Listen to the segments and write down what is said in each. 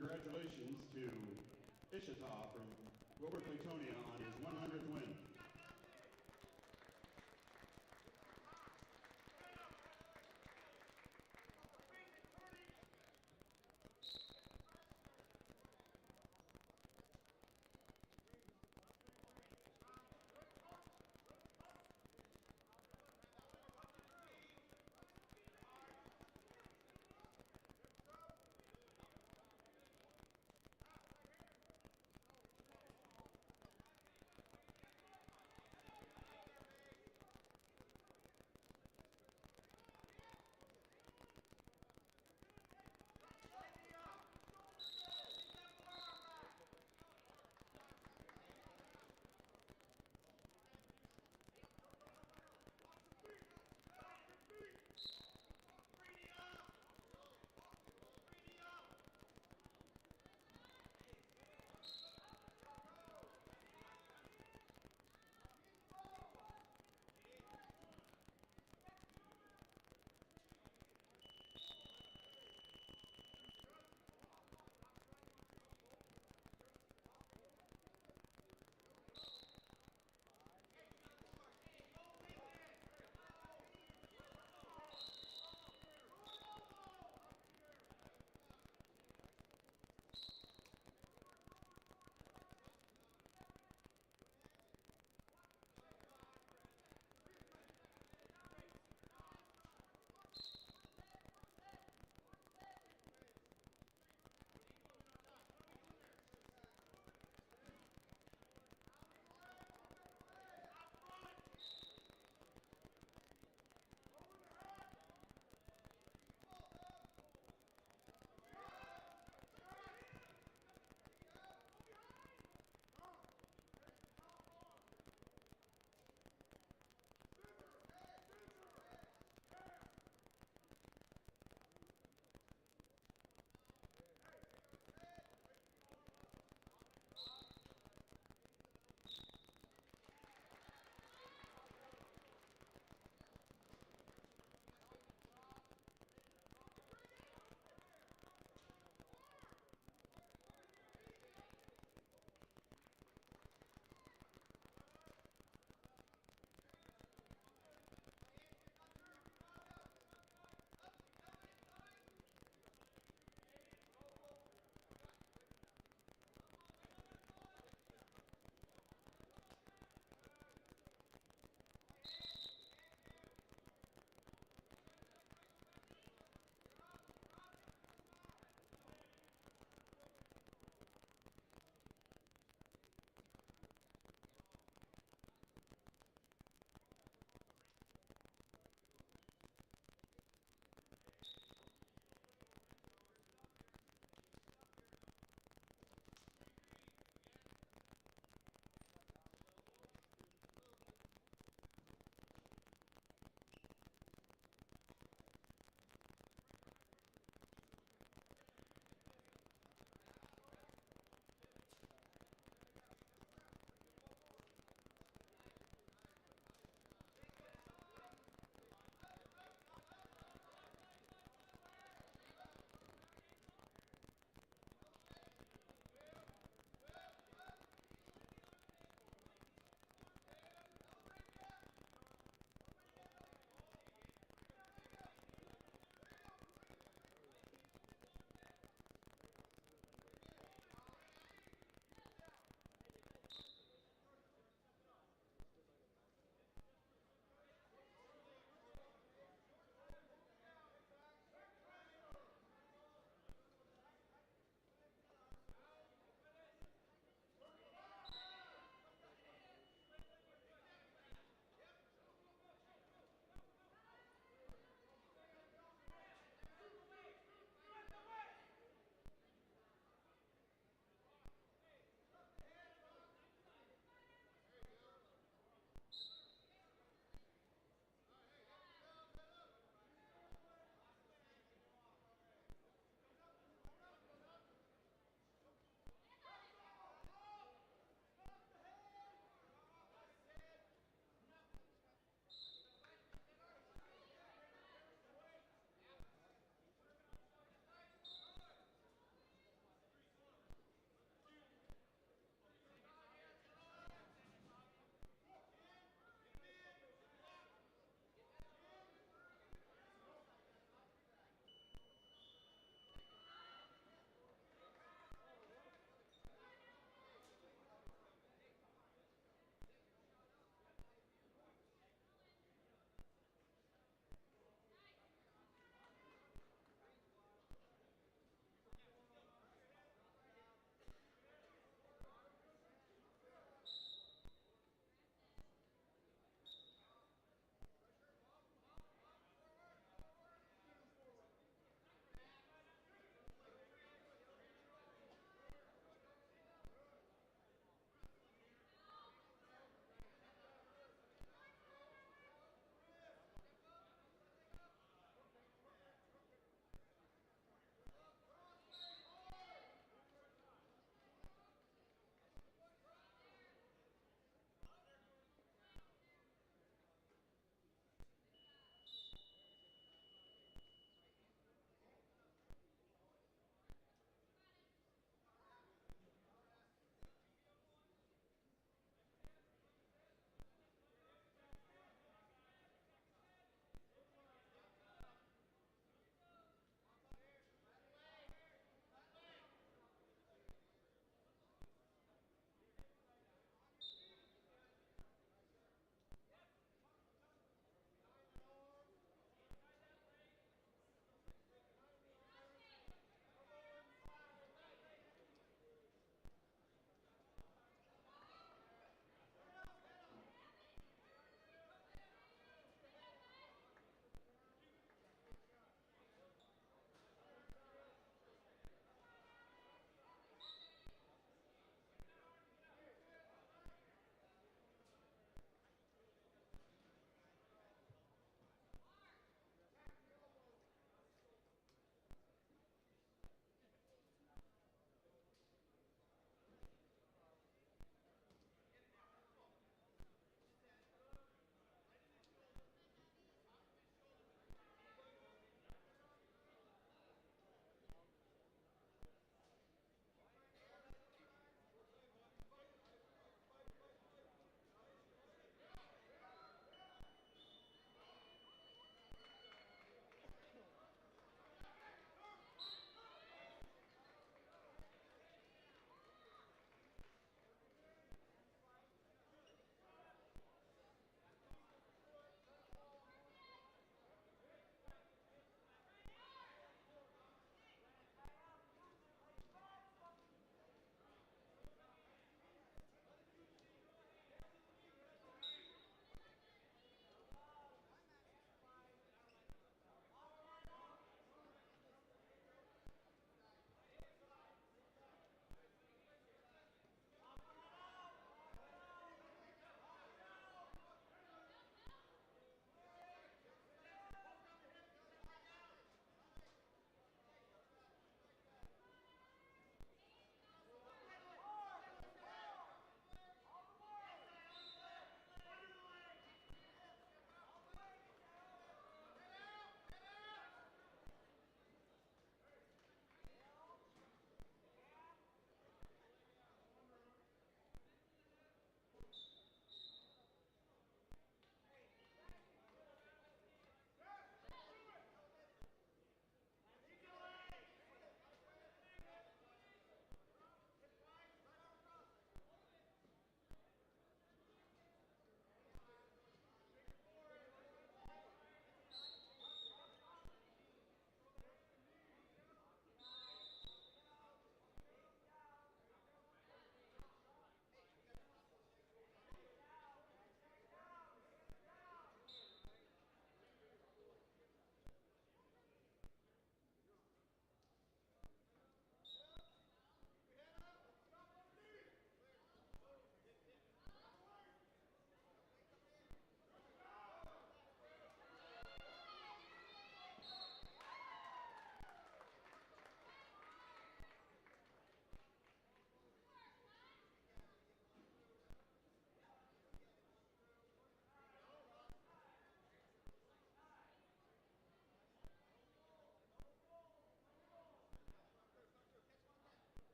Congratulations to Ishita from Wilbur Claytonia on his 100th win.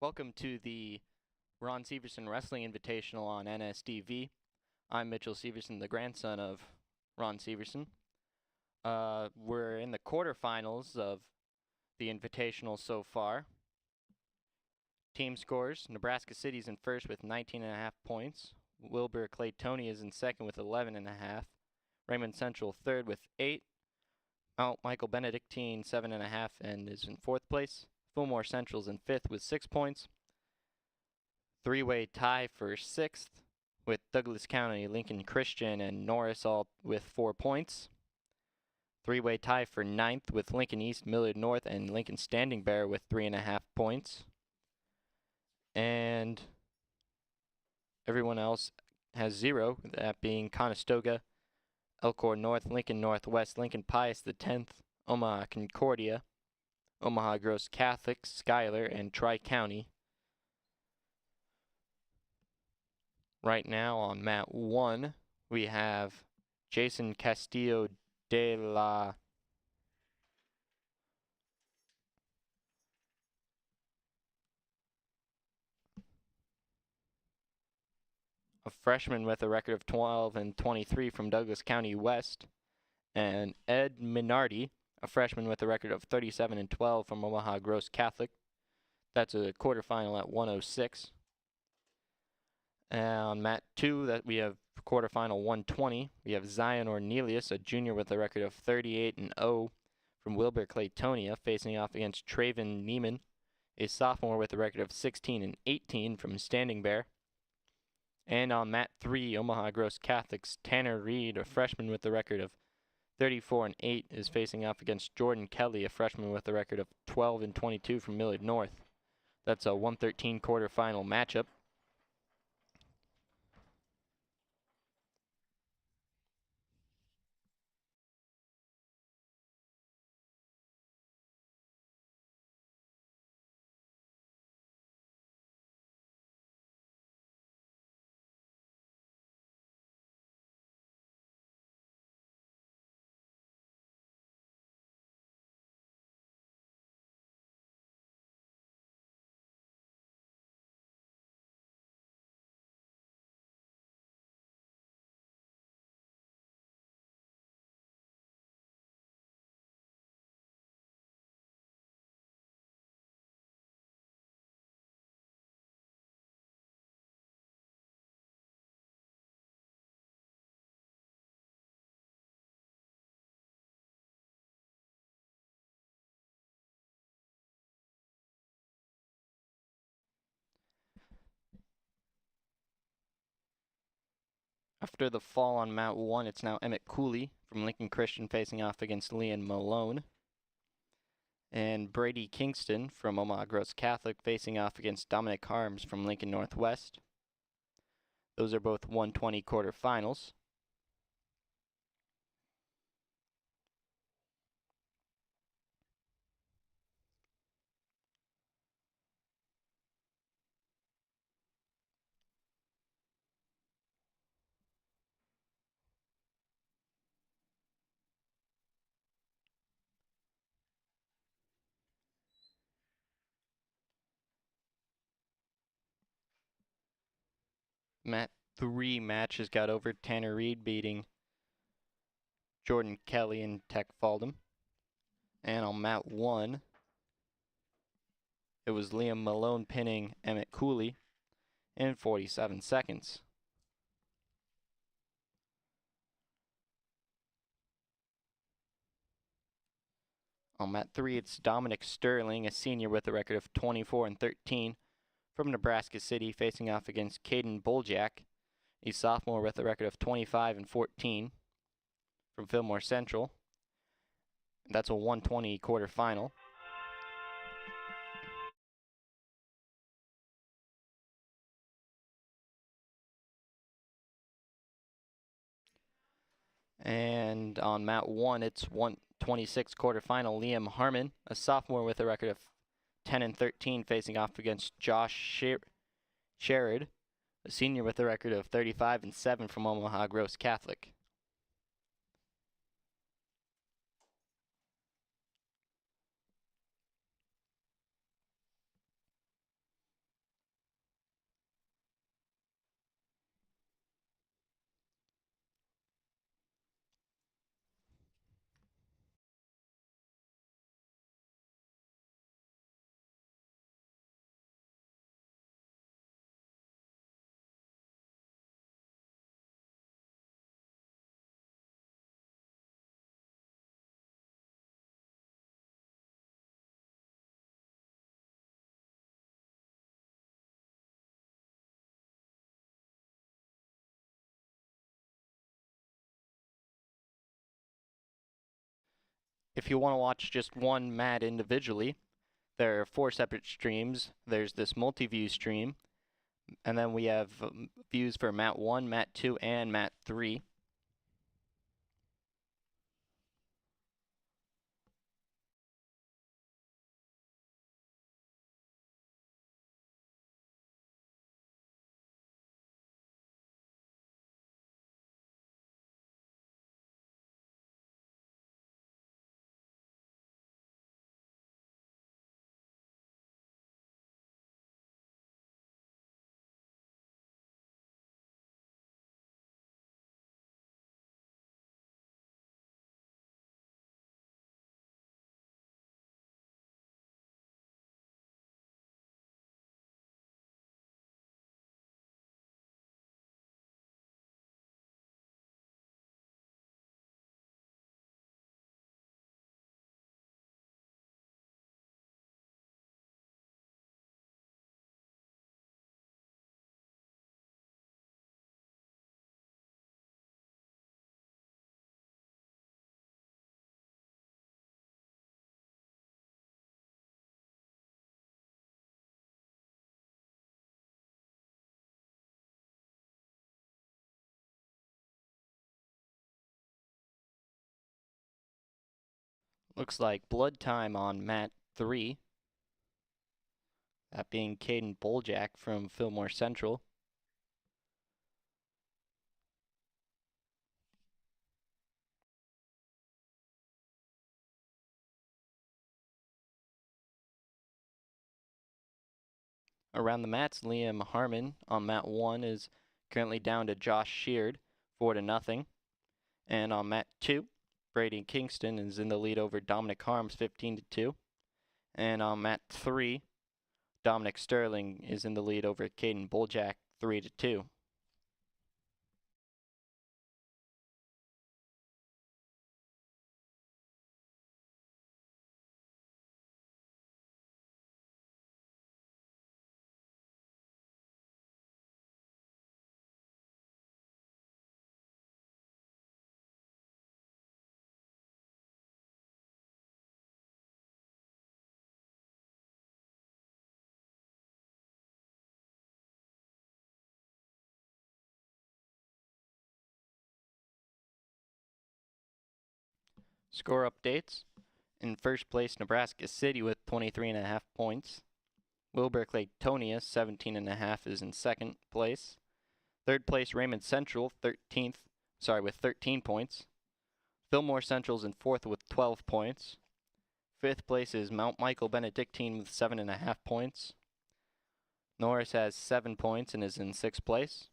Welcome to the Ron Severson Wrestling Invitational on NSDV. I'm Mitchell Severson, the grandson of Ron Severson. We're in the quarterfinals of the Invitational so far. Team scores: Nebraska City's in first with 19.5 points. Wilbur Claytonia is in second with 11.5. Raymond Central third with 8. Mount Michael Benedictine 7.5 and is in fourth place. Fillmore Central's in fifth with 6 points. Three-way tie for sixth with Douglas County, Lincoln Christian, and Norris all with 4 points. Three-way tie for ninth with Lincoln East, Millard North, and Lincoln Standing Bear with 3.5 points. And everyone else has 0, that being Conestoga, Elkhorn North, Lincoln Northwest, Lincoln Pius the 10th, Omaha Concordia, Omaha Gross Catholic, Schuyler, and Tri-County. Right now on mat 1, we have Jason Castillo de la a freshman with a record of 12 and 23 from Douglas County West, and Ed Minardi, a freshman with a record of 37 and 12 from Omaha Gross Catholic. That's a quarterfinal at 106. And on mat 2, that we have quarterfinal 120. We have Zion Ornelius, a junior with a record of 38 and 0 from Wilbur Claytonia, facing off against Traven Neiman, a sophomore with a record of 16 and 18 from Standing Bear. And on mat 3, Omaha Gross Catholic's Tanner Reed, a freshman with a record of 34 and 8, is facing off against Jordan Kelly, a freshman with a record of 12 and 22 from Millard North. That's a 113 quarterfinal matchup. After the fall on mat 1, it's now Emmett Cooley from Lincoln Christian facing off against Liam Malone. And Brady Kingston from Omaha Gross Catholic facing off against Dominic Harms from Lincoln Northwest. Those are both 120 quarterfinals. Mat 3 match has got over. Tanner Reed beating Jordan Kelly and Tech Faldham. And on mat 1, it was Liam Malone pinning Emmett Cooley in 47 seconds. On mat 3, it's Dominic Sterling, a senior with a record of 24 and 13 from Nebraska City, facing off against Caden Boljak, a sophomore with a record of 25 and 14 from Fillmore Central. That's a 120 quarterfinal. And on mat 1, it's 126 quarterfinal. Liam Harmon, a sophomore with a record of 10 and 13, facing off against Josh Sherrod, a senior with a record of 35 and 7 from Omaha Gross Catholic. if you want to watch just one mat individually, there are 4 separate streams. There's this multi-view stream, and then we have views for mat 1, mat 2, and mat 3. Looks like blood time on mat 3, that being Caden Boljack from Fillmore Central. Around the mats, Liam Harmon on mat 1 is currently down to Josh Sheard, 4-0. And on mat 2, Brady Kingston is in the lead over Dominic Harms, 15-2. And on mat 3, Dominic Sterling is in the lead over Caden Boljack, 3-2. Score updates. In first place, Nebraska City with 23.5 points. Wilbur Claytonia, 17.5, is in second place. Third place, Raymond Central, with 13 points. Fillmore Central's in fourth with 12 points. Fifth place is Mount Michael Benedictine with 7.5 points. Norris has 7 points and is in sixth place.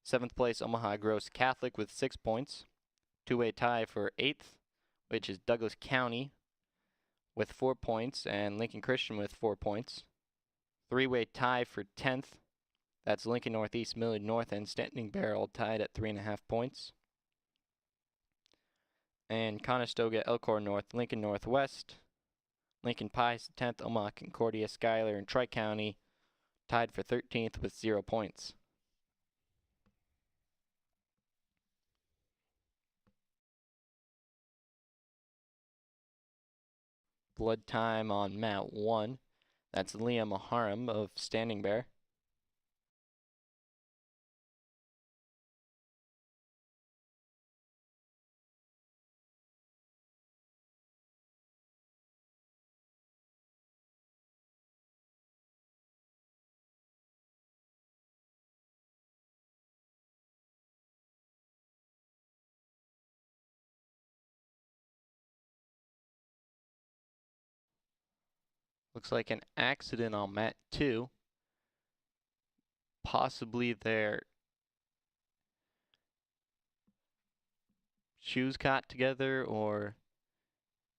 Seventh place, Omaha Gross Catholic with 6 points. Two-way tie for eighth, which is Douglas County with 4 points and Lincoln Christian with 4 points. Three-way tie for 10th. That's Lincoln Northeast, Millard North, and Standing Bear all tied at 3.5 points. And Conestoga, Elkhorn North, Lincoln Northwest, Lincoln Pius 10th, Omaha Concordia, Schuyler, and Tri-County tied for 13th with 0 points. Blood time on mat 1. That's Liam Maharam of Standing Bear. Looks like an accident on mat 2. Possibly their shoes caught together or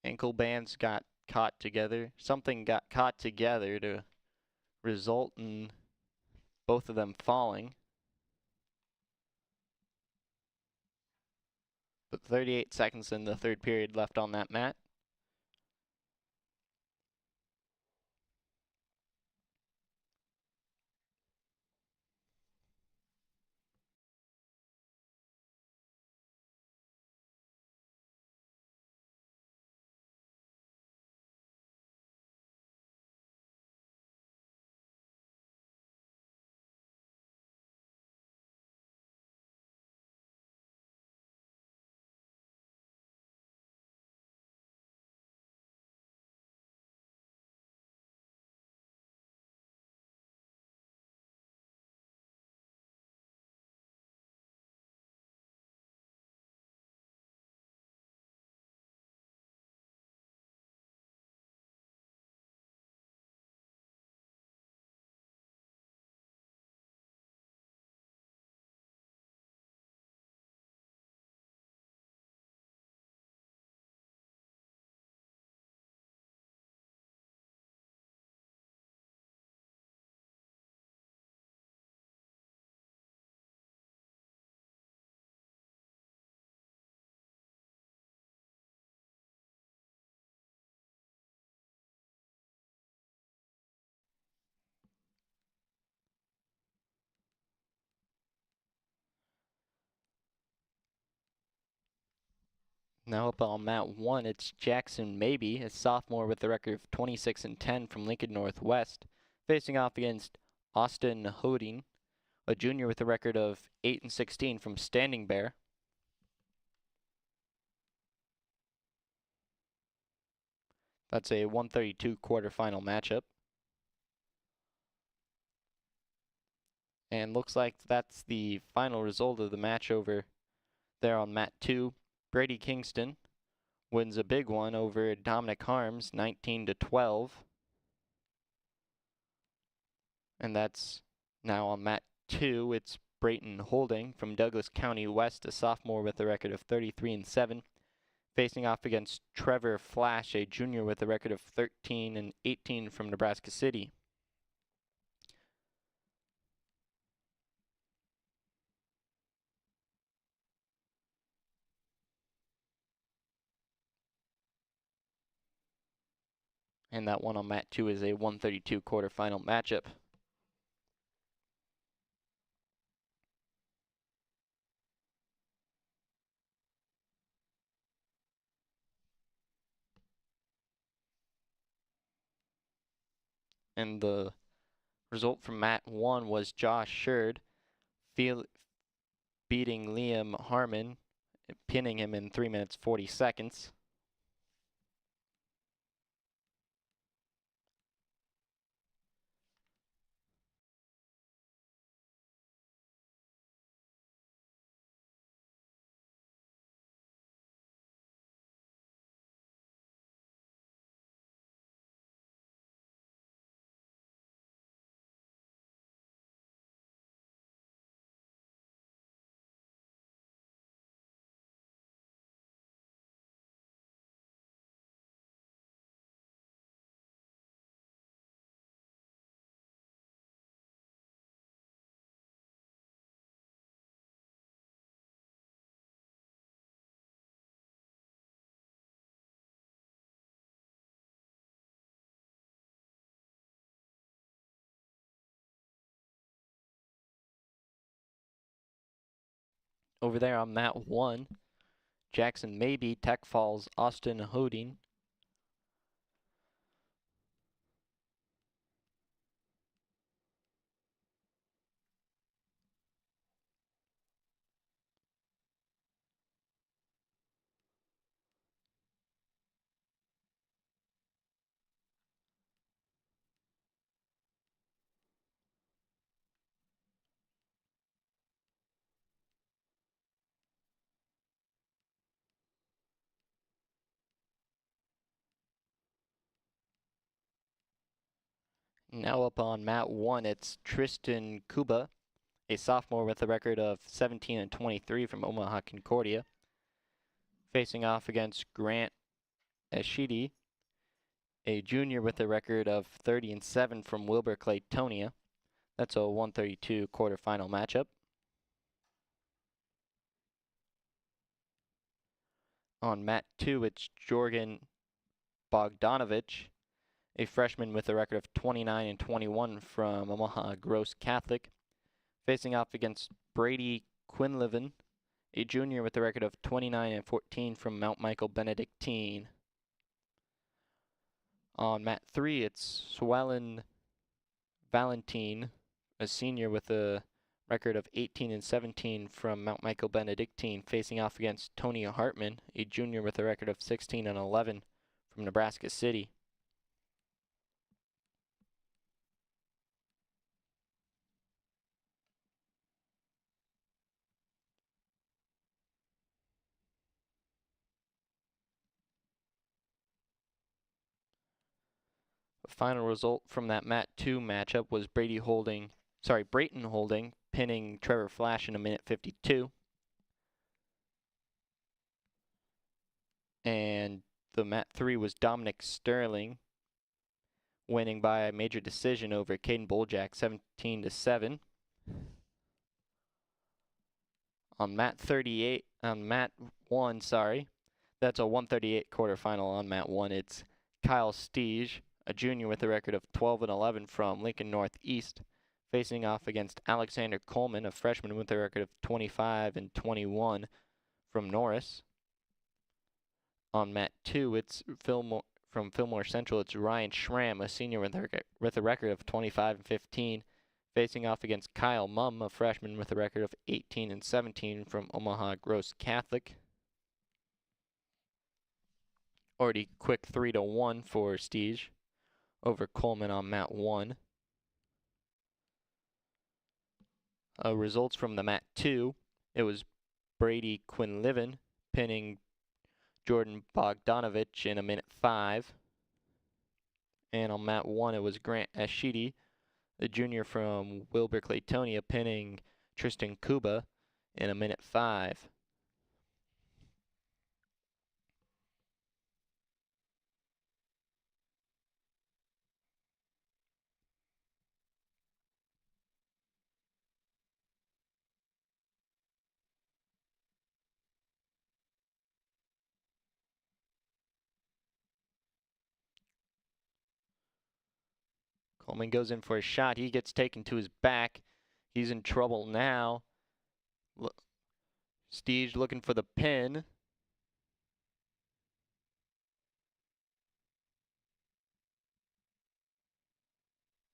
ankle bands got caught together. Something got caught together to result in both of them falling. But 38 seconds in the third period left on that mat. Now up on mat 1, it's Jackson Maybe, a sophomore with a record of 26-10 from Lincoln Northwest, facing off against Austin Hoding, a junior with a record of 8-16 from Standing Bear. That's a 132 quarterfinal matchup. And looks like that's the final result of the match over there on mat 2. Brady Kingston wins a big one over Dominic Harms, 19-12. And that's now on mat 2. It's Brayton Holding from Douglas County West, a sophomore with a record of 33-7, facing off against Trevor Flash, a junior with a record of 13-18 from Nebraska City. And that one on mat 2 is a 132 quarterfinal matchup. And the result from mat 1 was Josh Sherd beating Liam Harmon, pinning him in 3 minutes 40 seconds. Over there on mat 1, Jackson Maybe tech falls Austin Hoding. Now up on mat 1, it's Tristan Kuba, a sophomore with a record of 17-23 from Omaha Concordia, facing off against Grant Eshidi, a junior with a record of 30-7 from Wilbur Claytonia. That's a 132 quarterfinal matchup. On mat 2, it's Jorgen Bogdanovich, a freshman with a record of 29-21 from Omaha Gross Catholic, facing off against Brady Quinlivan, a junior with a record of 29-14 from Mount Michael Benedictine. On mat 3, it's Swellen Valentine, a senior with a record of 18-17 from Mount Michael Benedictine, facing off against Tony Hartman, a junior with a record of 16-11 from Nebraska City. The final result from that mat 2 matchup was Brayton Holding pinning Trevor Flash in a minute 52. And the mat 3 was Dominic Sterling winning by a major decision over Caden Boljak, 17-7. On mat 1, that's a 138 quarterfinal on mat 1. It's Kyle Steege, a junior with a record of 12-11 from Lincoln Northeast, facing off against Alexander Coleman, a freshman with a record of 25-21 from Norris. On mat 2, it's from Fillmore Central. It's Ryan Schramm, a senior with a record of 25-15, facing off against Kyle Mumm, a freshman with a record of 18-17 from Omaha Gross Catholic. Already quick 3-1 for Stige over Coleman on mat 1. Results from the mat 2, it was Brady Quinlivan pinning Jordan Bogdanovich in a minute 5. And on mat 1, it was Grant Ashidi, the junior from Wilber Claytonia, pinning Tristan Kuba in a minute 5. Coleman goes in for a shot. He gets taken to his back. He's in trouble now. Stige looking for the pin.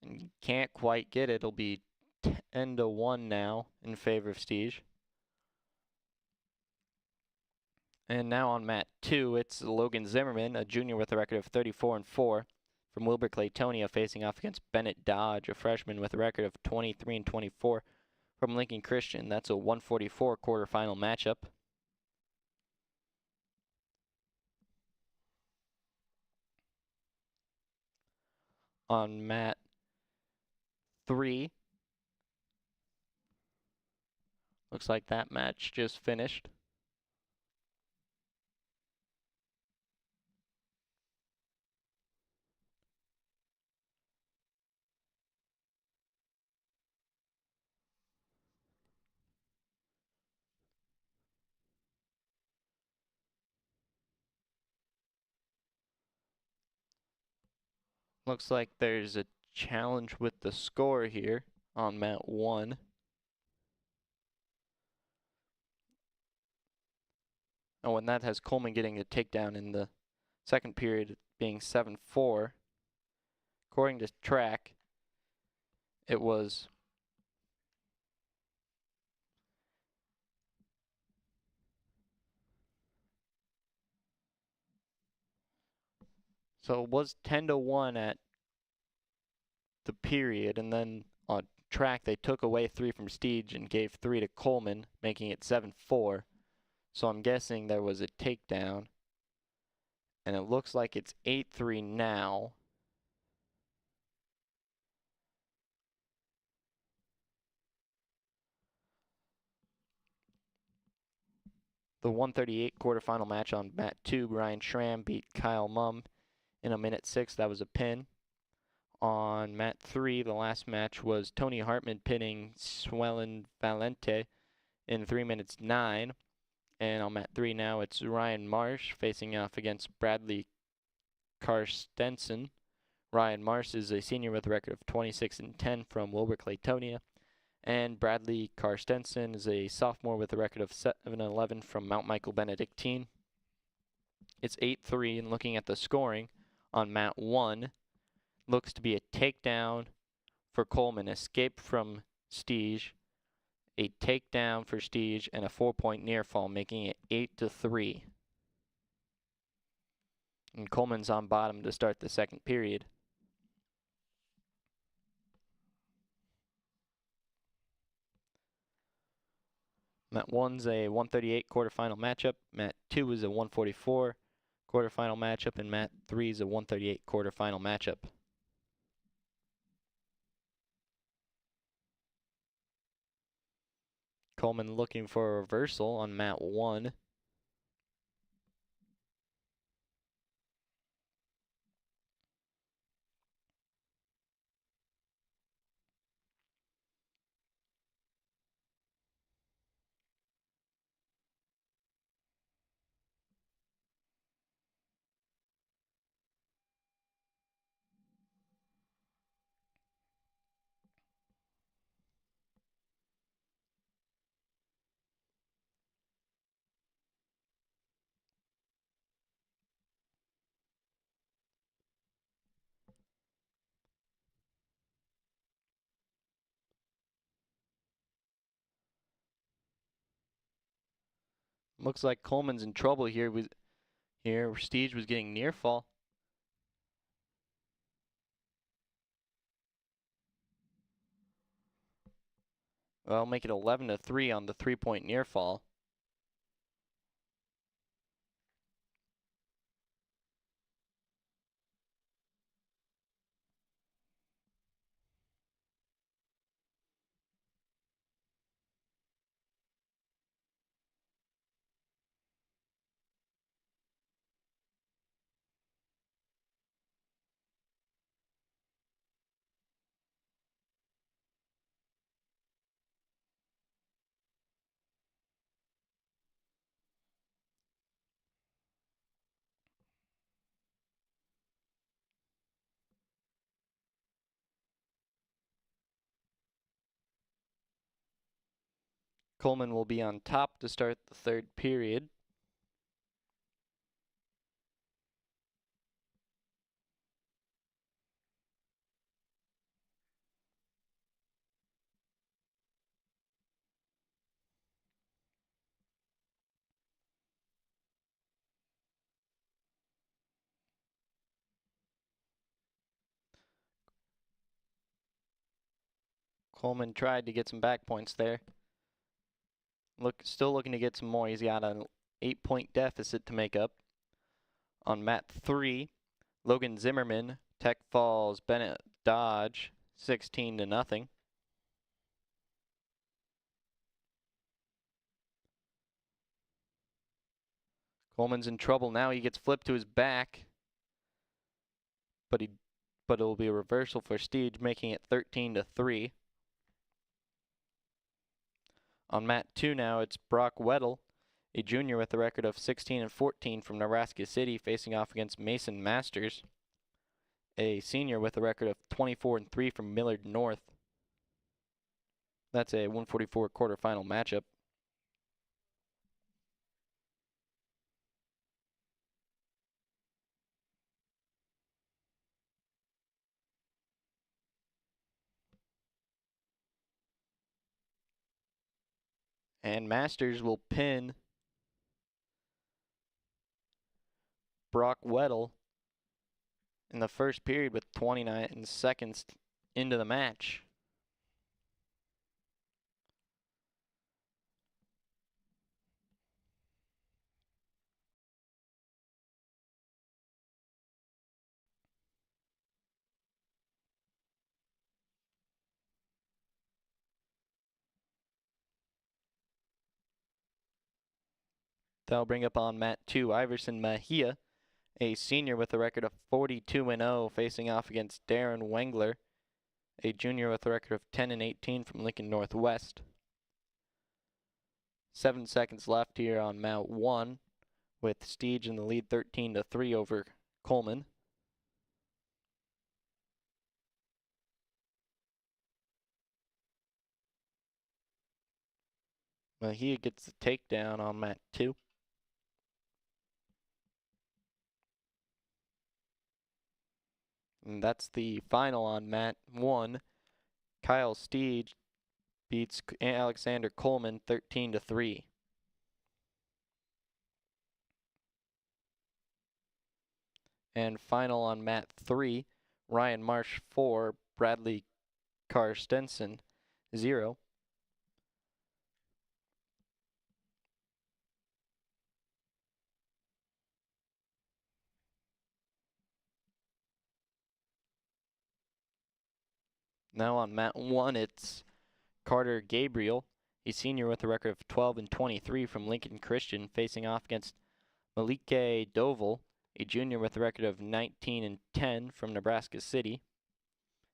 And can't quite get it. It'll be 10-1 now in favor of Stige. And now on mat 2, it's Logan Zimmerman, a junior with a record of 34-4 from Wilber Claytonia, facing off against Bennett Dodge, a freshman with a record of 23-24 from Lincoln Christian. That's a 144 quarterfinal matchup. On mat 3, looks like that match just finished. Looks like there's a challenge with the score here on mat 1. Oh, and that has Coleman getting a takedown in the second period, being 7-4. According to track, it was so it was 10-1 at the period, and then on track they took away 3 from Stige and gave 3 to Coleman, making it 7-4. So I'm guessing there was a takedown, and it looks like it's 8-3 now. The 138 quarterfinal match on mat 2, Ryan Schramm beat Kyle Mumm in a minute 6. That was a pin. On mat 3, the last match was Tony Hartman pinning Swellen Valente in 3 minutes 9. And on mat 3 now, it's Ryan Marsh facing off against Bradley Karstensen. Ryan Marsh is a senior with a record of 26-10 from Wilber Claytonia. And Bradley Karstensen is a sophomore with a record of 7-11 from Mount Michael Benedictine. It's 8-3, and looking at the scoring on mat 1, looks to be a takedown for Coleman, escape from Stige, a takedown for Stige, and a 4-point near fall, making it 8-3. And Coleman's on bottom to start the second period. Mat 1's a 138 quarterfinal matchup. Mat 2 is a 144 quarterfinal matchup, and mat 3 is a 138 quarterfinal matchup. Coleman looking for a reversal on mat 1. Looks like Coleman's in trouble here. Prestige was getting near fall. Well, make it 11-3 on the 3-point near fall. Coleman will be on top to start the third period. Coleman tried to get some back points there. Still looking to get some more. He's got an 8-point deficit to make up. On mat 3, Logan Zimmerman, Tech Falls, Bennett Dodge, 16-0. Coleman's in trouble now. He gets flipped to his back, but it'll be a reversal for Steege, making it 13-3. On mat 2 now, it's Brock Weddle, a junior with a record of 16-14 from Nebraska City, facing off against Mason Masters, a senior with a record of 24-3 from Millard North. That's a 144 quarterfinal matchup. And Masters will pin Brock Weddle in the first period with 29 seconds into the match. That'll bring up on mat 2 Iverson Mejia, a senior with a record of 42-0, facing off against Darren Wengler, a junior with a record of 10-18 from Lincoln Northwest. 7 seconds left here on mat 1, with Steege in the lead 13-3 over Coleman. Mejia gets the takedown on mat 2. And that's the final on mat 1. Kyle Steege beats Alexander Coleman 13-3. And final on mat 3, Ryan Marsh 4, Bradley Karstensen 0. Now on mat 1, it's Carter Gabriel, a senior with a record of 12-23 from Lincoln Christian, facing off against Malike Doval, a junior with a record of 19-10 from Nebraska City.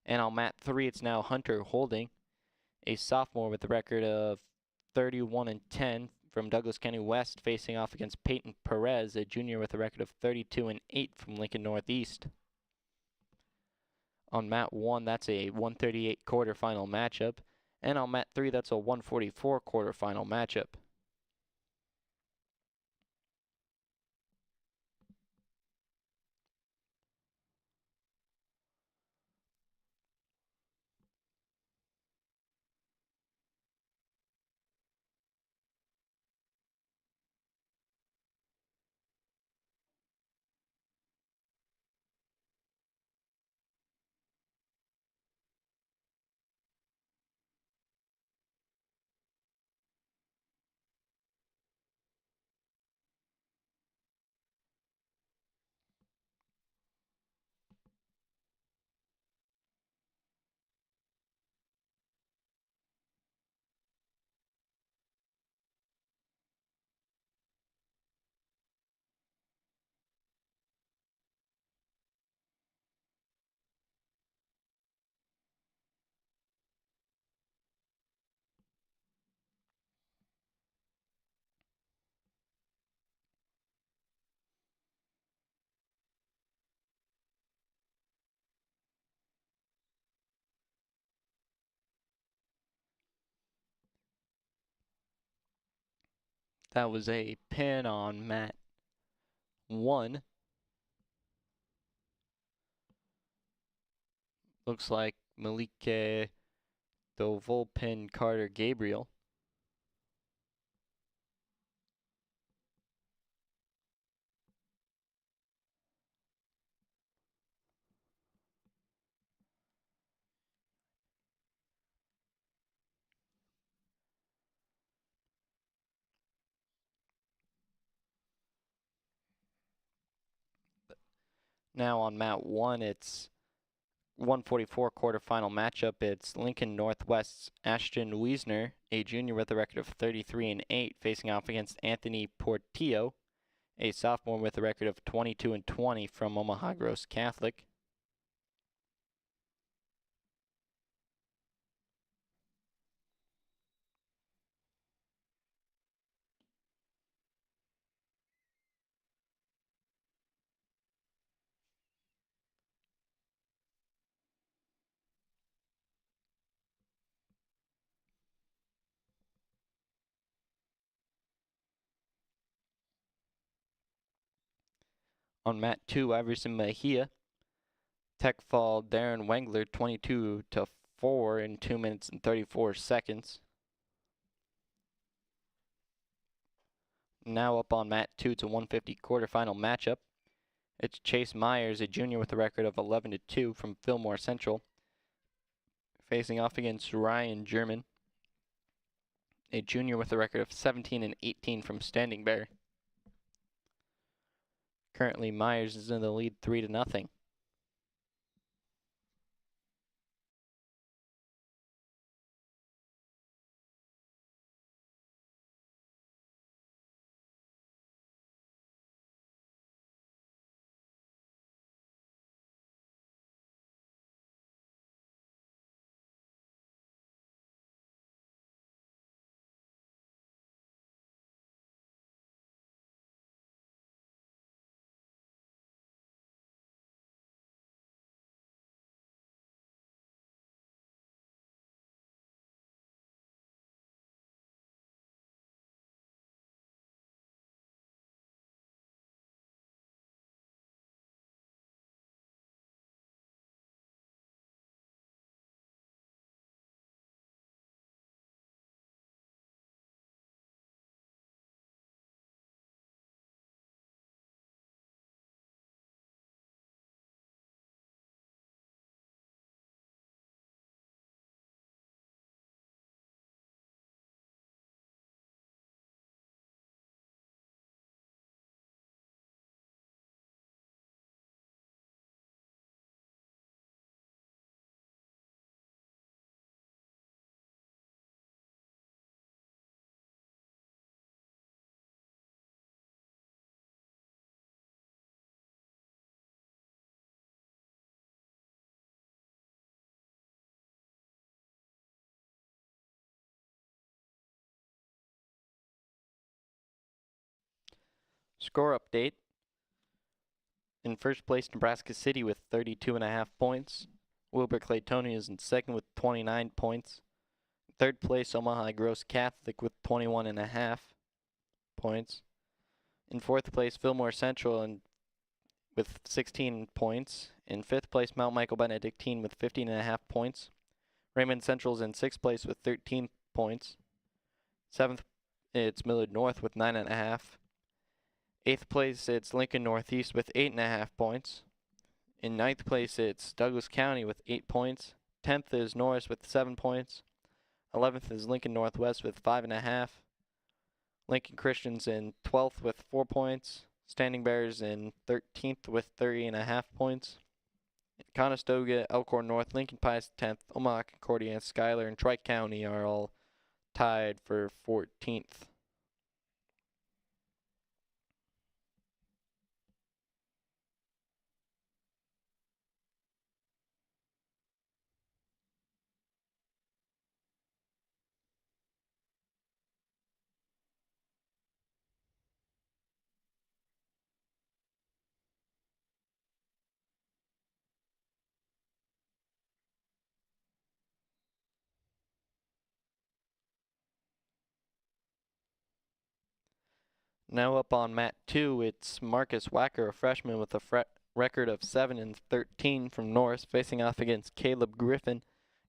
And on mat 3, it's now Hunter Holding, a sophomore with a record of 31-10 from Douglas County West, facing off against Peyton Perez, a junior with a record of 32-8 from Lincoln Northeast. On mat 1, that's a 138 quarterfinal matchup. And on mat 3, that's a 144 quarterfinal matchup. That was a pin on mat 1. Looks like Malike Dovolpin Carter Gabriel. Now on mat 1, it's 144 quarterfinal matchup. It's Lincoln Northwest's Ashton Wiesner, a junior with a record of 33-8, facing off against Anthony Portillo, a sophomore with a record of 22-20 from Omaha Gross Catholic. On mat 2, Iverson Mejia, tech fall Darren Wengler 22-4 in 2 minutes and 34 seconds. Now up on mat 2, it's a 150 quarterfinal matchup. It's Chase Myers, a junior with a record of 11-2 from Fillmore Central, facing off against Ryan German, a junior with a record of 17-18 from Standing Bear. Currently, Myers is in the lead 3-0. Score update. In first place, Nebraska City with 32.5 points. Wilbur Claytoni is in second with 29 points. Third place, Omaha Gross Catholic with 21.5 points. In fourth place, Fillmore Central with 16 points. In fifth place, Mount Michael Benedictine with 15.5 points. Raymond Central's in sixth place with 13 points. Seventh, it's Millard North with 9.5. Eighth place, it's Lincoln Northeast with 8.5 points. In ninth place, it's Douglas County with 8 points. 10th is Norris with 7 points. 11th is Lincoln Northwest with 5.5. Lincoln Christian's in 12th with 4 points. Standing Bears in 13th with 30.5 points. Conestoga, Elkhorn North, Lincoln Pius 10th, Omaha, Concordia, Schuyler, and Tri-County are all tied for 14th. Now up on mat 2, it's Marcus Wacker, a freshman with a record of 7-13 from Norris, facing off against Caleb Griffin,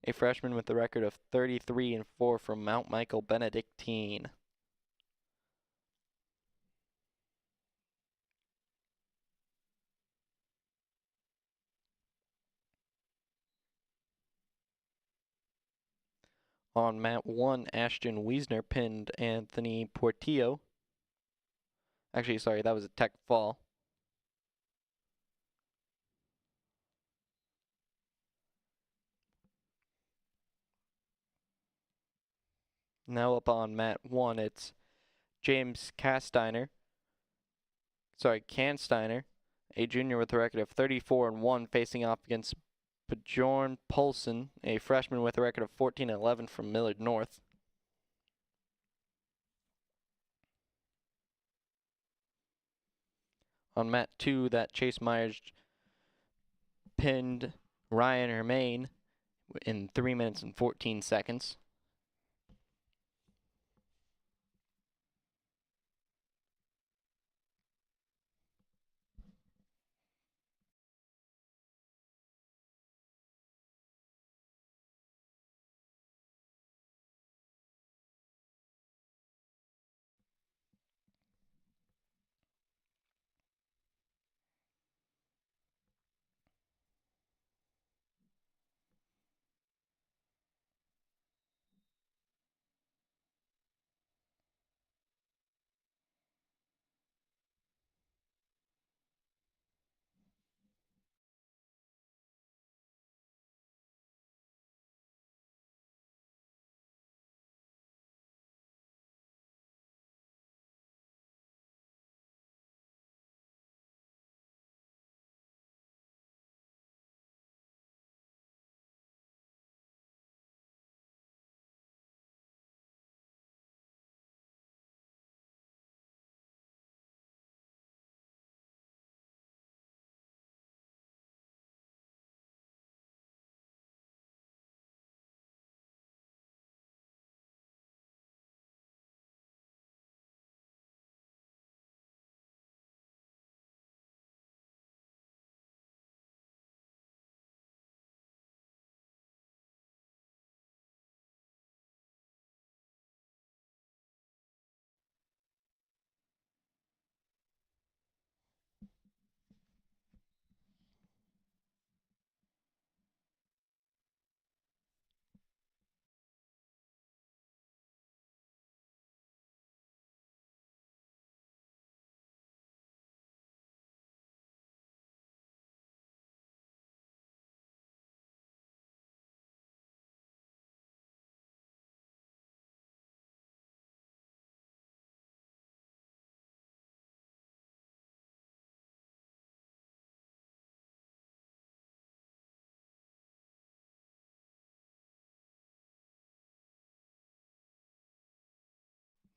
a freshman with a record of 33-4 from Mount Michael Benedictine. On mat 1, Ashton Wiesner pinned Anthony Portillo. Actually, sorry, that was a tech fall. Now up on mat 1, it's James Cansteiner, a junior with a record of 34-1, facing off against Bjorn Poulsen, a freshman with a record of 14-11 from Millard North. On mat 2, that Chase Myers pinned Ryan Hermain in 3 minutes and 14 seconds.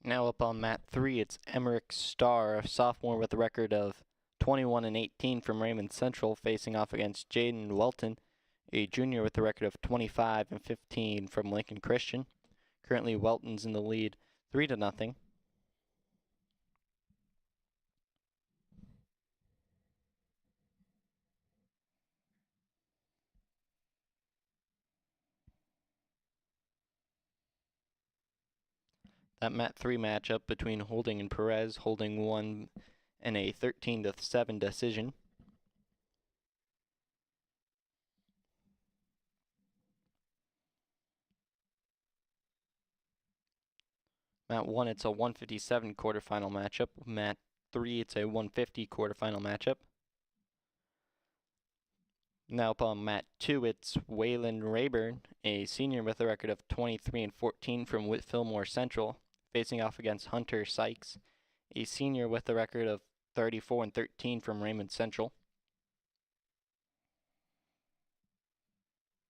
Now up on mat 3, it's Emmerich Starr, a sophomore with a record of 21-18 from Raymond Central, facing off against Jaden Welton, a junior with a record of 25-15 from Lincoln Christian. Currently, Welton's in the lead 3-0. That mat 3 matchup between Holding and Perez, Holding won in a 13-7 decision. Mat 1, it's a 157 quarterfinal matchup. Mat 3, it's a 150 quarterfinal matchup. Now up on mat 2, it's Waylon Rayburn, a senior with a record of 23-14 from Fillmore Central, facing off against Hunter Sykes, a senior with a record of 34-13 from Raymond Central.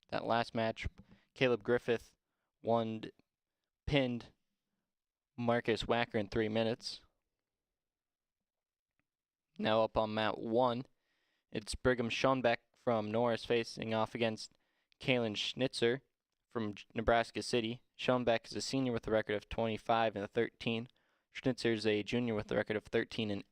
That last match, Caleb Griffith pinned Marcus Wacker in 3 minutes. Now up on mat 1, it's Brigham Schoenbeck from Norris facing off against Kalen Schnitzer from Nebraska City. Schoenbeck is a senior with a record of 25-13. Schnitzer's a junior with a record of 13-8.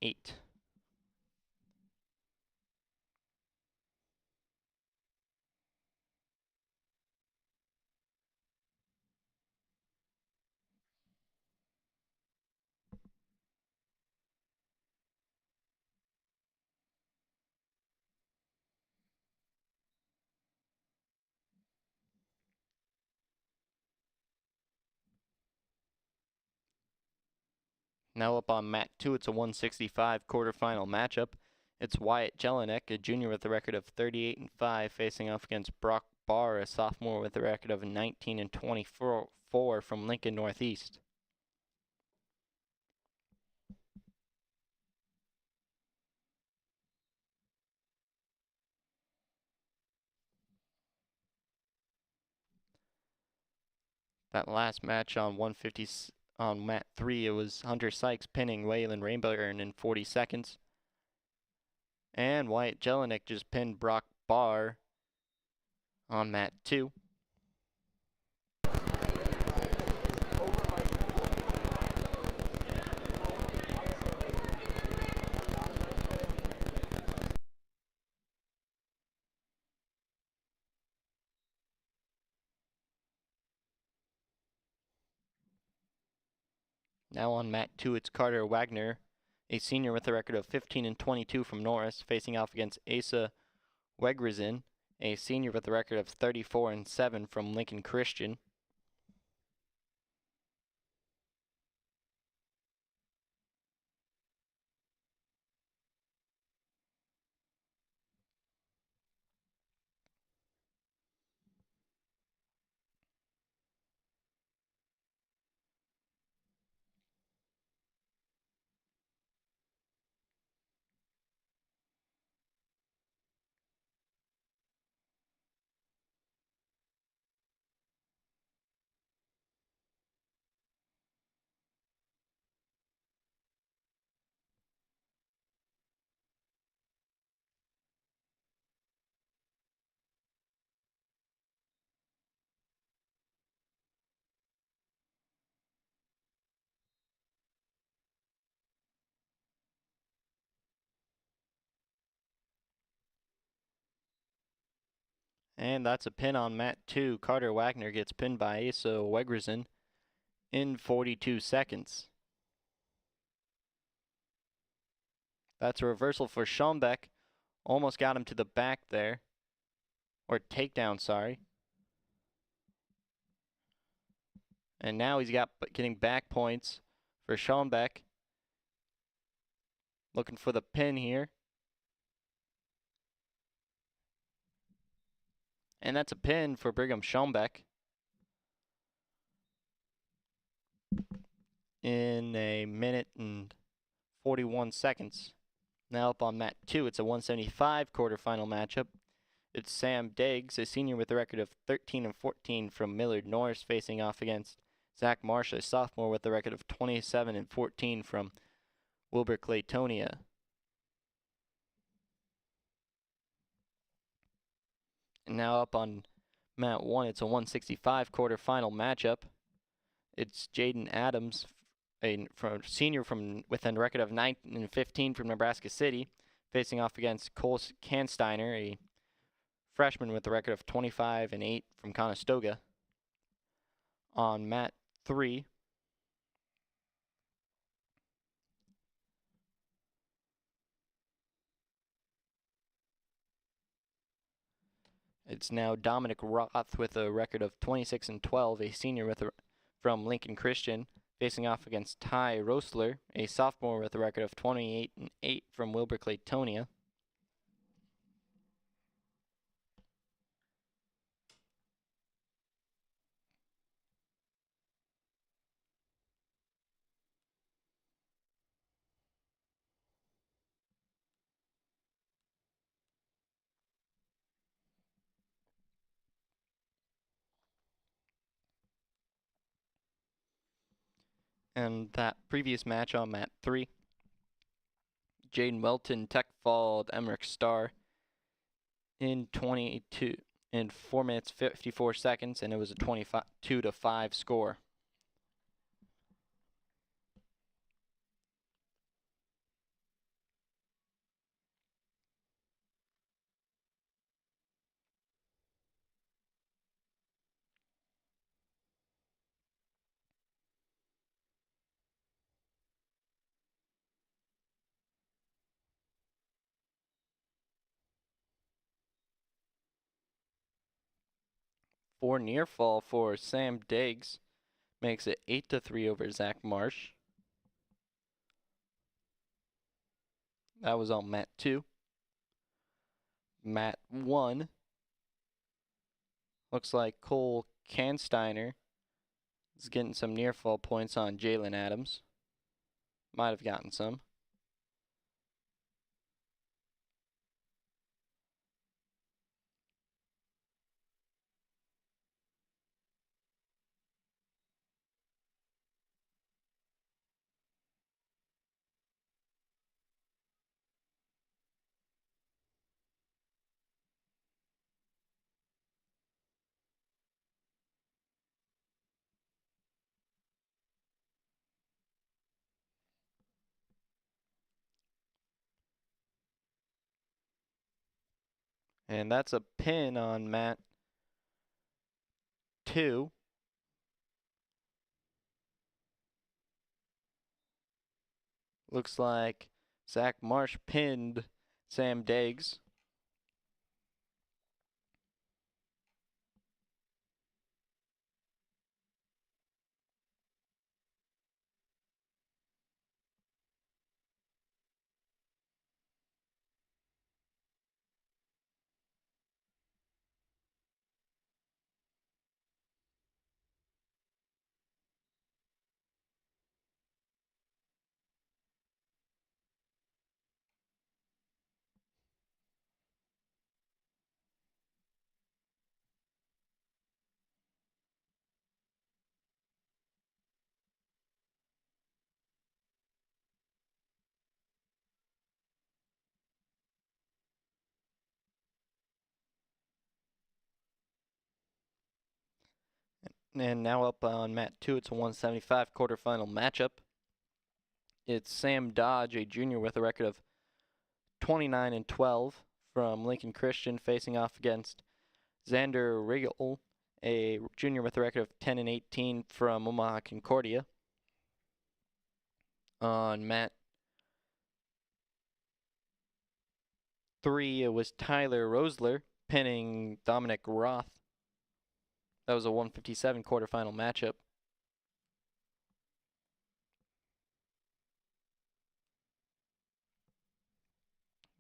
Now up on mat 2, it's a 165 quarterfinal matchup. It's Wyatt Jelinek, a junior with a record of 38-5, facing off against Brock Barr, a sophomore with a record of 19-24 from Lincoln Northeast. That last match on 150 on mat 3, it was Hunter Sykes pinning Waylon Rainbourn in 40 seconds. And Wyatt Jelinek just pinned Brock Barr on mat 2. Now on mat 2, it's Carter Wagner, a senior with a record of 15-22 from Norris, facing off against Asa Wegrizin, a senior with a record of 34-7 from Lincoln Christian. And that's a pin on mat 2. Carter Wagner gets pinned by Asa Wegrizin in 42 seconds. That's a reversal for Schombeck. Almost got him to the back there. Or takedown, sorry. And now he's getting back points for Schombeck. Looking for the pin here. And that's a pin for Brigham Schombeck in a minute and 41 seconds. Now up on mat 2, it's a 175 quarterfinal matchup. It's Sam Diggs, a senior with a record of 13-14 from Millard Norris, facing off against Zach Marsh, a sophomore with a record of 27-14 from Wilbur Claytonia. And now up on mat 1, it's a 165 quarterfinal matchup. It's Jaden Adams, a senior with a record of 9-15 from Nebraska City, facing off against Cole Kansteiner, a freshman with a record of 25-8 from Conestoga. On mat 3, it's now Dominic Roth with a record of 26-12, a senior from Lincoln Christian, facing off against Ty Rosler, a sophomore with a record of 28-8 from Wilbur Claytonia. And that previous match on mat 3, Jaden Welton tech-followed Emmerich Starr in 4 minutes 54 seconds, and it was a 22-5 score. or near fall for Sam Diggs. Makes it 8-3 over Zach Marsh. That was on mat 2. Mat 1. Looks like Cole Cansteiner is getting some near fall points on Jalen Adams. Might have gotten some. And that's a pin on mat 2. Looks like Zach Marsh pinned Sam Diggs. And now up on mat 2, it's a 175 quarterfinal matchup. It's Sam Dodge, a junior with a record of 29-12 from Lincoln Christian, facing off against Xander Rigel, a junior with a record of 10-18 from Omaha Concordia. On mat 3, it was Tyler Rosler pinning Dominic Roth. That was a 157 quarterfinal matchup.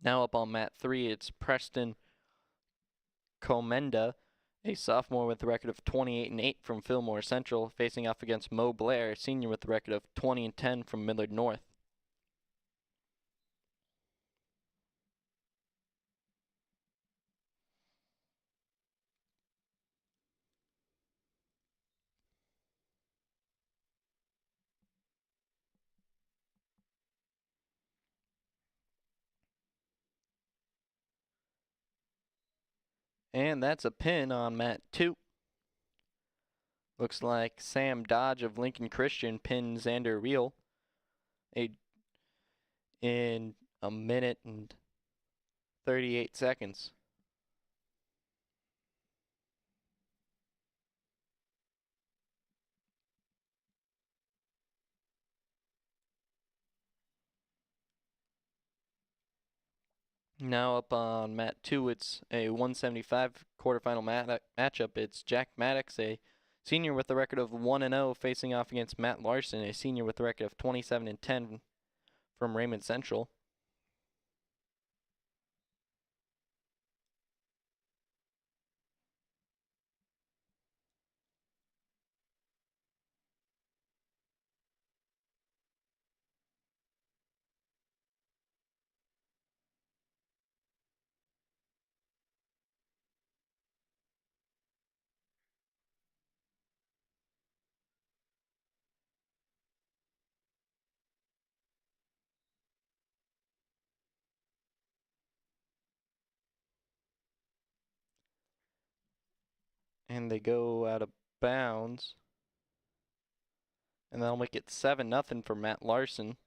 Now up on mat 3, it's Preston Comenda, a sophomore with a record of 28-8 from Fillmore Central, facing off against Mo Blair, a senior with a record of 20-10 from Millard North. And that's a pin on mat 2. Looks like Sam Dodge of Lincoln Christian pinned Xander Reel in a minute and 38 seconds. Now up on mat 2, it's a 175 quarterfinal matchup. It's Jack Maddox, a senior with a record of 1-0, facing off against Matt Larson, a senior with a record of 27-10 from Raymond Central. And they go out of bounds. And that'll make it 7-0 for Matt Larson.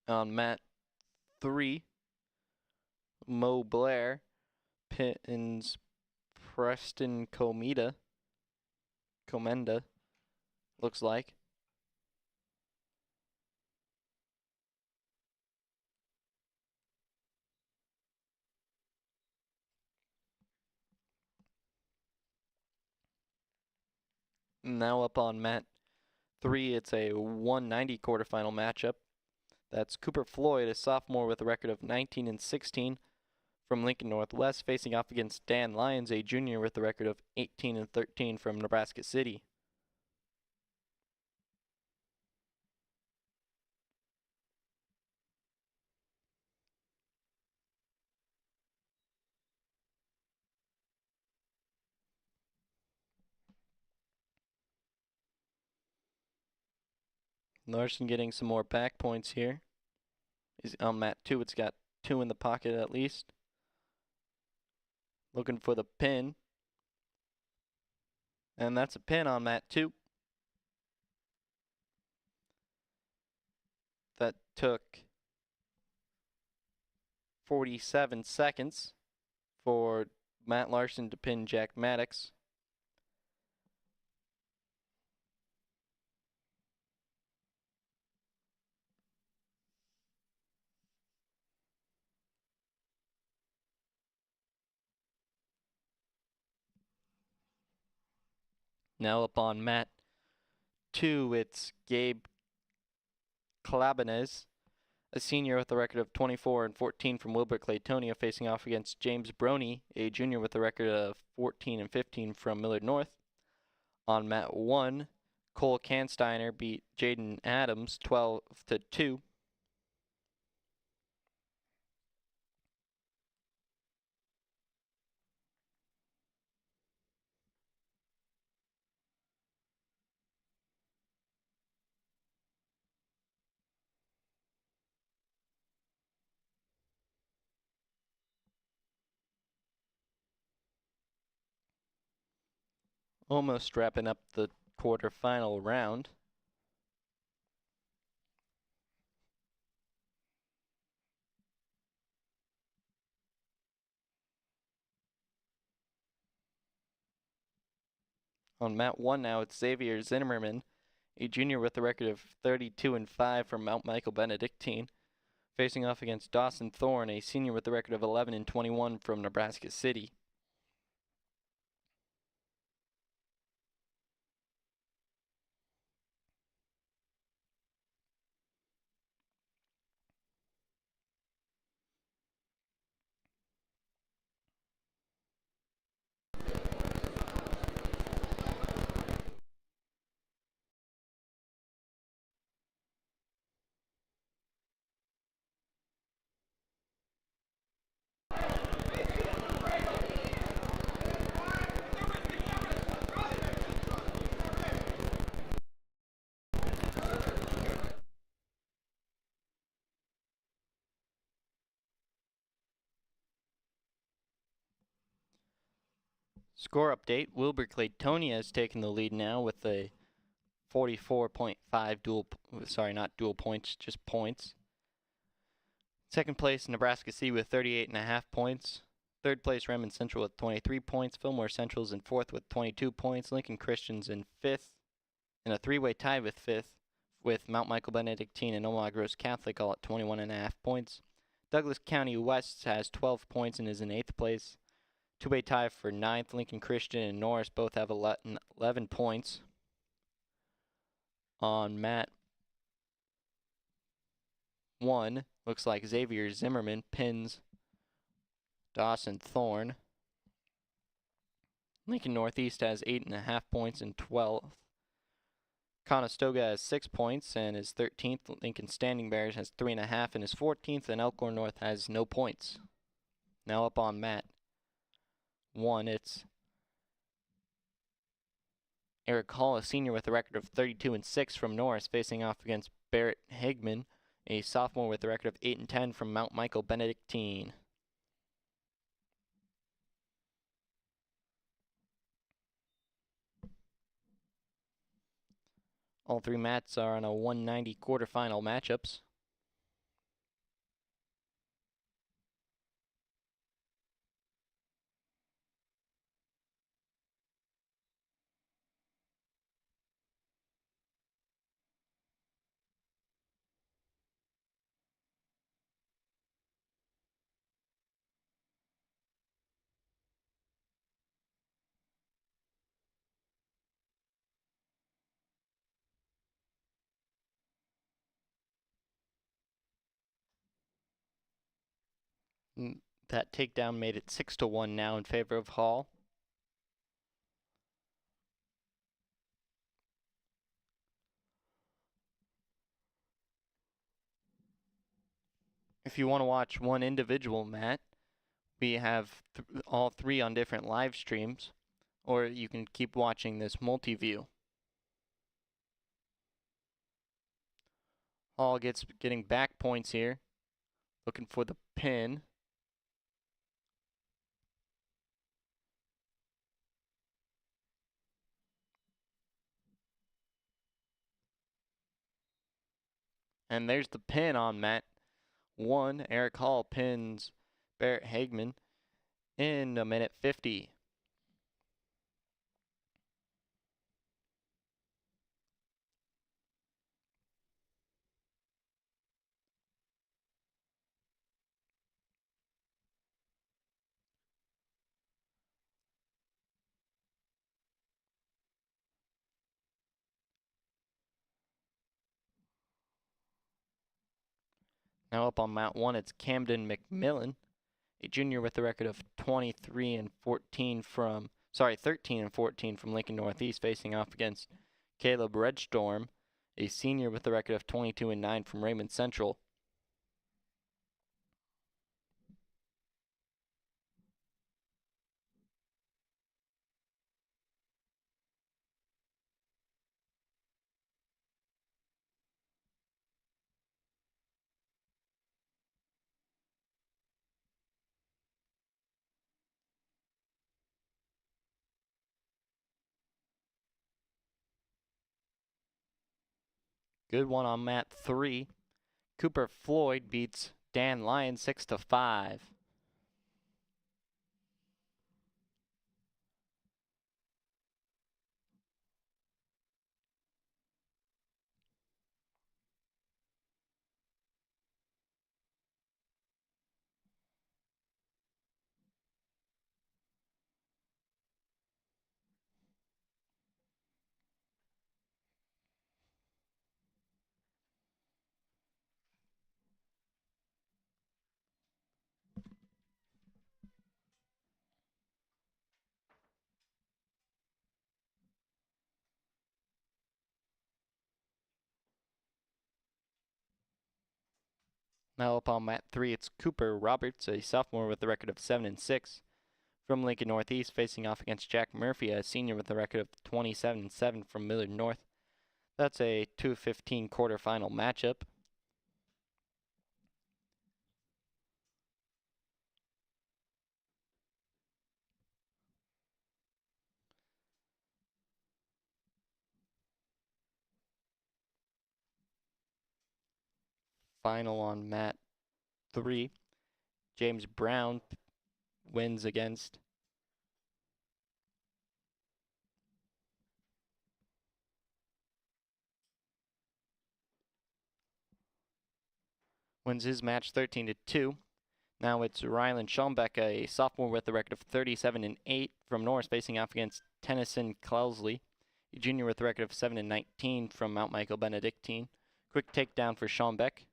On mat 3, Mo Blair pins Preston Comenda, looks like. Now up on mat 3, it's a 190 quarterfinal matchup. That's Cooper Floyd, a sophomore with a record of 19-16 from Lincoln Northwest, facing off against Dan Lyons, a junior with a record of 18-13 from Nebraska City. Larson getting some more back points here. Is on mat 2, it's got 2 in the pocket at least. Looking for the pin. And that's a pin on mat 2. That took 47 seconds for Matt Larson to pin Jack Maddox. Now up on mat 2, it's Gabe Clabanez, a senior with a record of 24-14 from Wilbur Claytonia, facing off against James Broney, a junior with a record of 14-15 from Millard North. On mat 1, Cole Cansteiner beat Jaden Adams 12-2. Almost wrapping up the quarterfinal round. On mat 1 now, it's Xavier Zimmerman, a junior with a record of 32-5 from Mount Michael Benedictine, facing off against Dawson Thorne, a senior with a record of 11-21 from Nebraska City. Score update, Wilbur Claytonia has taken the lead now with a 44.5 dual points, just points. Second place, Nebraska City with 38.5 points. Third place, Redmond Central with 23 points. Fillmore Central's in fourth with 22 points. Lincoln Christian's in fifth, in a three-way tie with fifth, with Mount Michael Benedictine and Omaha Gross Catholic all at 21.5 points. Douglas County West has 12 points and is in eighth place. Two-way tie for ninth. Lincoln Christian and Norris both have 11 points. On mat 1, looks like Xavier Zimmerman pins Dawson Thorne. Lincoln Northeast has 8.5 points in 12th. Conestoga has 6 points and is 13th. Lincoln Standing Bears has 3.5 and is 14th. And Elkhorn North has no points. Now up on mat 1, it's Eric Hall, a senior with a record of 32-6 from Norris, facing off against Barrett Higman, a sophomore with a record of 8-10 from Mount Michael Benedictine. All three mats are on a 190 quarterfinal matchups. That takedown made it 6-1 now in favor of Hall. If you want to watch one individual mat, we have all three on different live streams, or you can keep watching this multi-view. Hall getting back points here, looking for the pin. And there's the pin on mat 1. Eric Hall pins Barrett Hagman in 1:50. Now up on mat 1, it's Camden McMillan, a junior with a record of 13-14 from Lincoln Northeast, facing off against Caleb Redstorm, a senior with a record of 22-9 from Raymond Central. Good one on mat 3. Cooper Floyd beats Dan Lyon 6-5. Now up on mat 3, it's Cooper Roberts, a sophomore with a record of 7-6 from Lincoln Northeast, facing off against Jack Murphy, a senior with a record of 27-7 from Millard North. That's a 2:15 quarterfinal matchup. Final on mat 3. James Brown wins against wins his match 13-2. Now it's Rylan Schombeck, a sophomore with a record of 37-8 from Norris, facing off against Tennyson Clousley, a junior with a record of 7-19 from Mount Michael Benedictine. Quick takedown for Schombeck.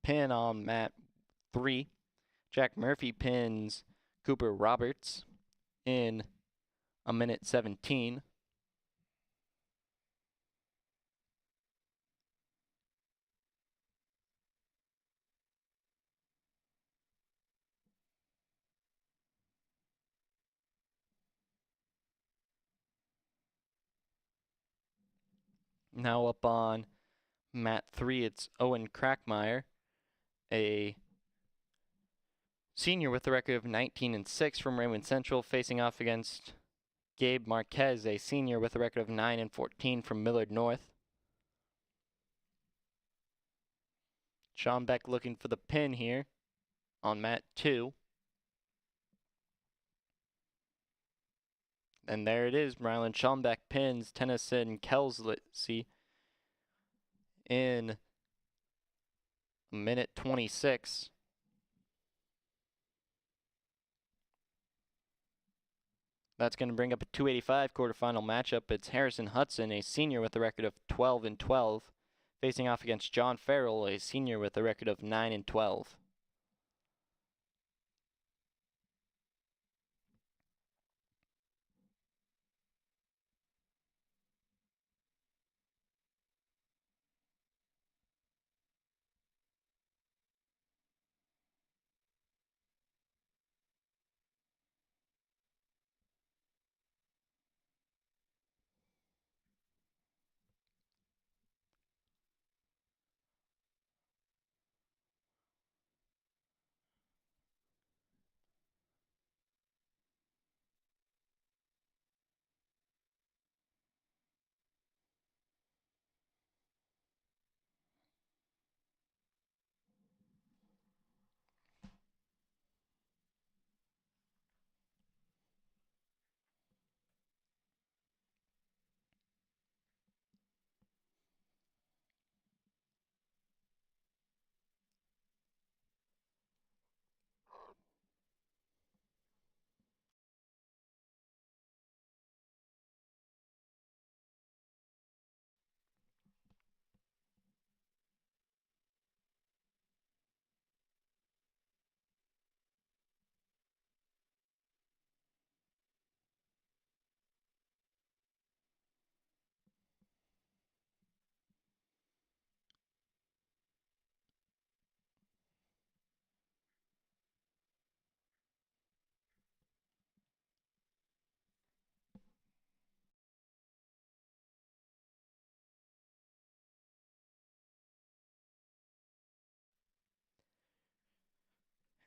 Pin on mat 3. Jack Murphy pins Cooper Roberts in 1:17. Now up on mat 3, it's Owen Crackmeyer, a senior with a record of 19-6 from Raymond Central, facing off against Gabe Marquez, a senior with a record of 9-14 from Millard North. Schombeck looking for the pin here on mat 2. And there it is. Rylan Schombeck pins Tennyson Kelsley in 1:26. That's going to bring up a 285 quarterfinal matchup. It's Harrison Hudson, a senior with a record of 12-12, facing off against John Farrell, a senior with a record of 9-12.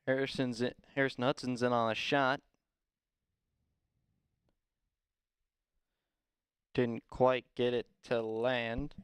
Harrison Hudson's in on a shot. Didn't quite get it to land.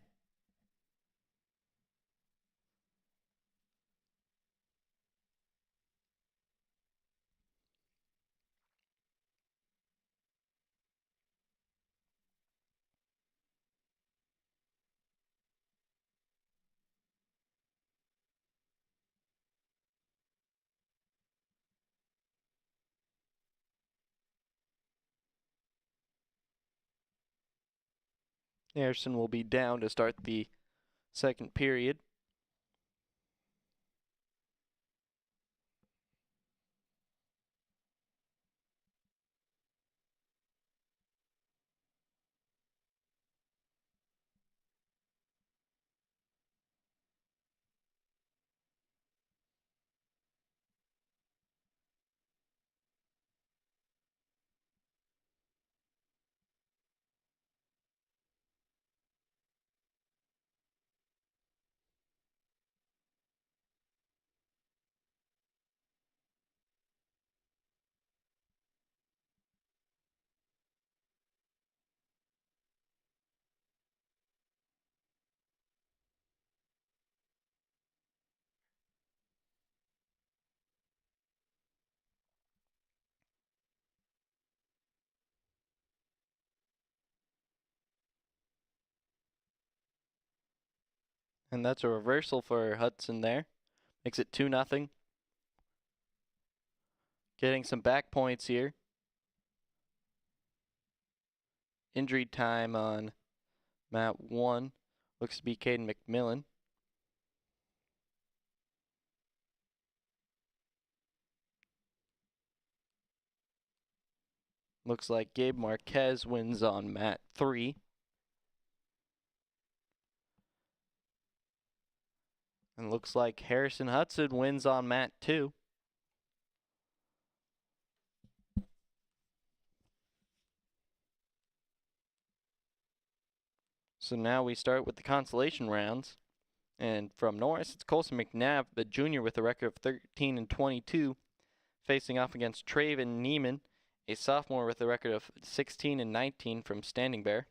Harrison will be down to start the second period. And that's a reversal for Hudson there. Makes it 2-0. Getting some back points here. Injury time on mat 1 looks to be Caden McMillan. Looks like Gabe Marquez wins on mat 3. And looks like Harrison Hudson wins on mat 2. So now we start with the consolation rounds. And from Norris, it's Colson McNabb, the junior with a record of 13-22, facing off against Traven Neiman, a sophomore with a record of 16-19 from Standing Bear.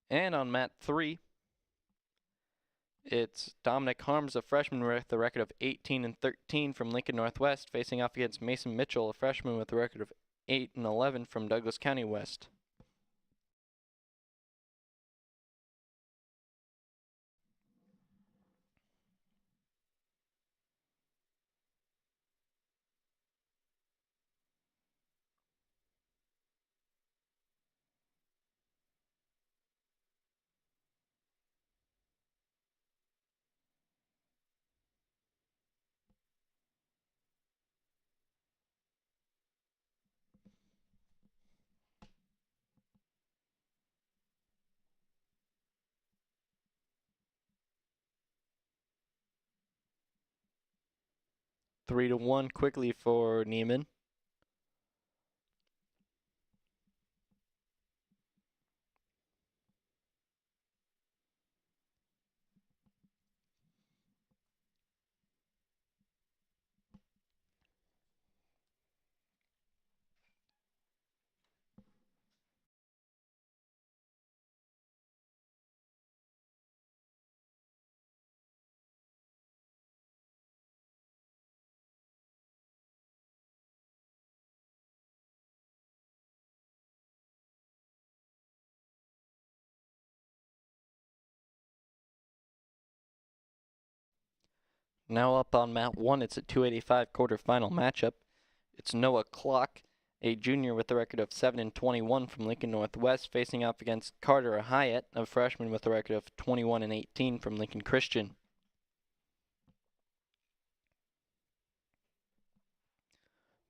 And on mat 3, it's Dominic Harms, a freshman with a record of 18-13 from Lincoln Northwest, facing off against Mason Mitchell, a freshman with a record of 8-11 from Douglas County West. 3-1 quickly for Neiman. Now up on mat 1, it's a 285 quarterfinal matchup. It's Noah Clock, a junior with a record of 7-21 from Lincoln Northwest, facing off against Carter Hyatt, a freshman with a record of 21-18 from Lincoln Christian.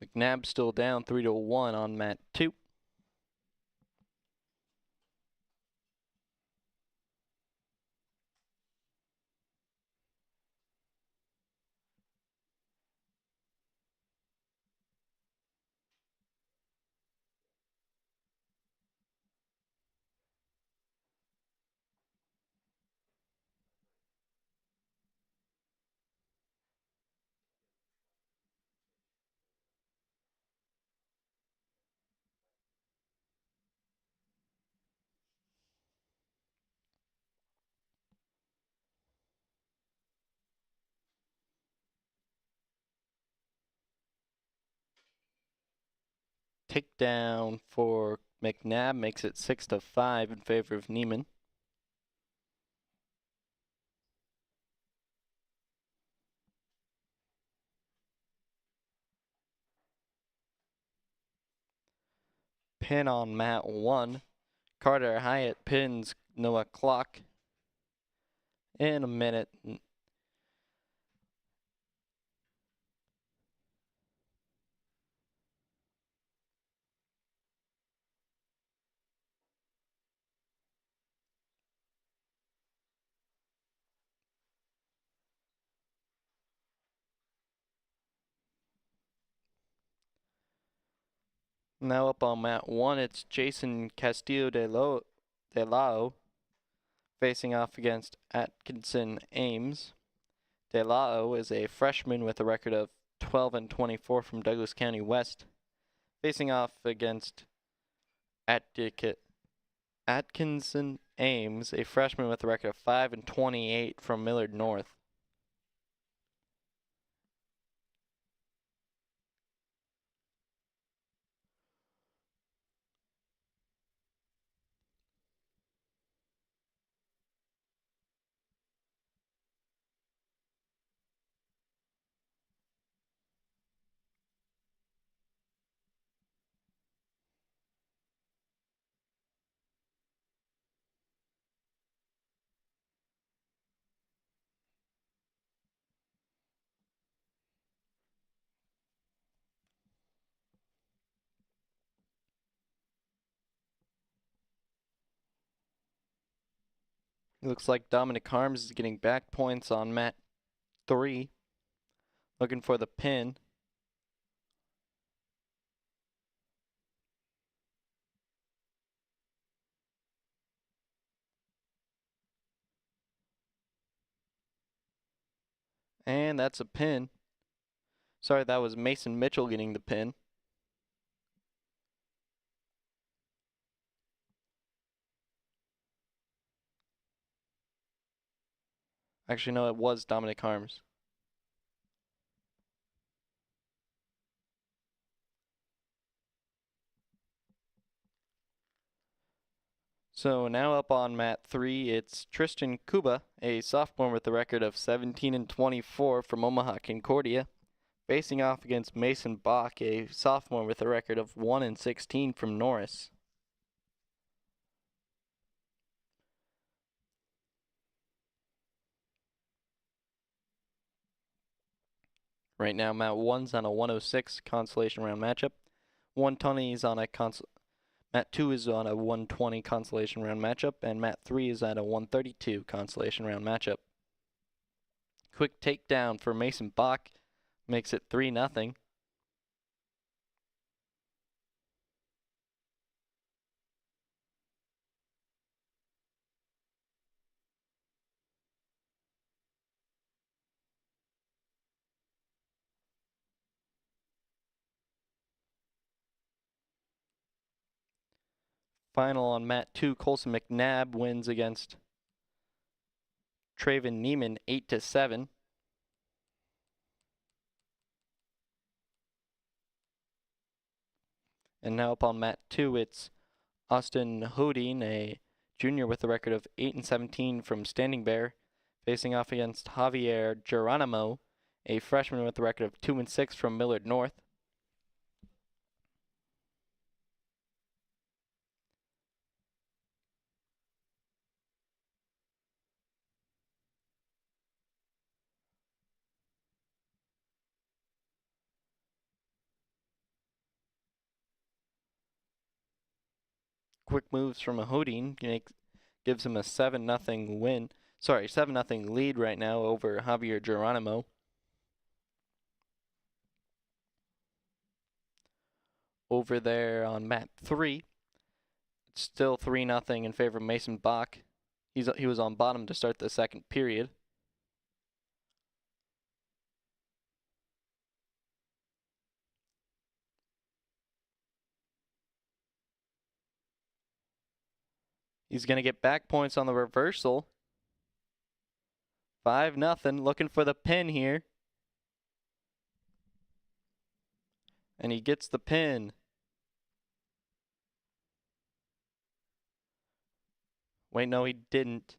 McNabb still down 3-1 on mat 2. Takedown for McNabb makes it 6-5 in favor of Neiman. Pin on mat 1. Carter Hyatt pins Noah Clock in a minute. Now up on mat 1, it's Jason Castillo de Lao facing off against Atkinson Ames. De Lao is a freshman with a record of 12-24 from Douglas County West, facing off against Atkinson Ames, a freshman with a record of 5-28 from Millard North. It looks like Dominic Harms is getting back points on mat 3, looking for the pin. And that's a pin. Sorry, that was Mason Mitchell getting the pin. Actually, no, it was Dominic Harms. So now up on mat 3, it's Tristan Kuba, a sophomore with a record of 17-24 from Omaha Concordia, facing off against Mason Bach, a sophomore with a record of 1-16 from Norris. Right now, mat 1's on a 106 consolation round matchup. 120 is on a mat 2 is on a 120 consolation round matchup, and mat 3 is at a 132 consolation round matchup. Quick takedown for Mason Bach. Makes it 3-0. Final on mat 2, Colson McNabb wins against Traven Neiman 8-7. And now up on mat 2, it's Austin Hodin, a junior with a record of 8-17 from Standing Bear, facing off against Javier Geronimo, a freshman with a record of 2-6 from Millard North. Quick moves from a Hodin gives him a 7-0 win. Sorry, 7-0 lead right now over Javier Geronimo. Over there on mat 3, it's still 3-0 in favor of Mason Bach. He was on bottom to start the second period. He's going to get back points on the reversal. 5-0, looking for the pin here. And he gets the pin. Wait, no, he didn't.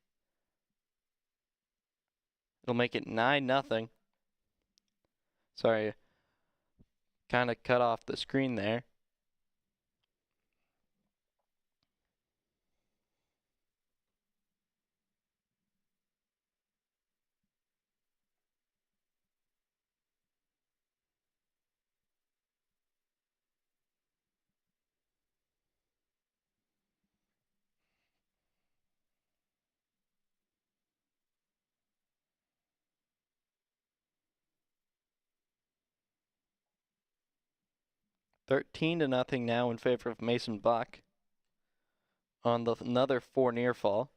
It'll make it 9-0. Sorry, kind of cut off the screen there. $13-0 now in favor of Mason Bach on another 4 near fall.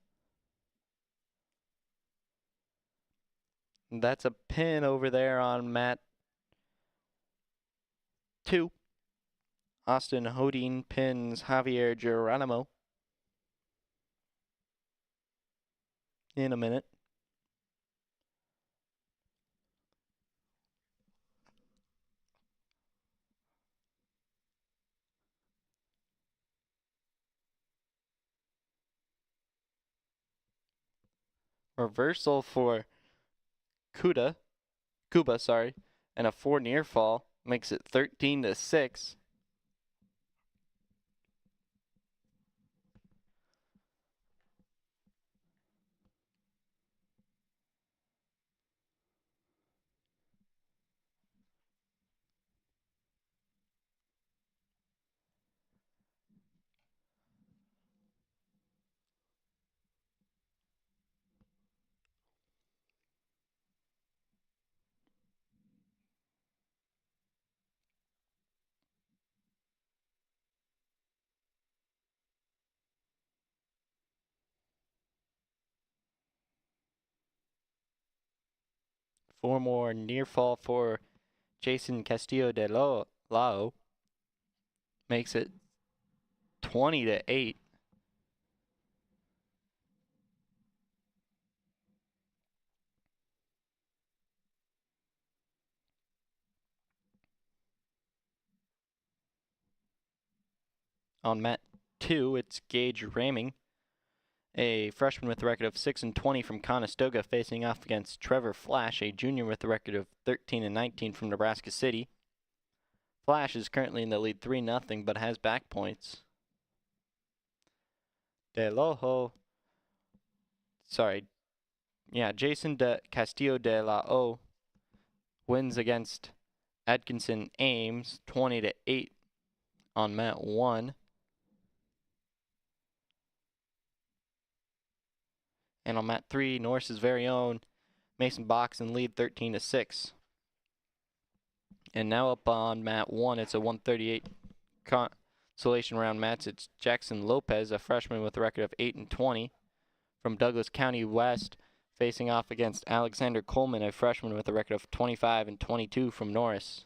And that's a pin over there on mat 2. Austin Hodin pins Javier Geronimo in a minute. Reversal for Cuba, and a 4 near fall makes it 13-6. Four more near fall for Jason Castillo de Lao makes it 20-8. On mat 2, it's Gage Raming, a freshman with a record of 6-20 from Conestoga, facing off against Trevor Flash, a junior with a record of 13-19 from Nebraska City. Flash is currently in the lead 3-0, but has back points. Jason Castillo de la O wins against Atkinson Ames 20-8 on mat 1. And on mat 3, Norris's very own Mason Bach in lead 13-6. And now up on mat 1, it's a 138 consolation round match. It's Jackson Lopez, a freshman with a record of 8-20 from Douglas County West, facing off against Alexander Coleman, a freshman with a record of 25-22 from Norris.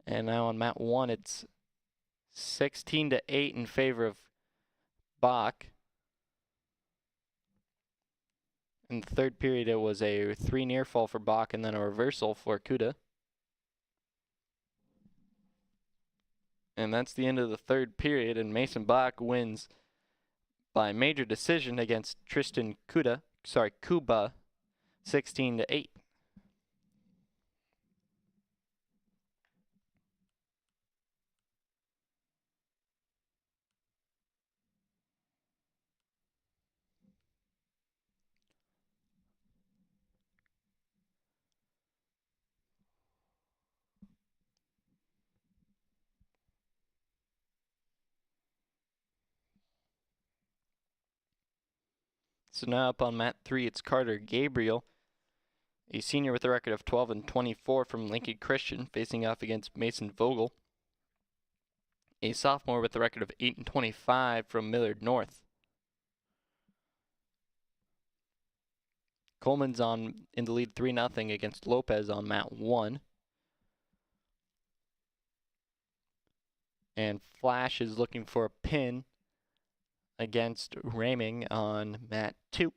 And now on mat 1, it's 16-8 in favor of Bach. In the third period, it was a 3 near fall for Bach and then a reversal for Kuda. And that's the end of the third period, and Mason Bach wins by major decision against Tristan Kuba, 16-8. So now up on mat 3, it's Carter Gabriel, a senior with a record of 12-24 from Lincoln Christian, facing off against Mason Vogel, a sophomore with a record of 8-25 from Millard North. Coleman's in the lead 3-0 against Lopez on mat 1. And Flash is looking for a pin against Raming on mat 2.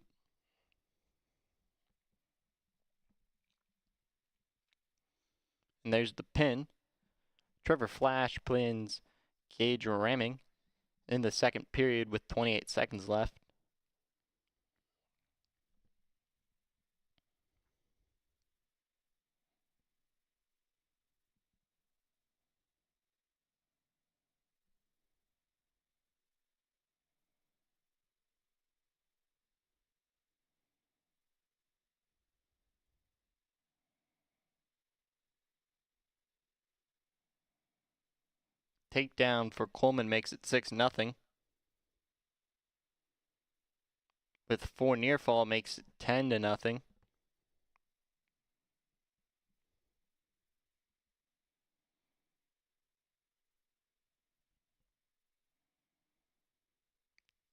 And there's the pin. Trevor Flash pins Gage Raming in the second period with 28 seconds left. Takedown for Coleman makes it 6-0. With 4 near fall makes it 10-0.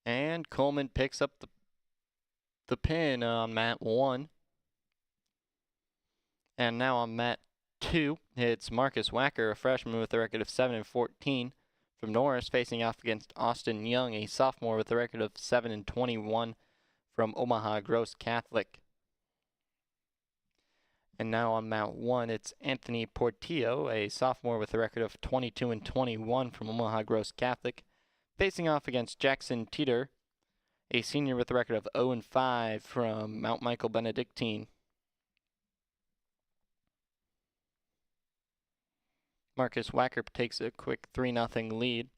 And Coleman picks up the pin on mat 1. And now on mat 2, it's Marcus Wacker, a freshman with a record of 7-14 from Norris, facing off against Austin Young, a sophomore with a record of 7-21 from Omaha Gross Catholic. And now on mat 1, it's Anthony Portillo, a sophomore with a record of 22-21 from Omaha Gross Catholic, facing off against Jackson Teeter, a senior with a record of 0-5 from Mount Michael Benedictine. Marcus Wacker takes a quick 3-0 lead.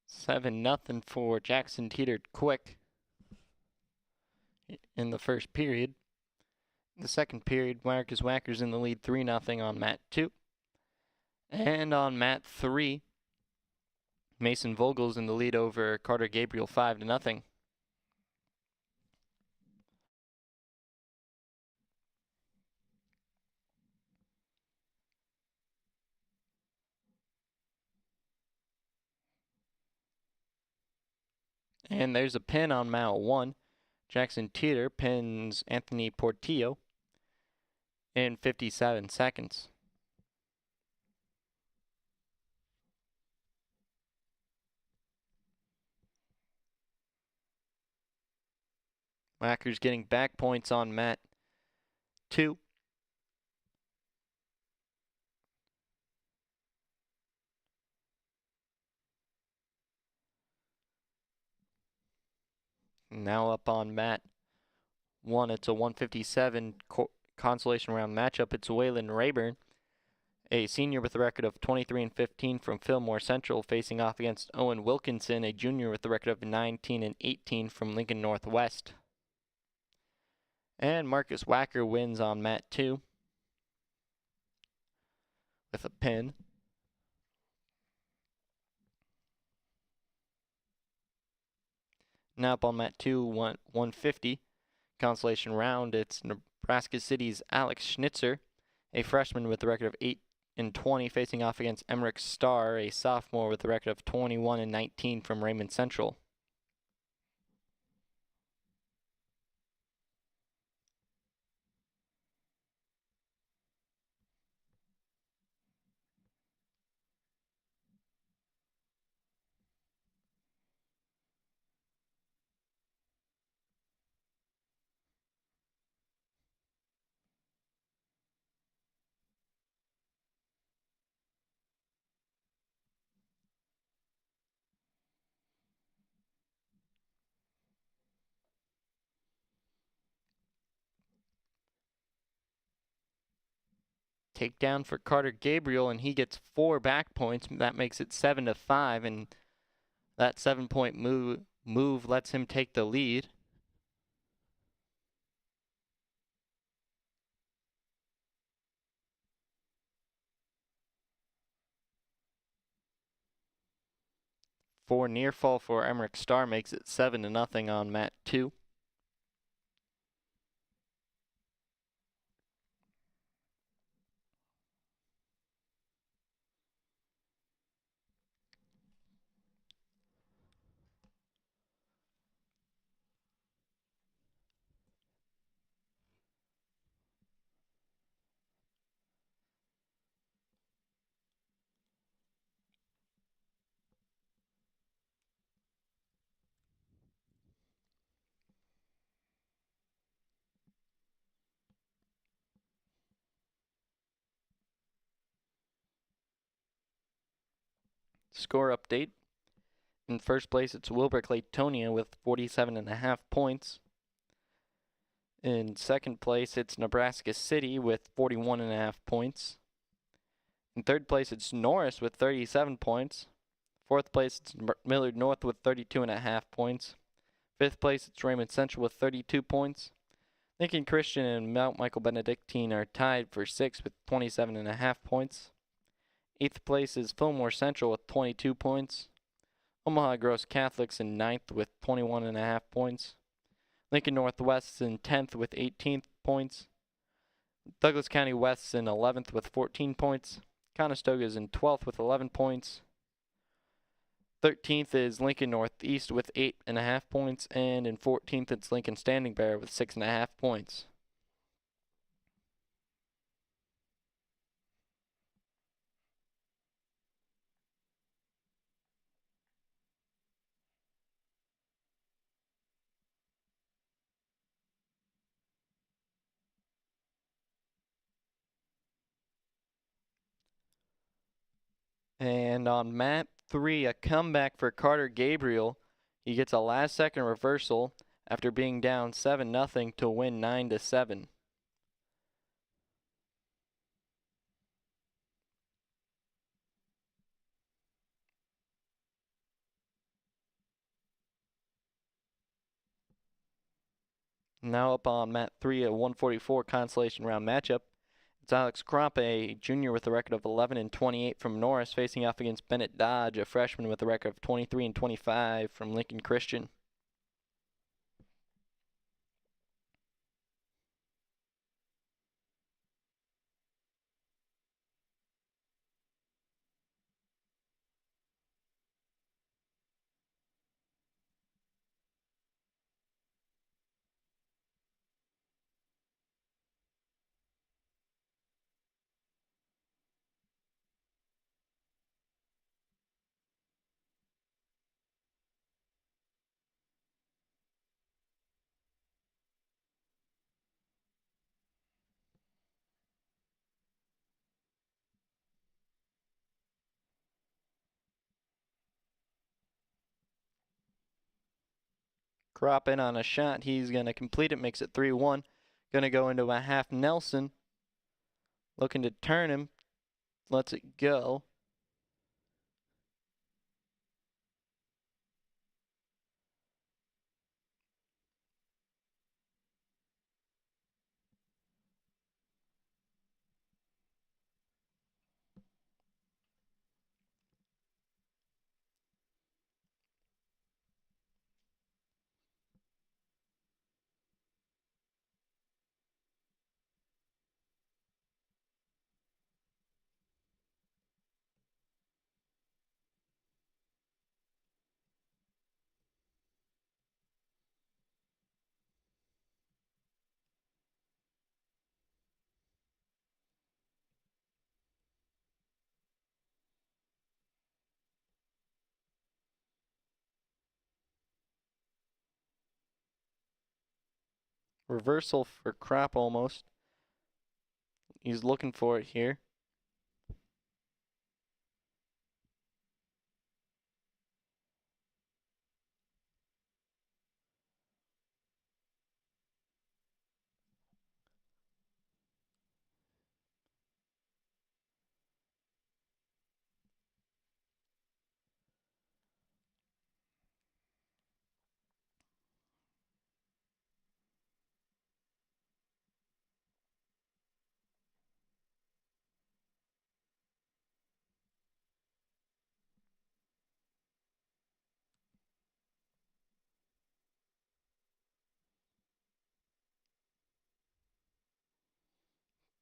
Seven nothing for Jackson Teeter quick in the first period. In the second period, Marcus Wacker's in the lead 3-0 on mat 2. And on mat 3, Mason Vogel's in the lead over Carter Gabriel 5-0. And there's a pin on mat 1. Jackson Teeter pins Anthony Portillo in 57 seconds. Wacker's getting back points on mat 2. Now up on mat 1, it's a 157 consolation round matchup, it's Waylon Rayburn, a senior with a record of 23-15 from Fillmore Central, facing off against Owen Wilkinson, a junior with a record of 19-18 from Lincoln Northwest. And Marcus Wacker wins on mat 2 with a pin. Now up on mat 2, 150 consolation round, it's Nebraska City's Alex Schnitzer, a freshman with a record of 8-20, facing off against Emmerich Starr, a sophomore with a record of 21-19 from Raymond Central. Takedown for Carter Gabriel, and he gets 4 back points. That makes it 7-5, and that 7-point move lets him take the lead. For near fall for Emmerich Starr makes it 7-0 on mat 2. Score update. In first place, it's Wilbur Claytonia with 47.5 points. In second place, it's Nebraska City with 41.5 points. In third place, it's Norris with 37 points. Fourth place, it's Millard North with 32.5 points. Fifth place, it's Raymond Central with 32 points. Lincoln Christian and Mount Michael Benedictine are tied for 6th with 27.5 points. 8th place is Fillmore Central with 22 points. Omaha Gross Catholics in 9th with 21.5 points. Lincoln Northwest's in 10th with 18 points. Douglas County West's in 11th with 14 points. Conestoga's in 12th with 11 points. 13th is Lincoln Northeast with 8.5 points. And in 14th, it's Lincoln Standing Bear with 6.5 points. And on mat 3, a comeback for Carter Gabriel. He gets a last-second reversal after being down 7-0 to win 9-7. Now up on mat 3, a 144 consolation round matchup. It's Alex Crump, a junior with a record of 11-28 from Norris, facing off against Bennett Dodge, a freshman with a record of 23-25 from Lincoln Christian. Crop in on a shot. He's going to complete it, makes it 3-1. Gonna go into a half Nelson. Looking to turn him. Lets it go. Reversal for crap almost. He's looking for it here.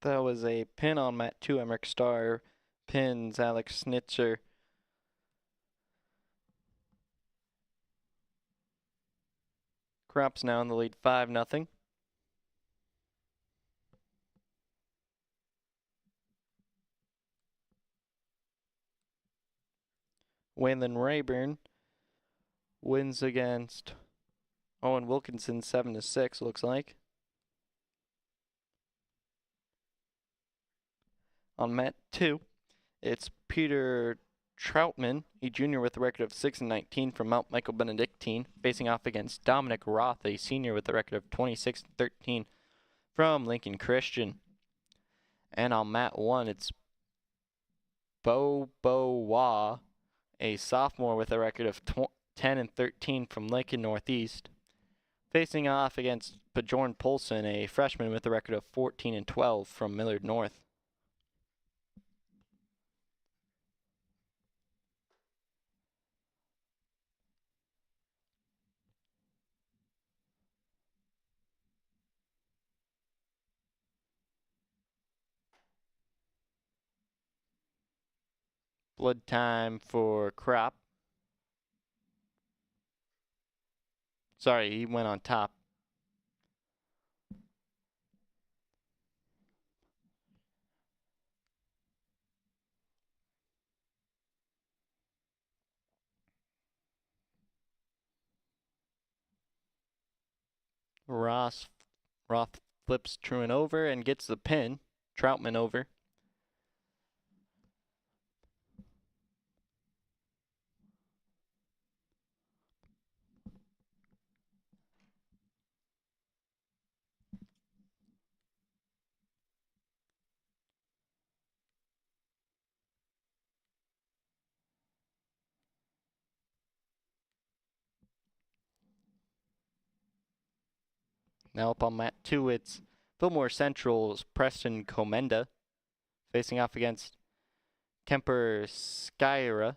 That was a pin on mat 2. Emmerich Starr pins Alex Snitzer. Crop's now in the lead 5-0. Waylon Rayburn wins against Owen Wilkinson 7-6, looks like. On mat 2, it's Peter Troutman, a junior with a record of 6-19 from Mount Michael Benedictine, facing off against Dominic Roth, a senior with a record of 26-13 from Lincoln Christian. And on mat 1, it's Bo Wah, a sophomore with a record of 10-13 from Lincoln Northeast, facing off against Bjorn Polson, a freshman with a record of 14-12 from Millard North. Blood time for Crop. Sorry, he went on top. Roth flips Truman over and gets the pin. Troutman over. Now up on mat 2, it's Fillmore Central's Preston Comenda facing off against Kemper Skrija.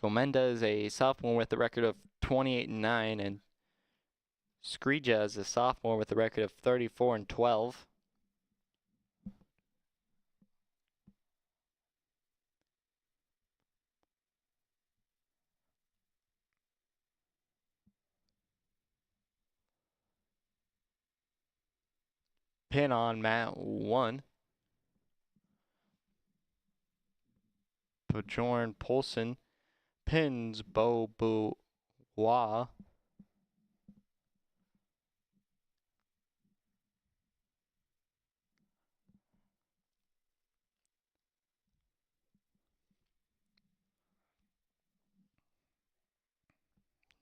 Comenda is a sophomore with a record of 28-9, and Skrija is a sophomore with a record of 34-12. Pin on mat 1. Bjorn Polson pins Bo Wah.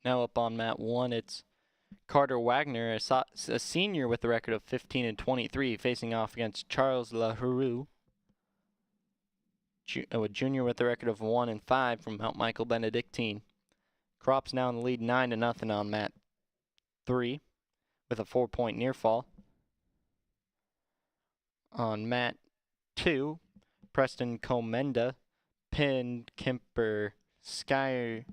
Now up on mat 1, it's Carter Wagner, a senior with a record of 15 and 23, facing off against Charles LaHoureux, a junior with a record of 1 and 5 from Mount Michael Benedictine. Crop's now in the lead 9-0 on mat 3 with a 4-point near fall. On mat 2, Preston Comenda pinned Kemper Skyja.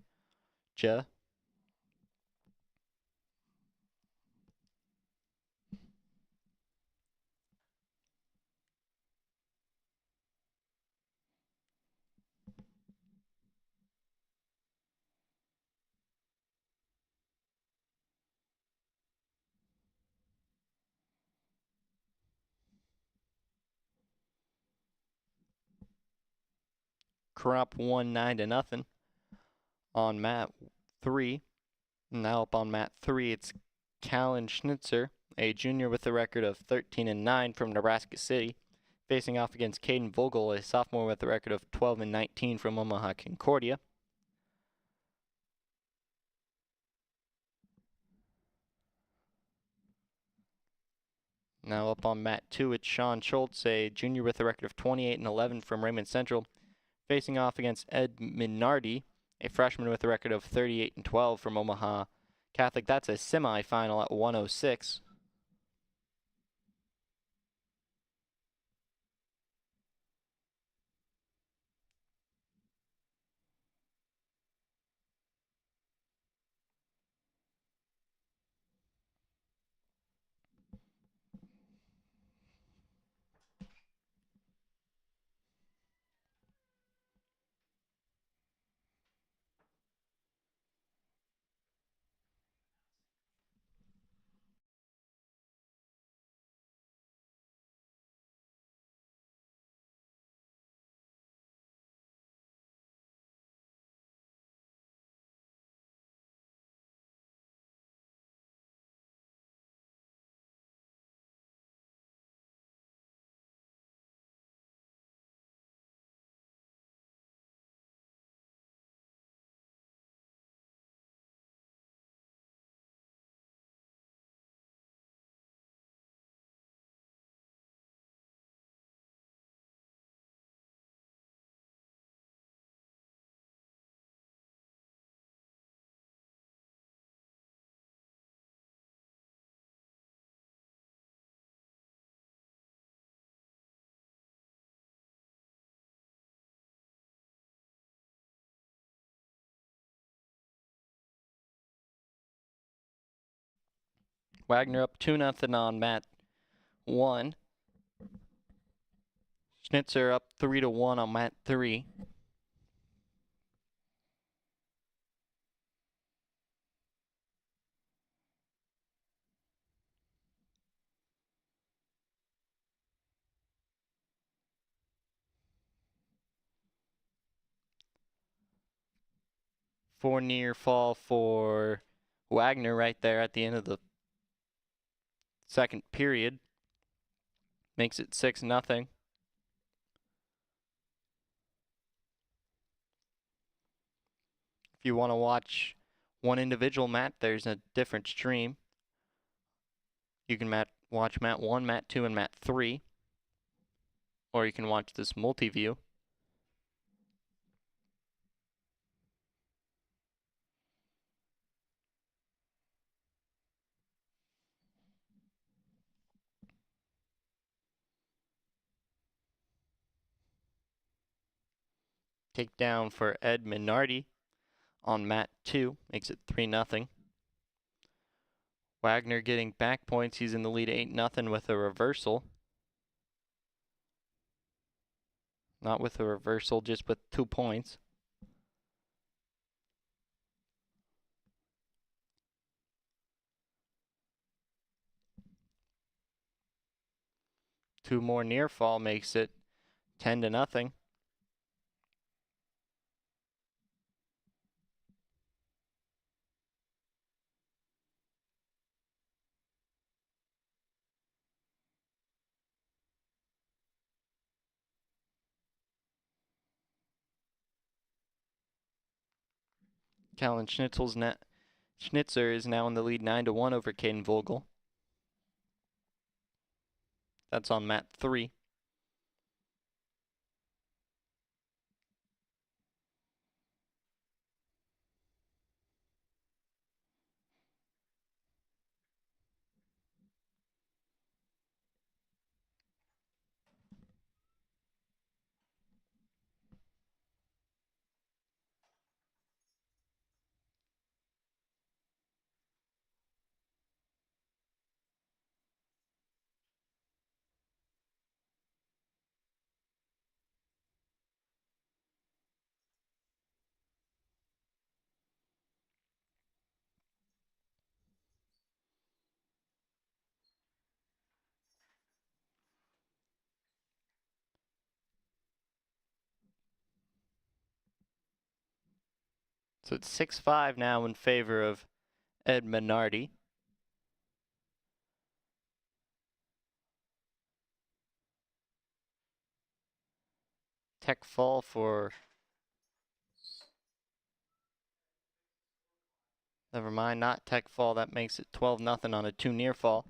Crop won 9-0 on mat 3. Now up on mat 3, it's Callan Schnitzer, a junior with a record of 13 and 9 from Nebraska City, facing off against Caden Vogel, a sophomore with a record of 12 and 19 from Omaha Concordia. Now up on mat 2, it's Sean Schultz, a junior with a record of 28 and 11 from Raymond Central, facing off against Ed Minardi, a freshman with a record of 38 and 12 from Omaha Catholic. That's a semifinal at 106. Wagner up 2-0 on mat 1. Schnitzer up 3-1 on mat 3. For near fall for Wagner right there at the end of the second period. Makes it 6-0. If you want to watch one individual mat, there's a different stream. You can watch mat 1, mat 2, and mat 3. Or you can watch this multi-view. Takedown for Ed Minardi on mat 2. Makes it 3-0. Wagner getting back points. He's in the lead 8-0 with a reversal. Not with a reversal, just with 2 points. Two more near fall makes it 10-0. Callan Schnitzel's Schnitzer is now in the lead 9-1 over Caden Vogel. That's on mat 3. So it's 6-5 now in favor of Ed Minardi. Tech fall for... Never mind, not tech fall. That makes it 12-0 on a 2 near fall.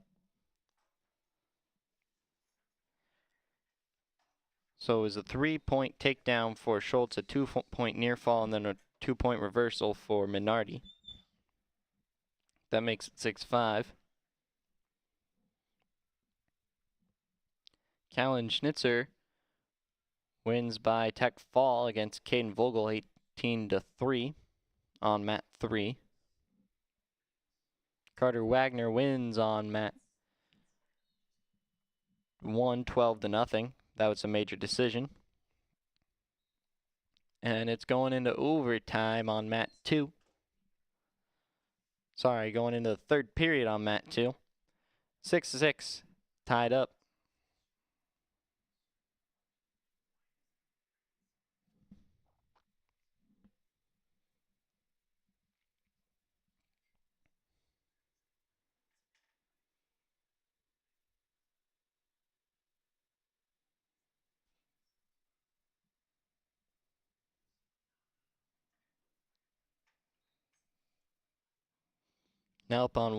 So it was a 3-point takedown for Schultz, a 2-point near fall, and then a 2-point reversal for Minardi. That makes it 6-5. Callan Schnitzer wins by tech fall against Caden Vogel 18-3 on mat 3. Carter Wagner wins on mat 1, 12-0. That was a major decision. And it's going into overtime on mat 2. Sorry, going into the third period on mat 2. 6-6, tied up. Now up on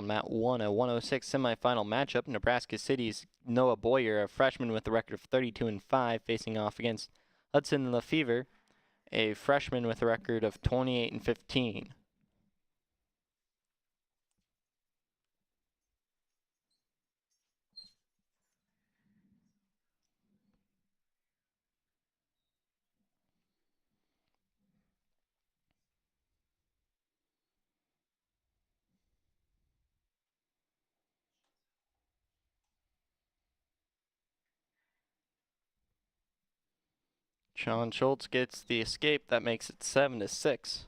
mat 1, a 106 semifinal matchup. Nebraska City's Noah Boyer, a freshman with a record of 32-5, facing off against Hudson Lefevre, a freshman with a record of 28-15. Sean Schultz gets the escape. That makes it 7-6.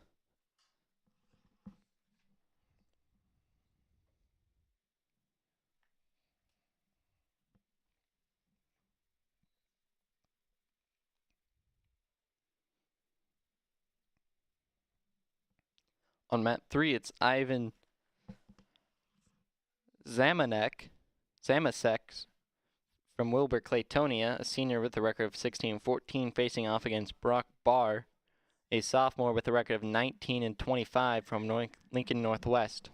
On mat 3, it's Ivan Zamasek from Wilbur Claytonia, a senior with a record of 16-14, facing off against Brock Barr, a sophomore with a record of 19-25 from Lincoln Northwest.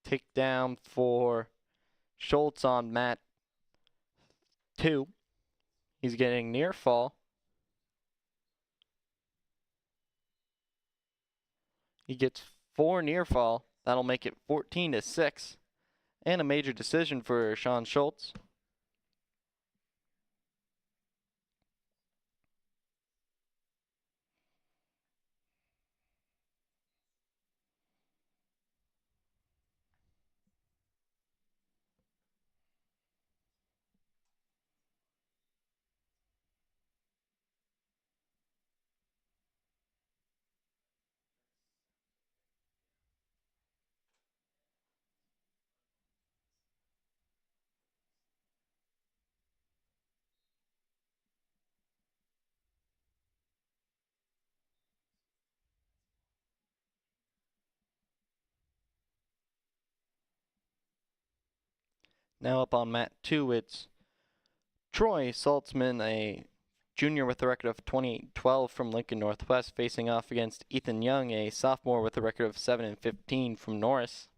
Takedown for Schultz on mat 2. He's getting near fall. He gets 4 near fall. That'll make it 14-6. And a major decision for Sean Schultz. Now up on mat 2, it's Troy Saltzman, a junior with a record of 28-12 from Lincoln Northwest, facing off against Ethan Young, a sophomore with a record of 7-15 from Norris.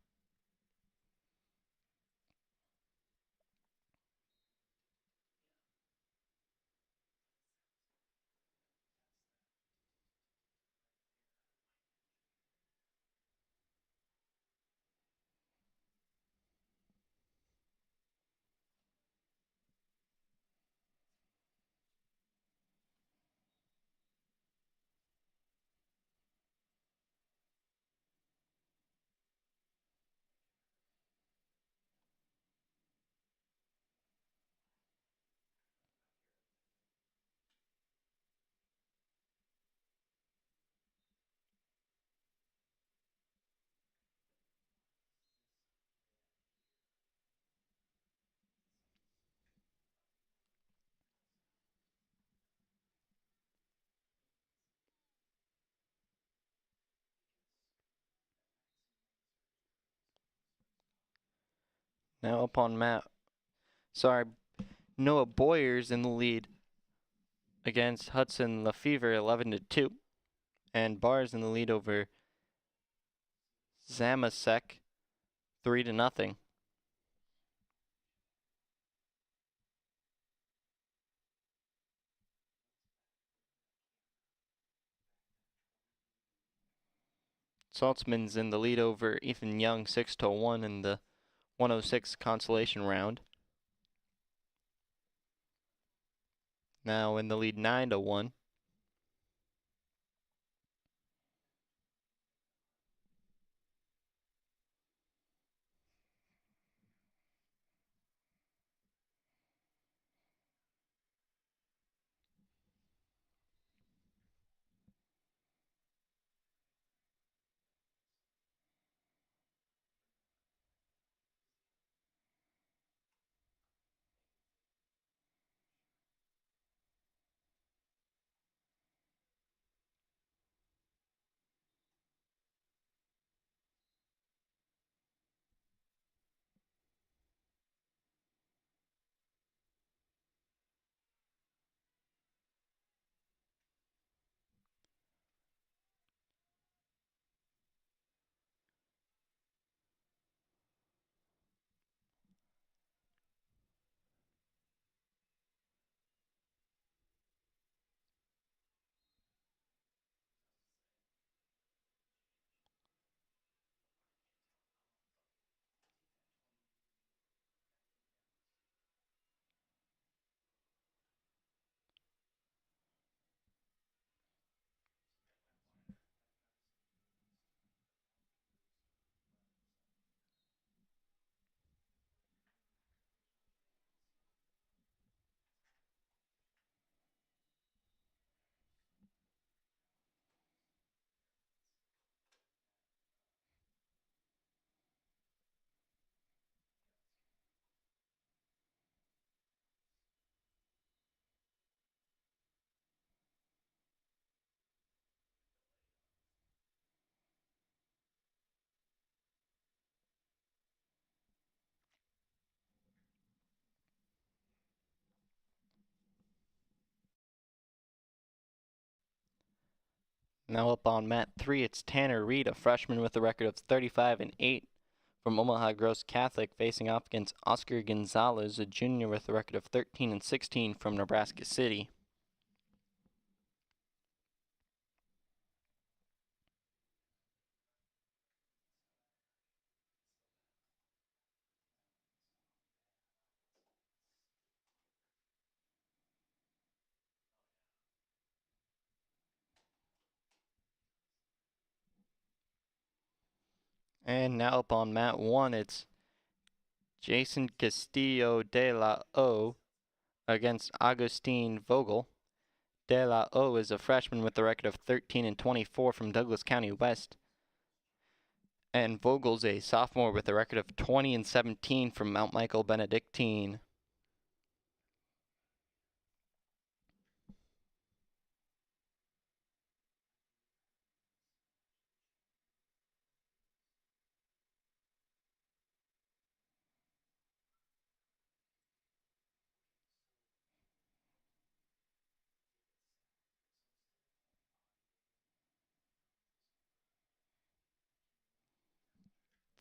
Now up on Noah Boyer's in the lead against Hudson Lefevre 11-2, and Barr's in the lead over Zamasek 3-0. Saltzman's in the lead over Ethan Young 6-1 in the 106 consolation round. Now in the lead 9-1. Now up on mat 3, it's Tanner Reed, a freshman with a record of 35-8 from Omaha Gross Catholic, facing off against Oscar Gonzalez, a junior with a record of 13-16 from Nebraska City. And now up on mat 1, it's Jason Castillo de la O against Agustin Vogel. De La O is a freshman with a record of 13-24 from Douglas County West, and Vogel's a sophomore with a record of 20-17 from Mount Michael Benedictine.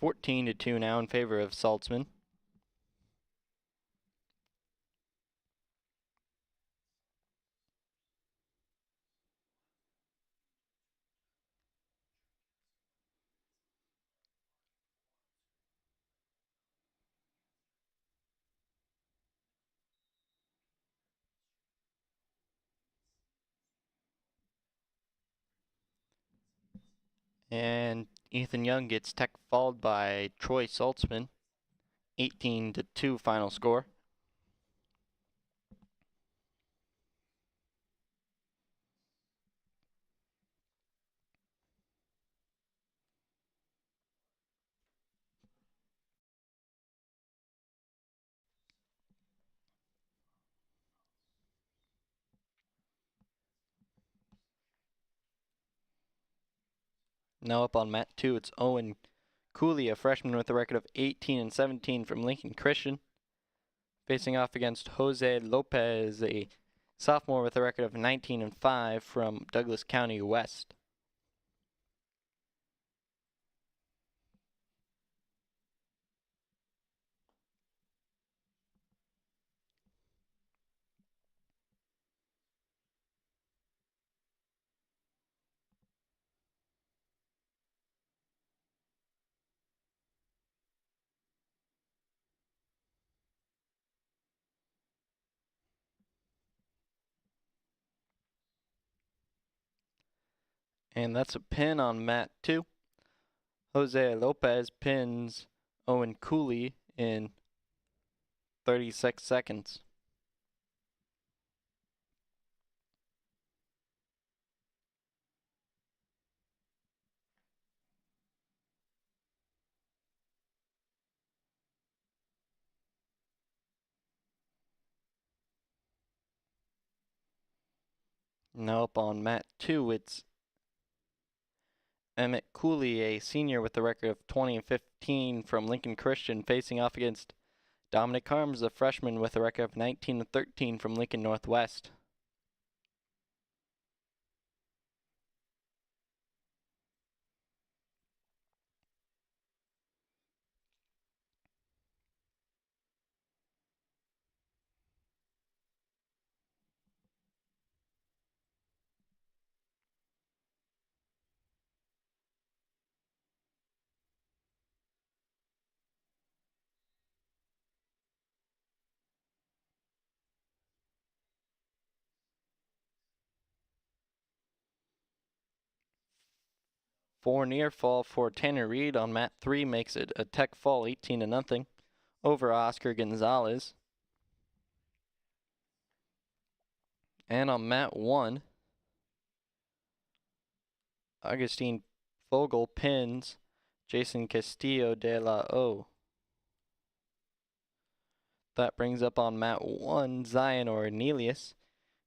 14-2 now in favor of Saltzman. And Ethan Young gets tech fouled by Troy Saltzman. 18-2 final score. Now up on mat 2, it's Owen Cooley, a freshman with a record of 18-17 from Lincoln Christian, facing off against Jose Lopez, a sophomore with a record of 19-5 from Douglas County West. And that's a pin on mat 2. Jose Lopez pins Owen Cooley in 36 seconds. Now up on mat 2, it's Emmett Cooley, a senior with a record of 20-15 from Lincoln Christian, facing off against Dominic Harms, a freshman with a record of 19-13 from Lincoln Northwest. For near fall for Tanner Reed on mat 3 makes it a tech fall 18-0 over Oscar Gonzalez. And on mat 1, Augustine Fogel pins Jason Castillo de la O. That brings up on mat 1 Zion Ornelius,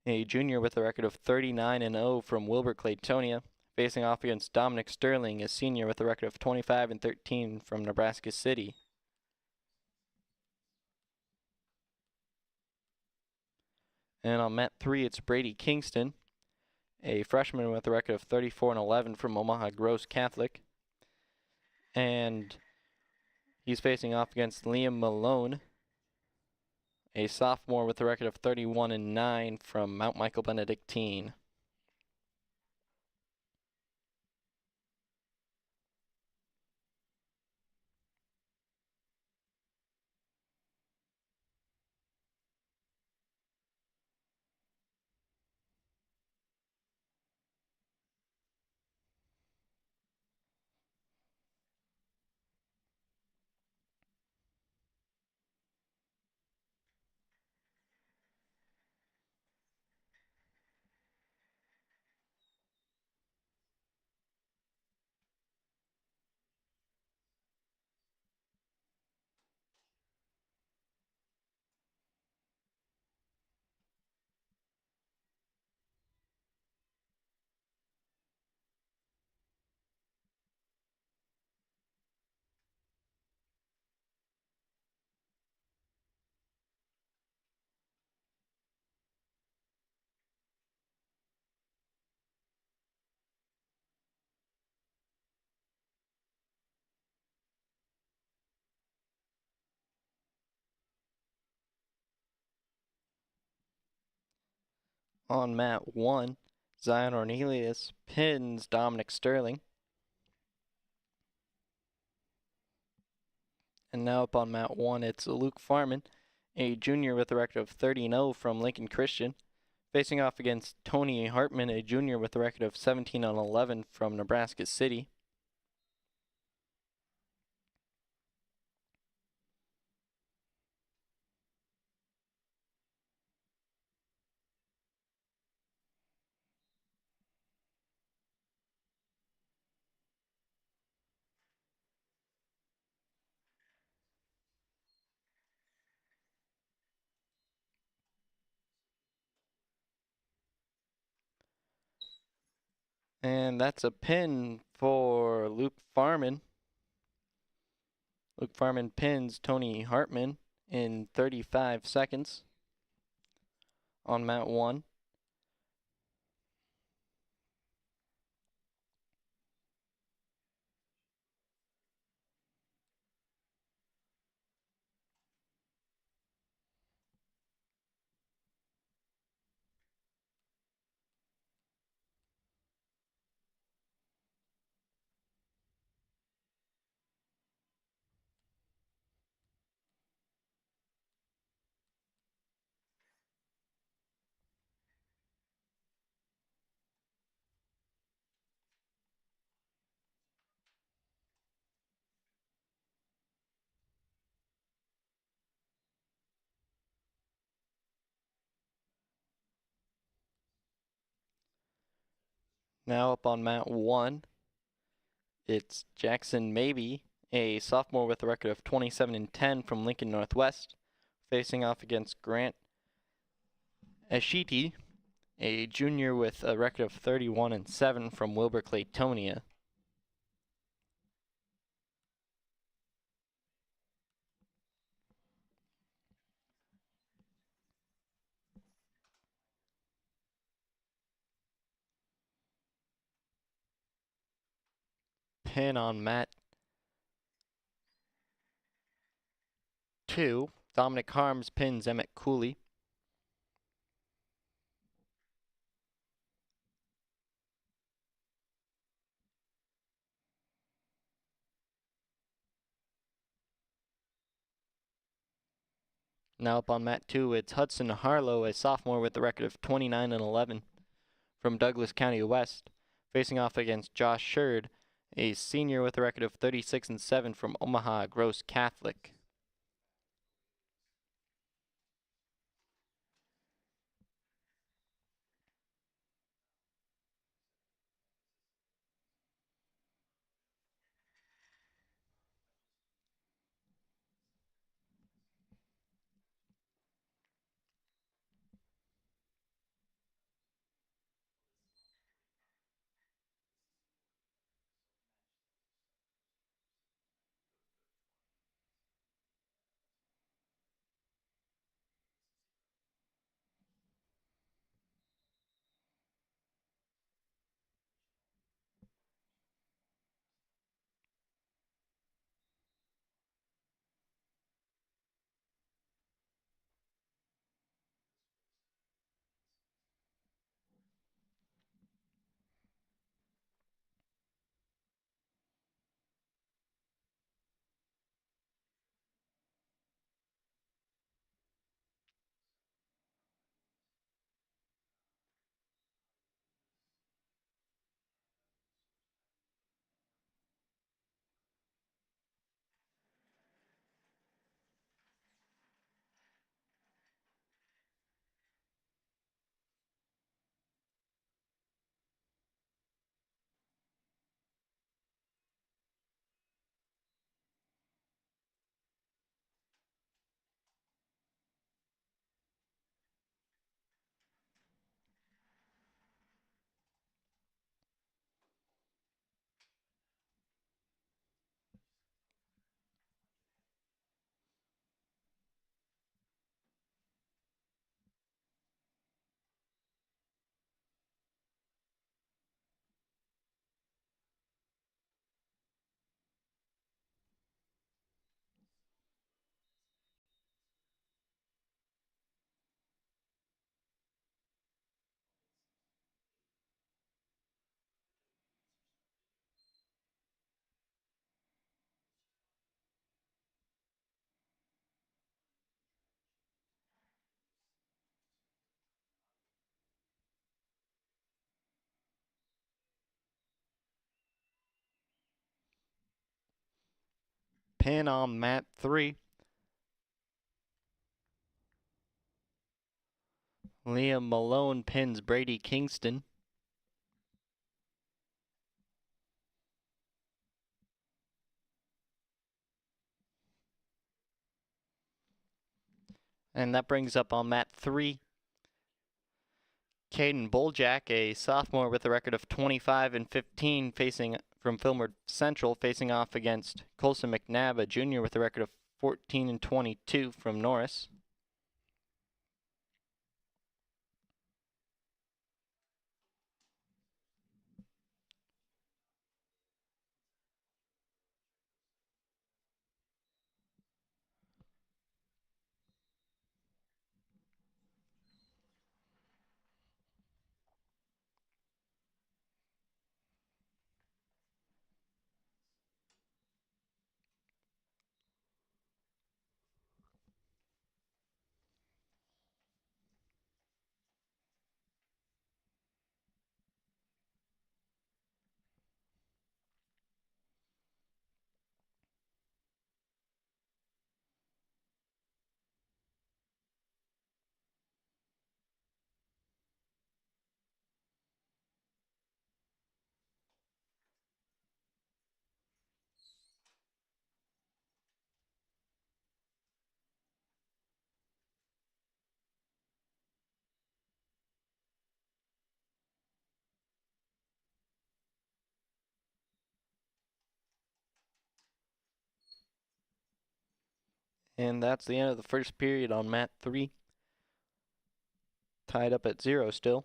a junior with a record of 39-0 from Wilbur Claytonia, facing off against Dominic Sterling, a senior with a record of 25-13 from Nebraska City. And on mat 3, it's Brady Kingston, a freshman with a record of 34-11 from Omaha Gross Catholic. And he's facing off against Liam Malone, a sophomore with a record of 31-9 from Mount Michael Benedictine. On mat 1, Zion Ornelius pins Dominic Sterling. And now up on mat 1, it's Luke Farman, a junior with a record of 30-0 from Lincoln Christian, facing off against Tony Hartman, a junior with a record of 17-11 from Nebraska City. And that's a pin for Luke Farman. Luke Farman pins Tony Hartman in 35 seconds on mat 1. Now up on mat 1, it's Jackson Maybe, a sophomore with a record of 27-10 from Lincoln Northwest, facing off against Grant Ashiti, a junior with a record of 31-7 from Wilbur Claytonia. Pin on mat 2, Dominic Harms pins Emmett Cooley. Now up on mat 2, it's Hudson Harlow, a sophomore with a record of 29-11 from Douglas County West, facing off against Josh Sherd, a senior with a record of 36-7 from Omaha Gross Catholic. pin on mat 3. Liam Malone pins Brady Kingston. And that brings up on mat 3, Caden Boljack, a sophomore with a record of 25-15, facing from Fillmore Central, facing off against Colson McNabb, a junior with a record of 14-22 from Norris. And that's the end of the first period on mat 3. Tied up at 0 still.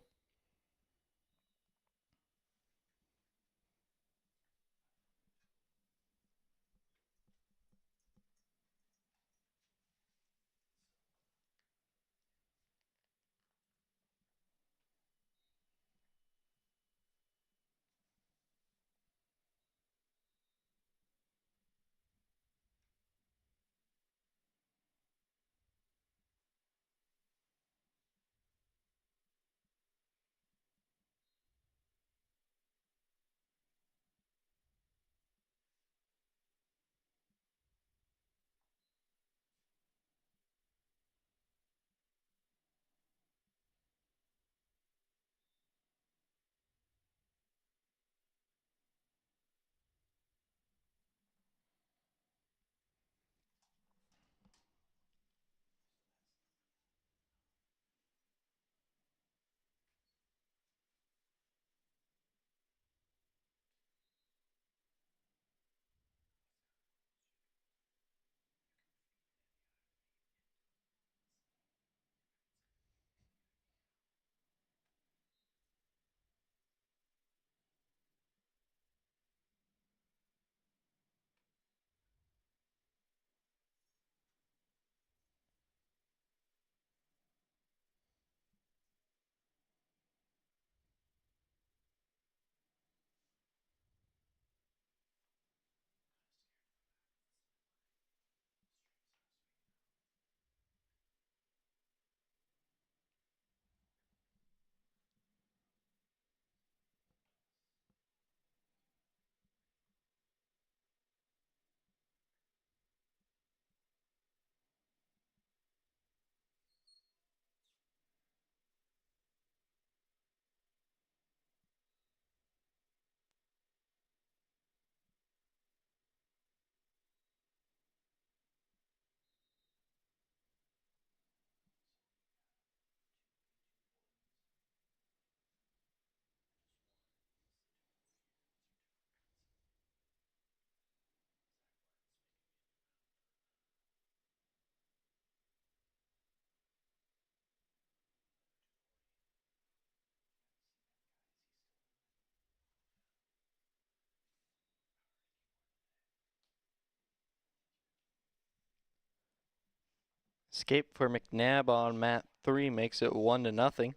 Escape for McNabb on mat 3 makes it 1-0.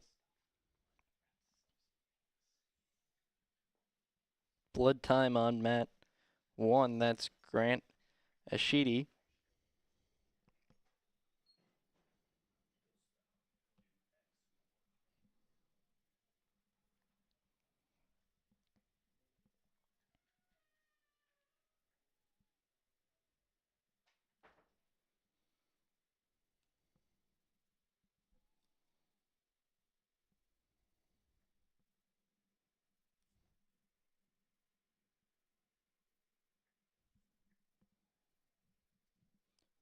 Blood time on mat 1, that's Grant Ashidi.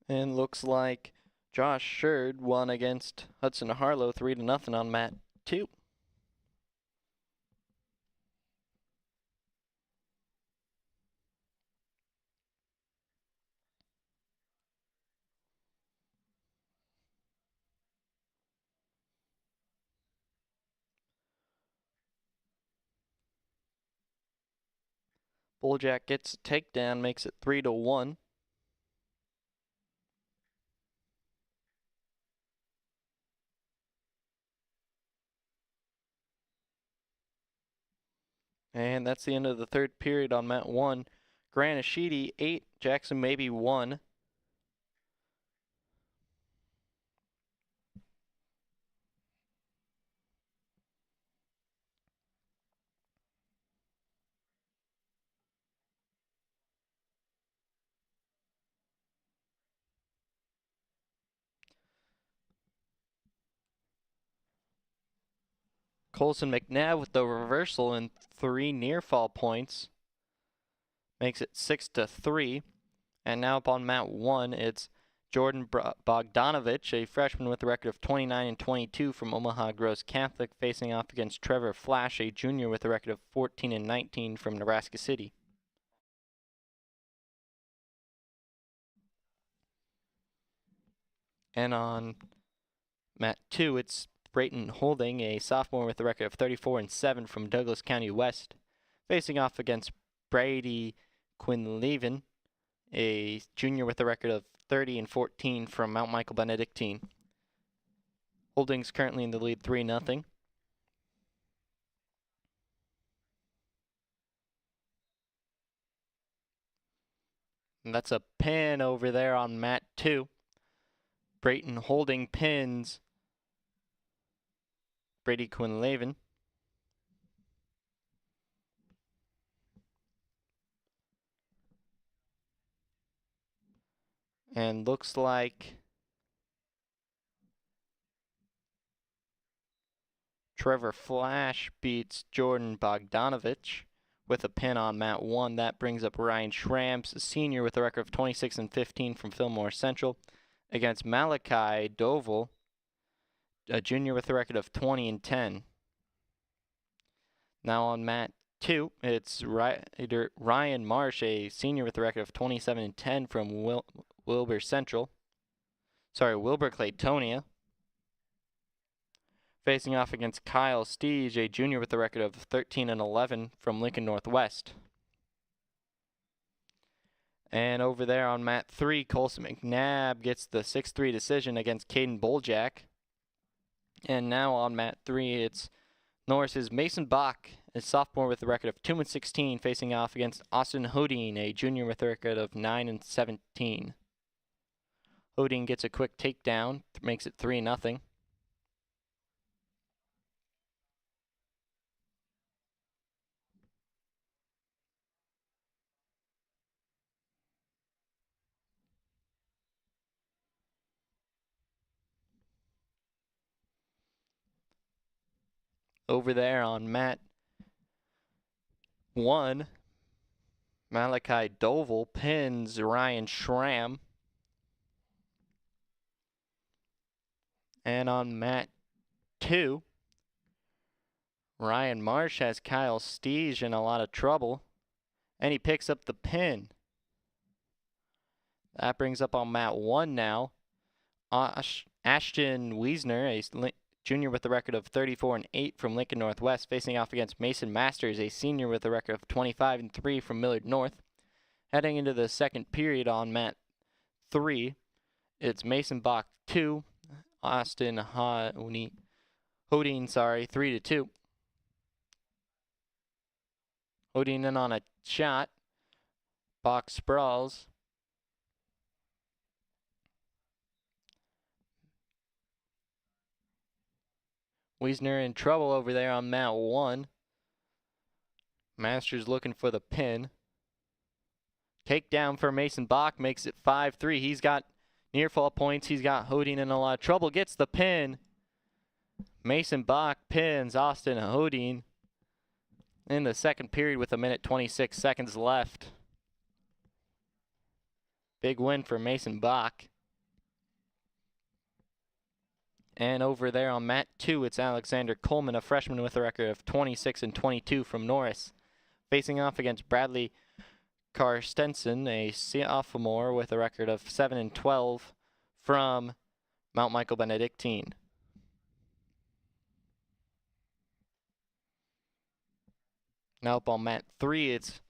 And looks like Josh Sherd won against Hudson Harlow 3-0 on mat 2. Bulljack gets a takedown, makes it 3-1. And that's the end of the third period on mat 1. Granashidi 8, Jackson Maybe 1. Colson McNabb with the reversal and 3 near fall points. Makes it 6-3. And now up on mat 1, it's Jordan Bogdanovich, a freshman with a record of 29-22 from Omaha Gross Catholic, facing off against Trevor Flash, a junior with a record of 14-19 from Nebraska City. And on mat 2, it's Brayton Holding, a sophomore with a record of 34-7 from Douglas County West, facing off against Brady Quinlevin, a junior with a record of 30-14 from Mount Michael Benedictine. Holding's currently in the lead 3-0. And that's a pin over there on mat 2. Brayton Holding pins Brady Quinlevin. And looks like Trevor Flash beats Jordan Bogdanovich with a pin on mat 1. That brings up Ryan Schramps, a senior with a record of 26-15 from Fillmore Central, against Malachi Doval, a junior with a record of 20-10. Now on mat 2, it's Ryan Marsh, a senior with a record of 27-10 from Wilbur Claytonia, facing off against Kyle Steege, a junior with a record of 13-11 from Lincoln Northwest. And over there on mat 3, Colson McNabb gets the 6-3 decision against Caden Bulljack. And now on mat 3, it's Norris's Mason Bach, a sophomore with a record of 2-16, facing off against Austin Hodine, a junior with a record of 9-17. Hodine gets a quick takedown, makes it 3-0. Over there on mat 1, Malachi Doval pins Ryan Schramm. And on mat 2, Ryan Marsh has Kyle Steege in a lot of trouble, and he picks up the pin. That brings up on mat 1 now Ashton Wiesner, a junior with a record of 34-8 from Lincoln Northwest, facing off against Mason Masters, a senior with a record of 25-3 from Millard North. Heading into the second period on mat 3, it's Mason Bach 2, Austin Hodine, 3-2. Hodine in on a shot. Bach sprawls. Wiesner in trouble over there on mat 1. Masters looking for the pin. Takedown for Mason Bach makes it 5-3. He's got near fall points. He's got Hodine in a lot of trouble. Gets the pin. Mason Bach pins Austin Hodine in the second period with 1:26 left. Big win for Mason Bach. And over there on mat 2, it's Alexander Coleman, a freshman with a record of 26-22 from Norris, facing off against Bradley Carstensen, a sophomore with a record of 7-12 from Mount Michael Benedictine. Now up on mat 3, it's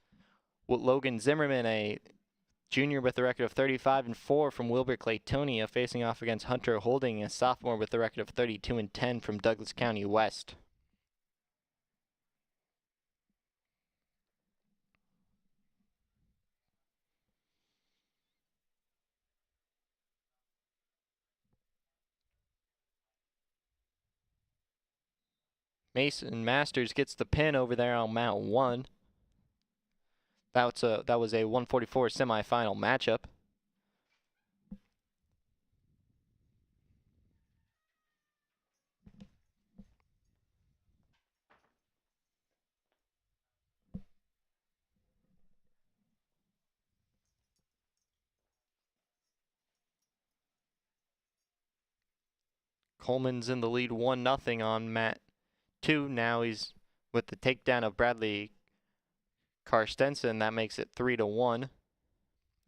Logan Zimmerman, a junior with a record of 35-4 from Wilbur Claytonia, facing off against Hunter Holding, a sophomore with a record of 32-10 from Douglas County West. Mason Masters gets the pin over there on mat 1. That was a 144 semifinal matchup. Coleman's in the lead 1-0 on mat 2. Now he's with the takedown of Bradley Carstensen. That makes it 3-1.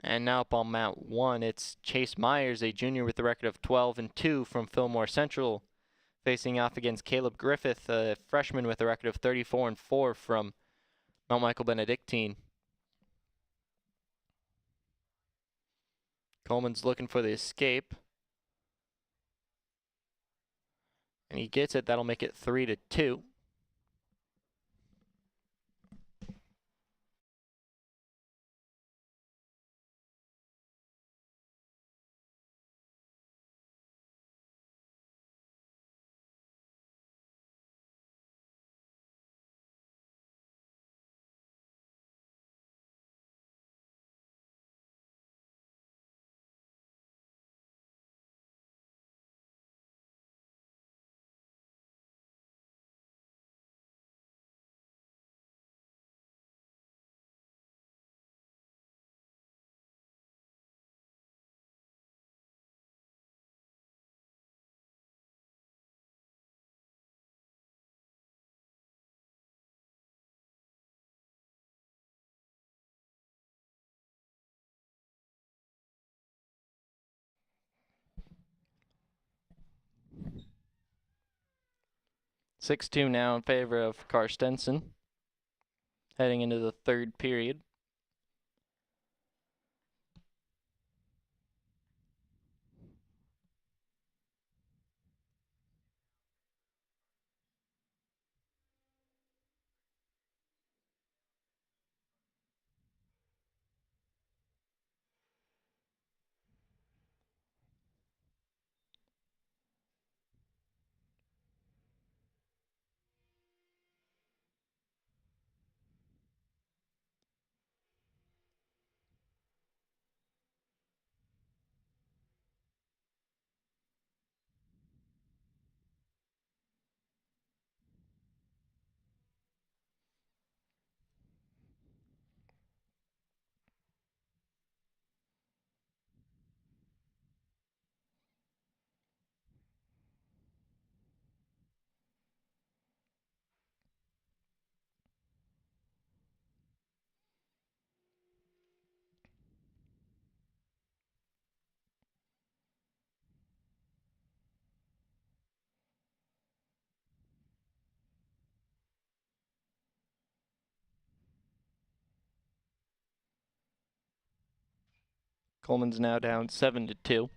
And now up on mat 1, it's Chase Myers, a junior with a record of 12-2 from Fillmore Central, facing off against Caleb Griffith, a freshman with a record of 34-4 from Mount Michael Benedictine. Coleman's looking for the escape. And he gets it. That'll make it 3-2. (6-2) now in favor of Carstensen, heading into the third period. Coleman's now down 7-2.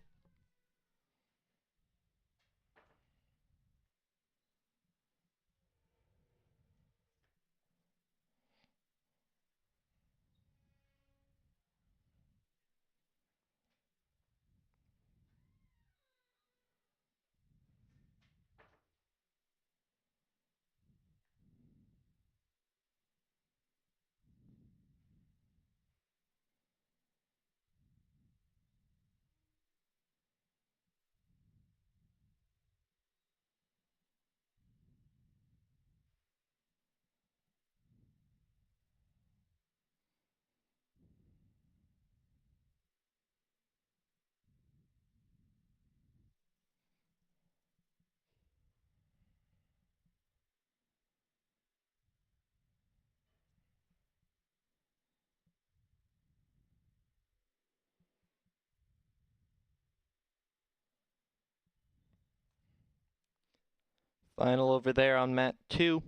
Final over there on mat 2.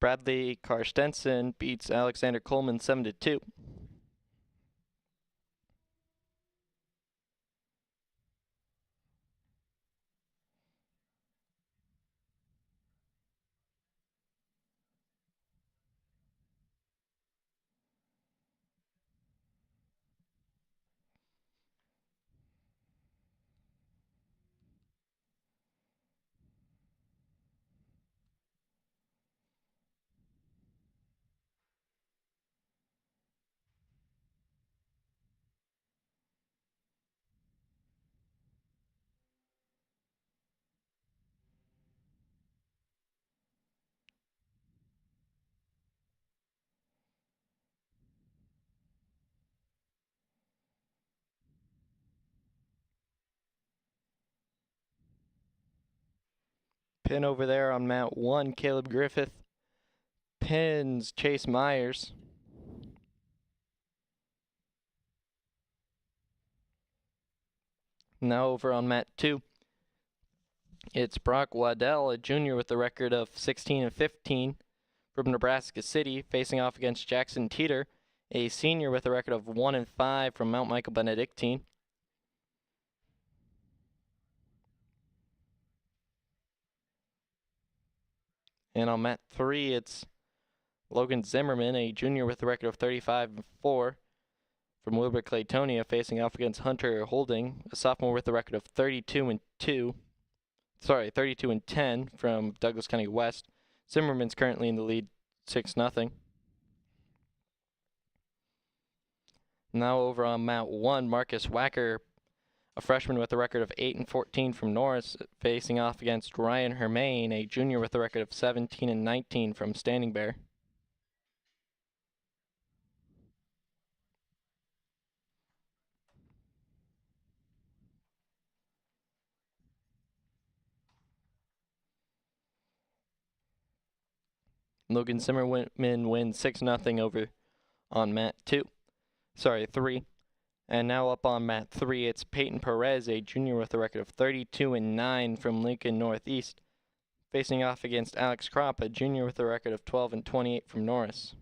Bradley Karstensen beats Alexander Coleman 7-2. Pin over there on mat 1, Caleb Griffith pins Chase Myers. Now over on mat 2, it's Brock Waddell, a junior with a record of 16-15 from Nebraska City, facing off against Jackson Teeter, a senior with a record of 1-5 from Mount Michael Benedictine. And on mat 3, it's Logan Zimmerman, a junior with a record of 35-4 from Wilbur Claytonia, facing off against Hunter Holding, a sophomore with a record of 32-10 from Douglas County West. Zimmerman's currently in the lead 6-0. Now over on mat 1, Marcus Wacker, a freshman with a record of 8-14 from Norris, facing off against Ryan Hermain, a junior with a record of 17-19 from Standing Bear. Logan Zimmerman wins 6-0 over on mat 3. And now up on mat 3, it's Peyton Perez, a junior with a record of 32-9 from Lincoln Northeast, facing off against Alex Kropp, a junior with a record of 12-28 from Norris.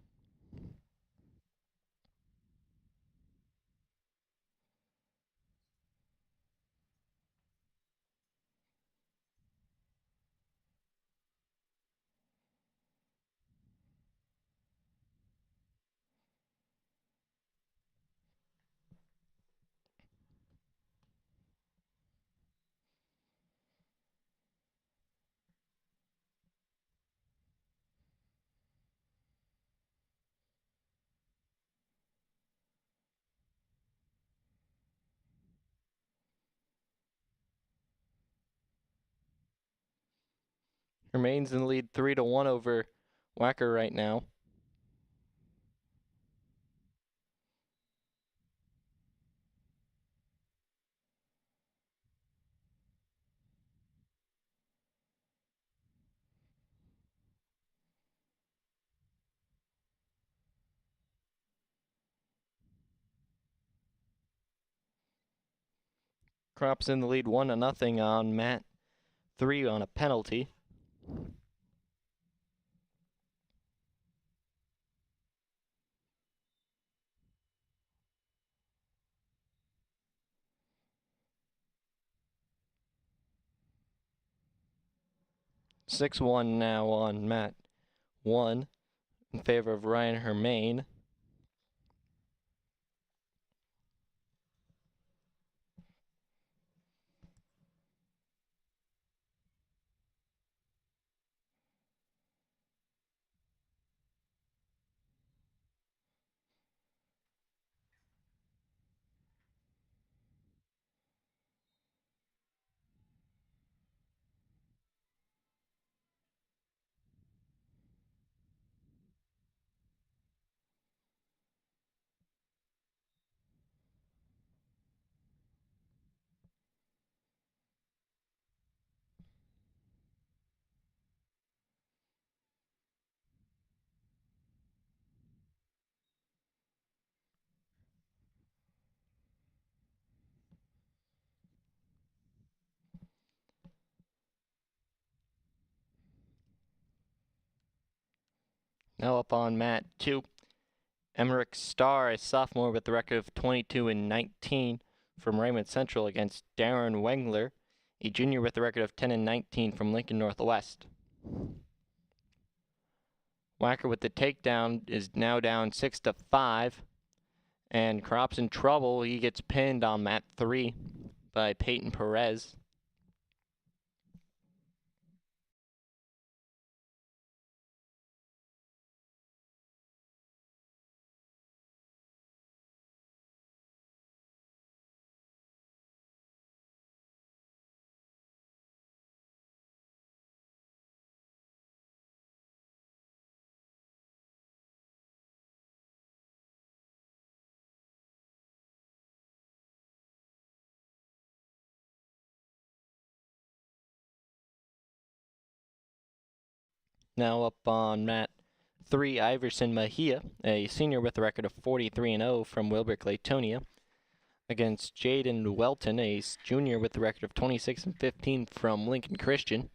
Remains in the lead 3-1 over Wacker right now. Kropp's in the lead 1-0 on mat 3 on a penalty. Six 1 now on mat 1 in favor of Ryan Hermain. Now up on mat 2, Emmerich Starr, a sophomore with a record of 22-19 from Raymond Central against Darren Wengler, a junior with a record of 10-19 from Lincoln Northwest. Wacker with the takedown is now down 6-5, and Crop's in trouble. He gets pinned on mat 3 by Peyton Perez. Now up on mat 3, Iverson Mejia, a senior with a record of 43-0 from Wilber Claytonia, against Jaden Welton, a junior with a record of 26-15 from Lincoln Christian.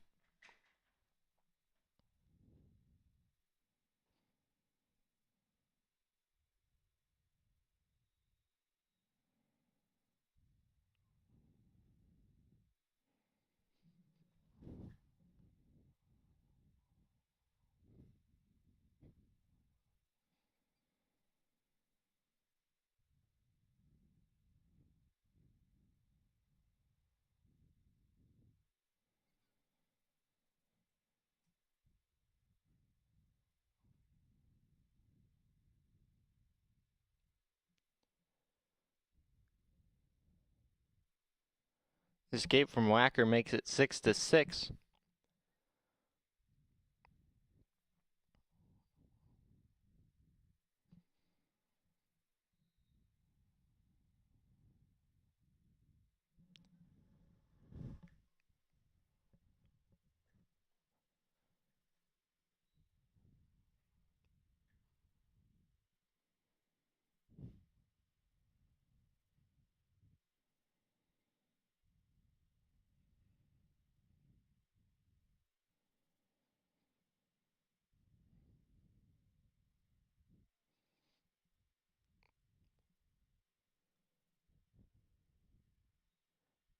Escape from Wacker makes it 6-6.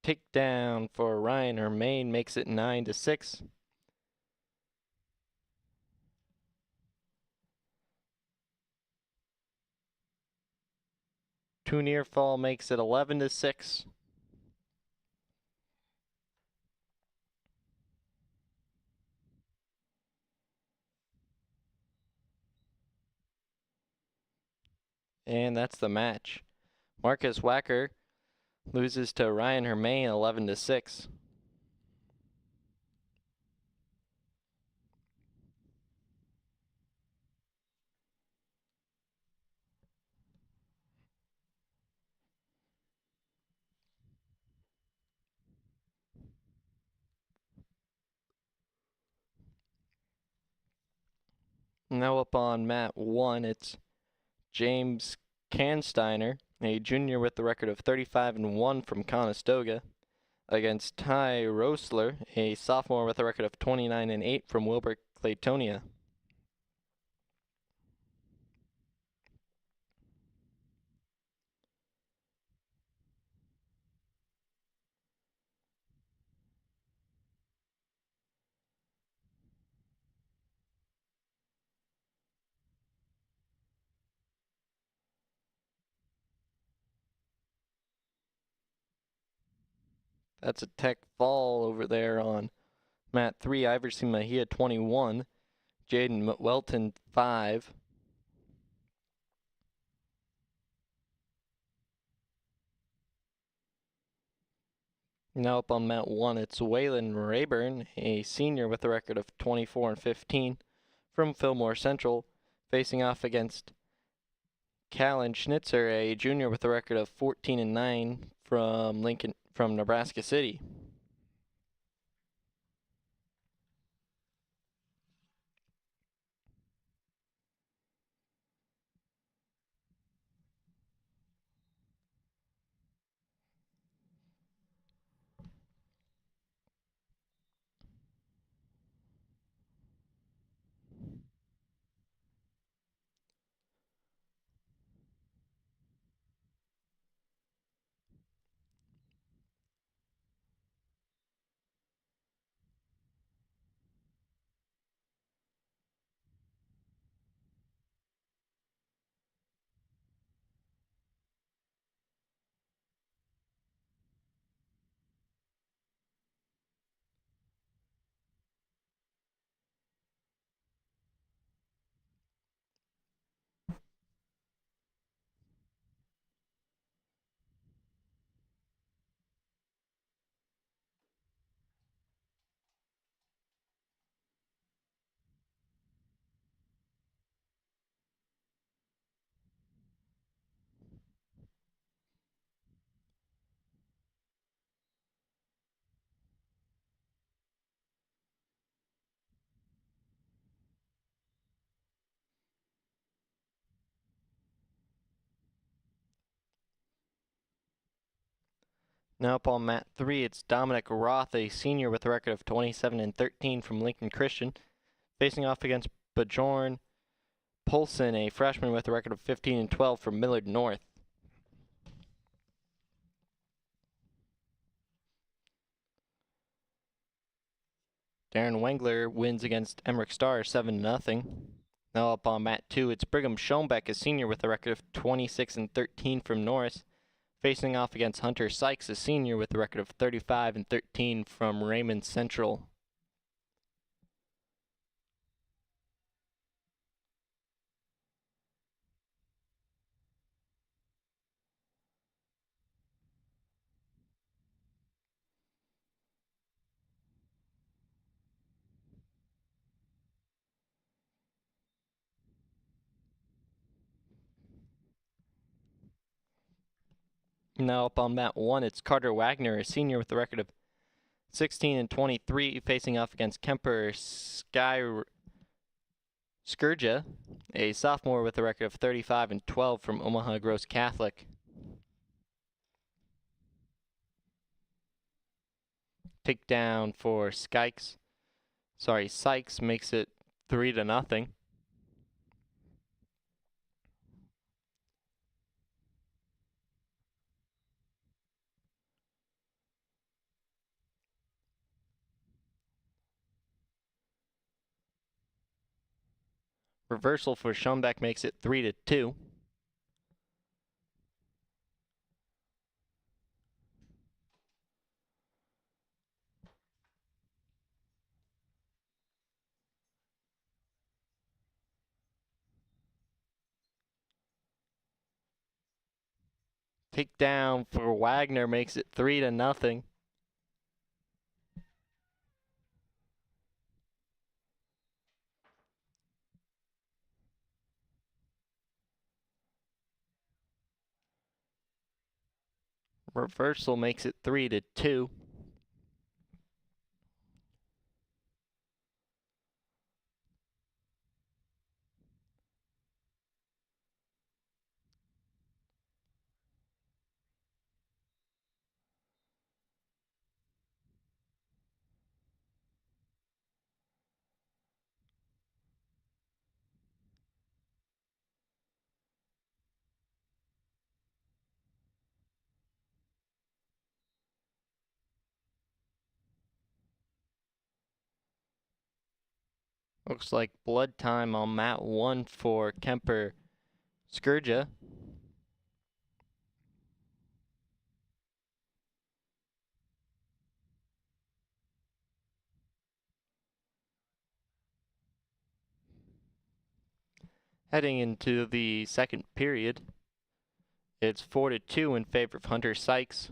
Takedown for Ryan Hermain makes it 9-6. Two near fall makes it 11-6. And that's the match. Marcus Wacker loses to Ryan Hermain 11-6. Now up on mat 1, it's James Cansteiner, a junior with the record of 35-1 from Conestoga, against Ty Rosler, a sophomore with a record of 29-8 from Wilber Claytonia. That's a tech fall over there on mat 3. Iverson Mejia 21, Jaden Welton 5. Now up on mat 1, it's Waylon Rayburn, a senior with a record of 24-15 from Fillmore Central, facing off against Callan Schnitzer, a junior with a record of 14-9 from Nebraska City. Now up on mat 3, it's Dominic Roth, a senior with a record of 27-13 from Lincoln Christian, facing off against Bjorn Polson, a freshman with a record of 15-12 from Millard North. Darren Wengler wins against Emmerich Starr 7-0. Now up on mat 2, it's Brigham Schoenbeck, a senior with a record of 26-13 from Norris, facing off against Hunter Sykes, a senior with a record of 35-13 from Raymond Central. Now up on mat 1, it's Carter Wagner, a senior with a record of 16-23, facing off against Kemper Skurja, a sophomore with a record of 35-12 from Omaha Gross Catholic. Takedown for Sykes makes it 3-0. Reversal for Schoenbeck makes it 3-2. Takedown for Wagner makes it 3-0. Reversal makes it 3-2. Looks like blood time on mat 1 for Kemper Skurja. Heading into the second period, it's 4-2 in favor of Hunter Sykes.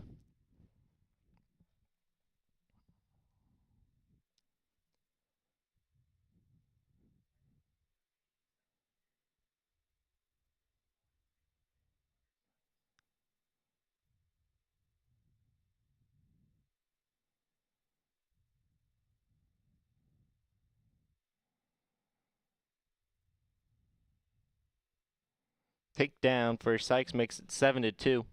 Takedown for Sykes makes it 7-2.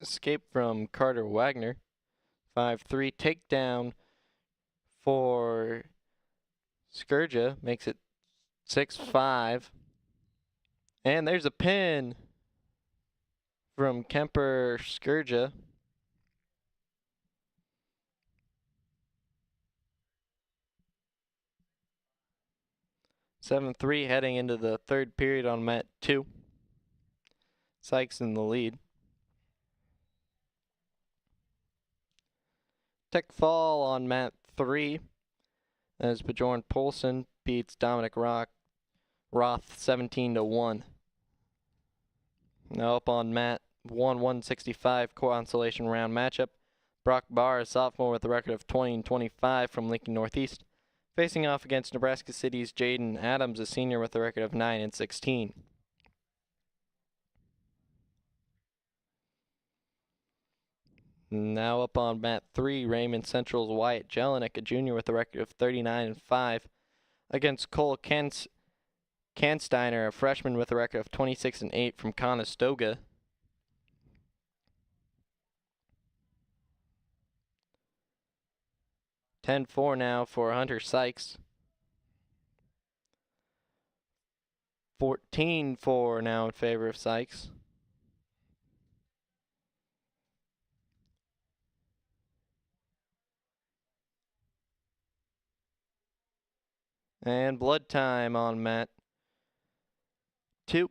Escape from Carter Wagner. 5-3. Takedown for Skurja. Makes it 6-5. And there's a pin from Kemper Skurja. (7-3) heading into the third period on mat 2. Sykes in the lead. Tech fall on mat 3 as Bjorn Poulsen beats Dominic Roth 17-1. Now up on mat 165 consolation round matchup. Brock Barr, a sophomore with a record of 20-25 from Lincoln Northeast, facing off against Nebraska City's Jaden Adams, a senior with a record of 9-16. Now up on mat 3, Raymond Central's Wyatt Jelinek, a junior with a record of 39-5, against Cole Kansteiner, a freshman with a record of 26-8 from Conestoga. (10-4) now for Hunter Sykes. 14-4 now in favor of Sykes. And blood time on mat 2.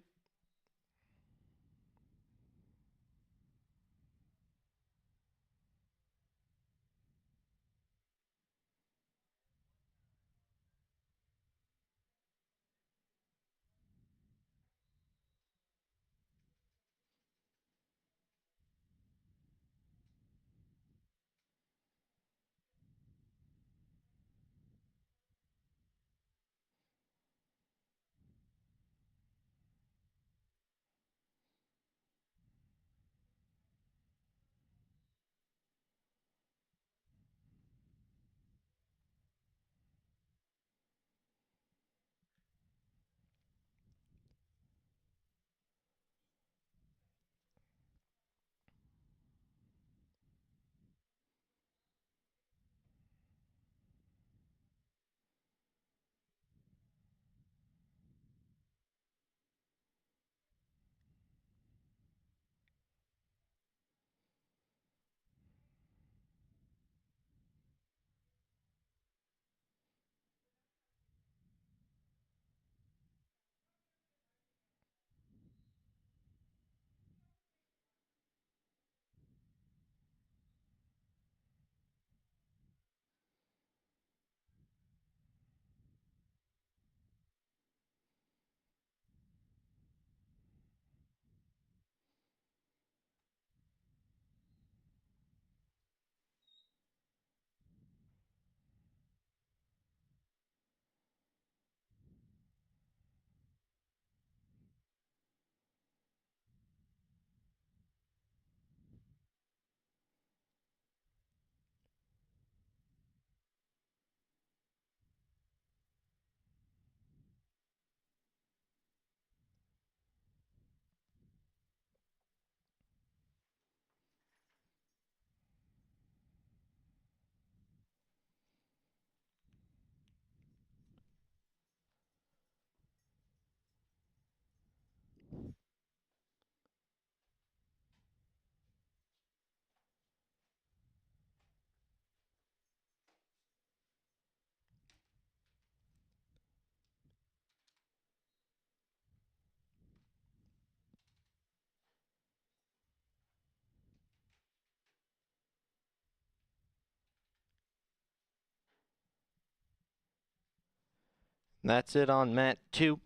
That's it on mat 2.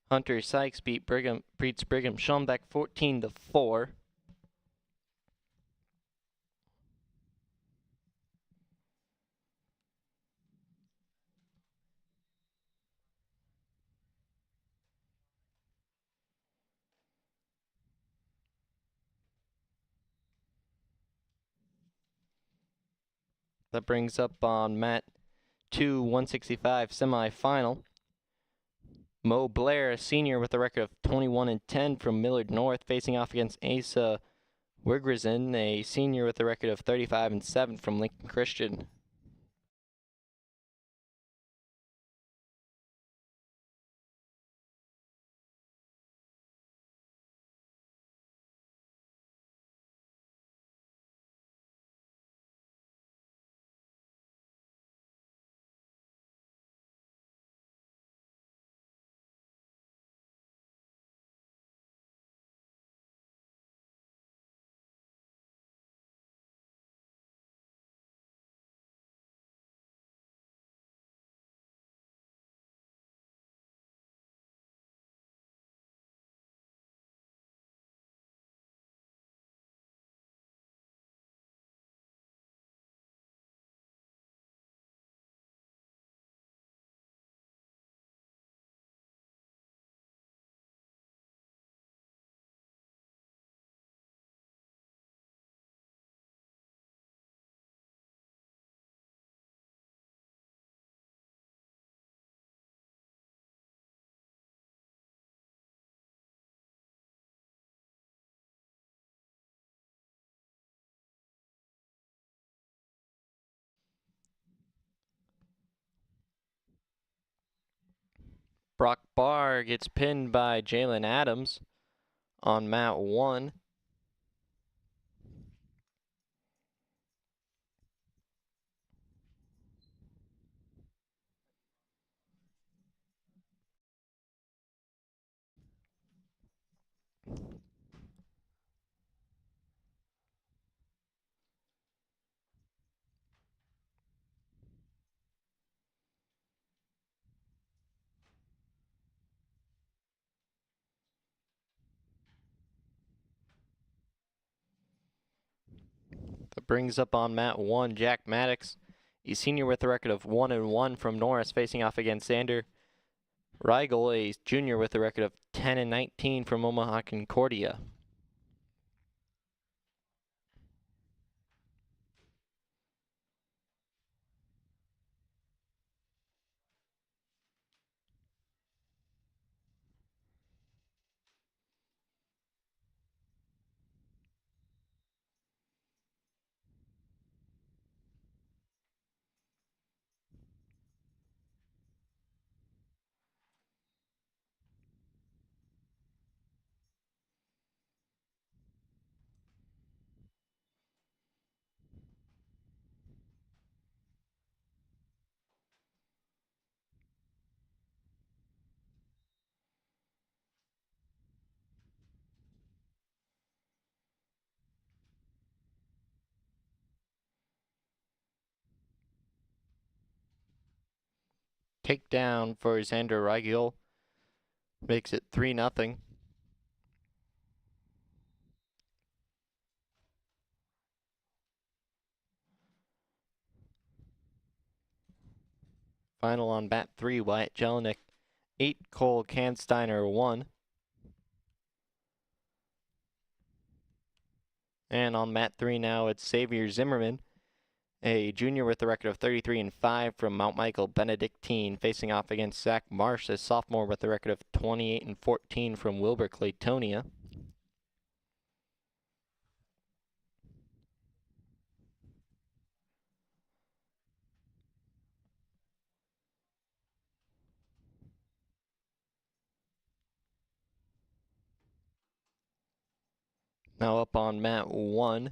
Hunter Sykes beats Brigham Schombeck 14-4. That brings up on mat 2, 165 semifinal. Mo Blair, a senior with a record of 21-10 from Millard North, facing off against Asa Wiggerson, a senior with a record of 35-7 from Lincoln Christian. Brock Barr gets pinned by Jalen Adams on mat 1. That brings up on mat 1 Jack Maddox, a senior with a record of 1-1 from Norris, facing off against Xander Rigel, a junior with a record of 10-19 from Omaha Concordia. Takedown for Xander Rigel makes it 3-0. Final on mat 3, Wyatt Jelinek 8, Cole Kansteiner 1. And on mat 3 now, it's Xavier Zimmerman, a junior with a record of 33-5 from Mount Michael Benedictine, facing off against Zach Marsh, a sophomore with a record of 28-14 from Wilbur Claytonia. Now up on mat 1,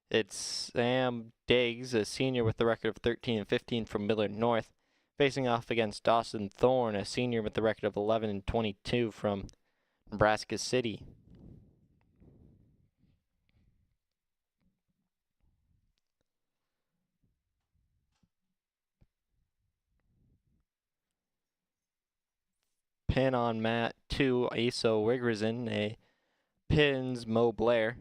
it's Sam Diggs, a senior with a record of 13-15 from Millard North, facing off against Dawson Thorne, a senior with a record of 11-22 from Nebraska City. Pin on mat 2, Asa Wiggerson, a pins Mo Blair.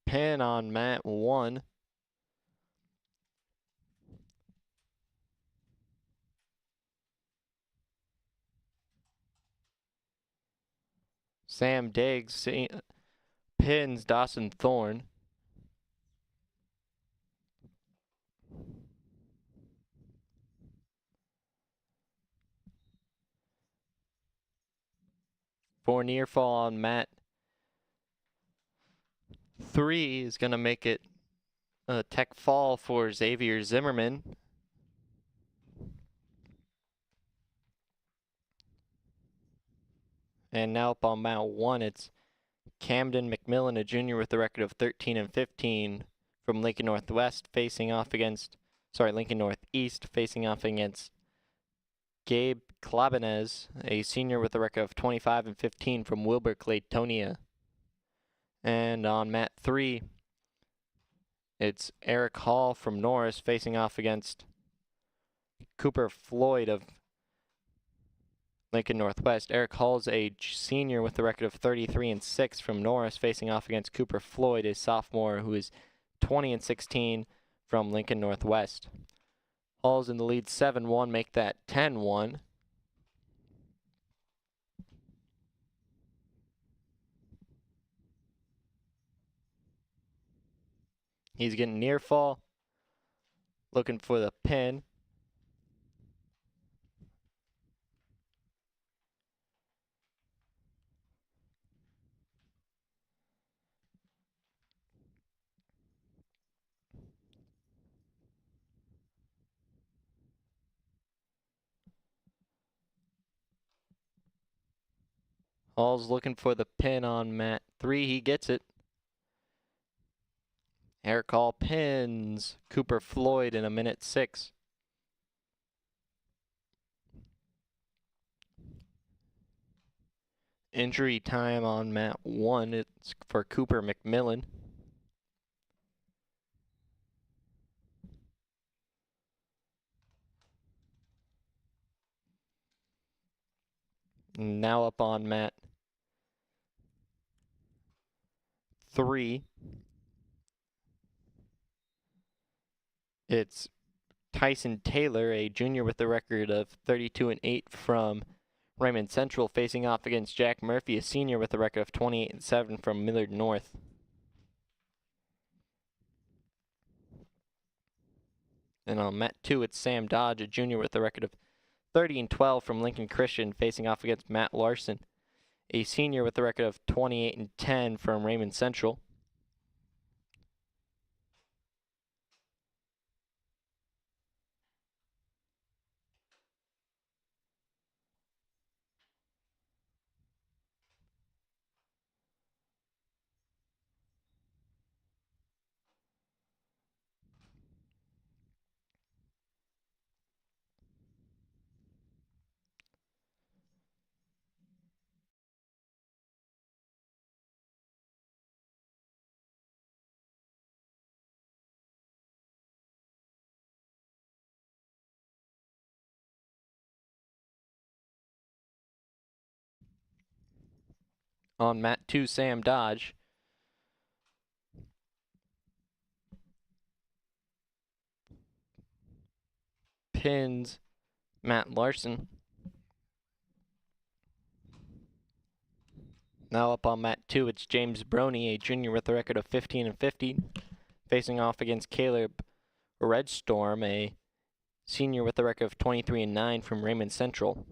Pin on mat 1. Sam Diggs pins Dawson Thorne. For near fall on mat 3 is going to make it a tech fall for Xavier Zimmerman. And now up on mat 1, it's Camden McMillan, a junior with a record of 13-15 from Lincoln Northwest, Lincoln Northeast, facing off against Gabe Clabanez, a senior with a record of 25-15 from Wilbur Claytonia. And on mat 3, it's Eric Hall from Norris facing off against Cooper Floyd of Lincoln Northwest. Eric Hall's a senior with a record of 33-6 from Norris facing off against Cooper Floyd, a sophomore who is 20-16 from Lincoln Northwest. Hall's in the lead 7-1, make that 10-1. He's getting near fall, looking for the pin. Hall's looking for the pin on mat 3. He gets it. Eric Hall pins Cooper Floyd in a minute 6. Injury time on mat 1. It's for Cooper McMillan. Now up on mat 3. It's Tyson Taylor, a junior with a record of 32-8 from Raymond Central, facing off against Jack Murphy, a senior with a record of 28-7 from Millard North. And on mat 2, it's Sam Dodge, a junior with a record of 30-12 from Lincoln Christian, facing off against Matt Larson, a senior with a record of 28-10 from Raymond Central. On mat 2, Sam Dodge pins Matt Larson. Now up on mat 2, it's James Broney, a junior with a record of 15-15, facing off against Caleb Redstorm, a senior with a record of 23-9 from Raymond Central.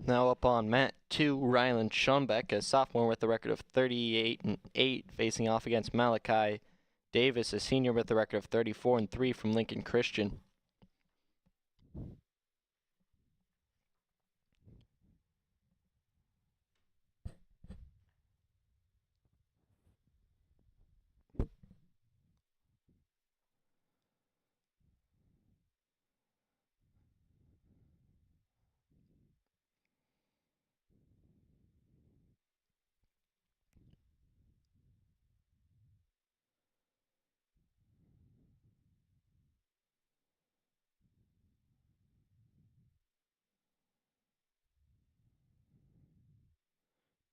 Now up on mat 2, Ryland Schoenbeck, a sophomore with a record of 38-8, facing off against Malachi Davis, a senior with a record of 34-3 from Lincoln Christian.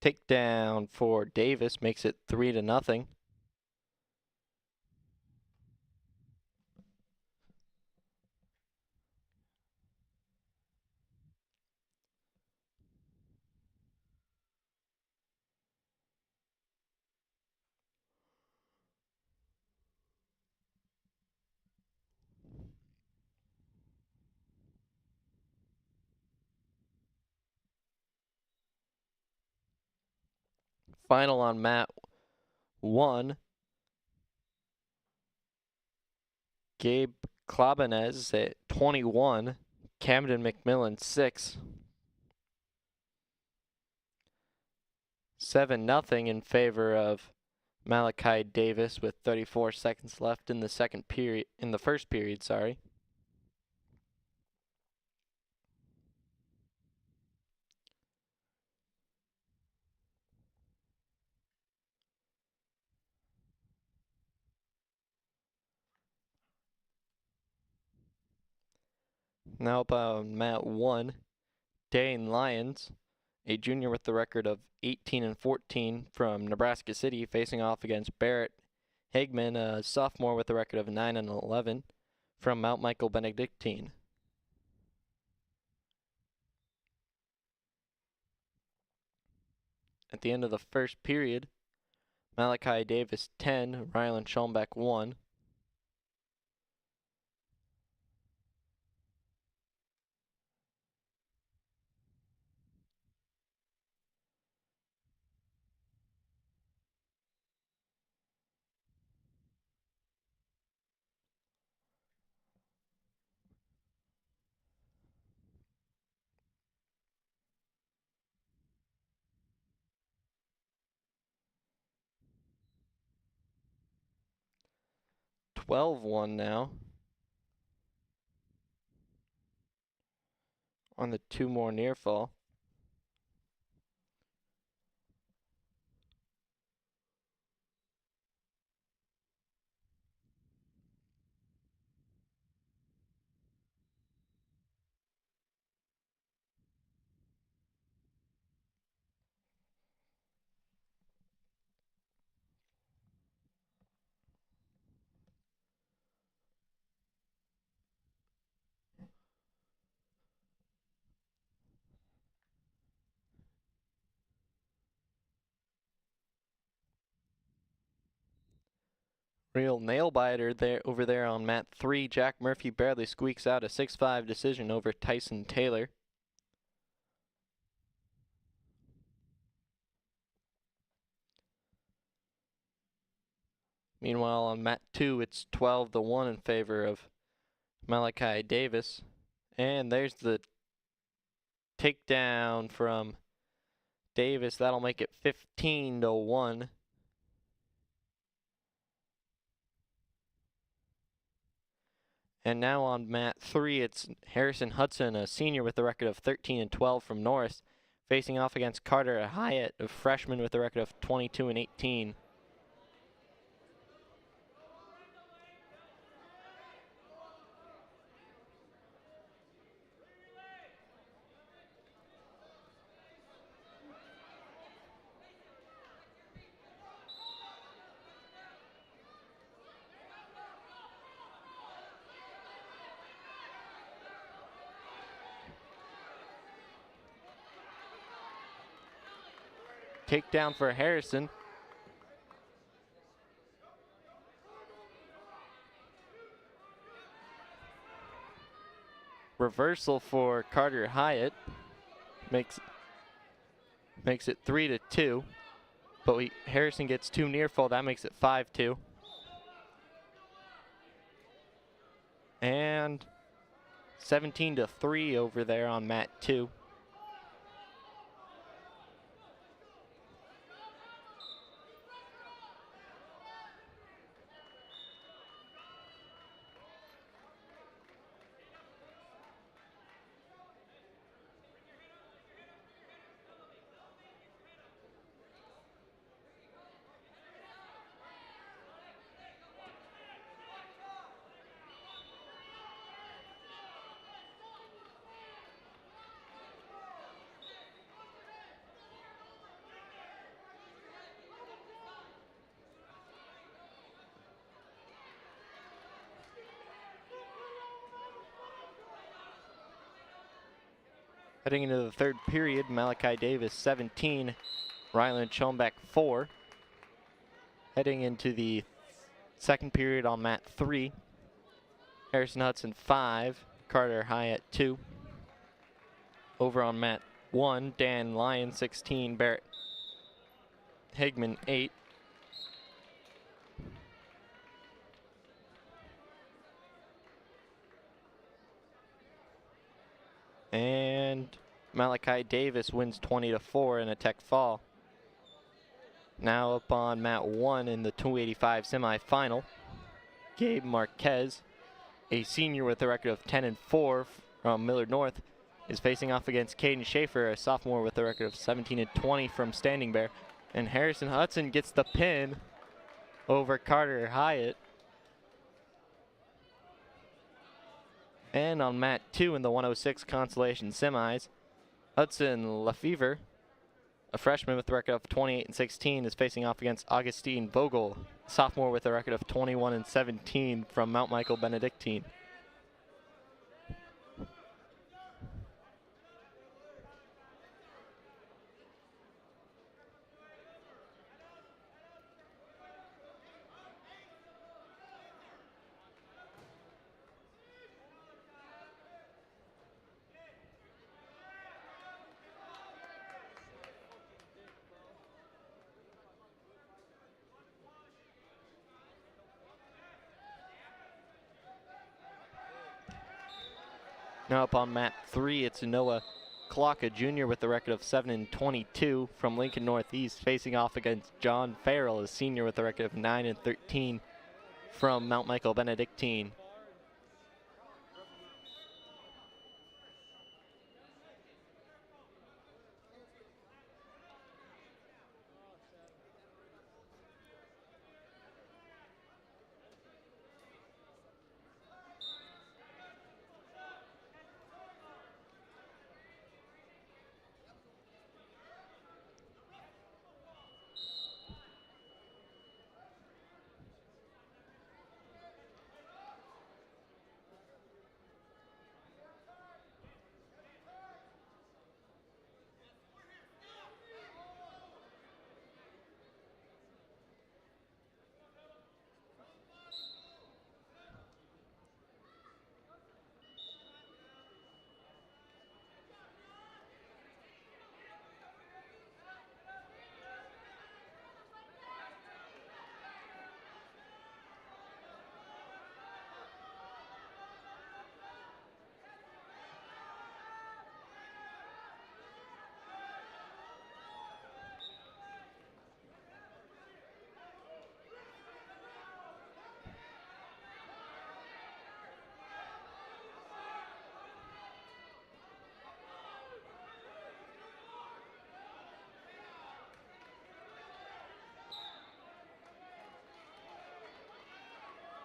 Takedown for Davis makes it 3-0. Final on mat 1. Gabe Klabanez at 21. Camden McMillan 6. 7-0 in favor of Malachi Davis with 34 seconds left in the first period, sorry. Now up on mat 1, Dane Lyons, a junior with the record of 18-14 from Nebraska City, facing off against Barrett Hagman, a sophomore with a record of 9-11 from Mount Michael Benedictine. At the end of the first period, Malachi Davis 10, Ryland Schoenbeck 1. (12-1) now on the 2 more near fall. Real nail biter there over there on mat 3. Jack Murphy barely squeaks out a 6-5 decision over Tyson Taylor. Meanwhile on mat 2, it's 12-1 in favor of Malachi Davis. And there's the takedown from Davis. That'll make it 15-1. And now on mat 3, it's Harrison Hudson, a senior with a record of 13-12 from Norris, facing off against Carter Hyatt, a freshman with a record of 22-18. Takedown for Harrison. Reversal for Carter Hyatt. makes it 3-2. But Harrison gets 2 near full. That makes it 5-2. And 17-3 over there on mat 2. Heading into the third period, Malachi Davis 17, Ryland Schoenbeck 4. Heading into the second period on mat 3, Harrison Hudson 5, Carter Hyatt 2. Over on mat 1, Dan Lyon 16, Barrett Higman 8. And Malachi Davis wins 20-4 in a tech fall. Now up on mat 1 in the 285 semifinal, Gabe Marquez, a senior with a record of 10-4 from Millard North, is facing off against Caden Schaefer, a sophomore with a record of 17-20 from Standing Bear. And Harrison Hudson gets the pin over Carter Hyatt. And on mat 2 in the 106 Consolation semis, Hudson Lefevre, a freshman with a record of 28-16, is facing off against Augustine Vogel, sophomore with a record of 21-17 from Mount Michael Benedictine. Now up on mat 3, it's Noah Klocka Jr. with a record of 7-22 from Lincoln Northeast, facing off against John Farrell, a senior with a record of 9-13 from Mount Michael Benedictine.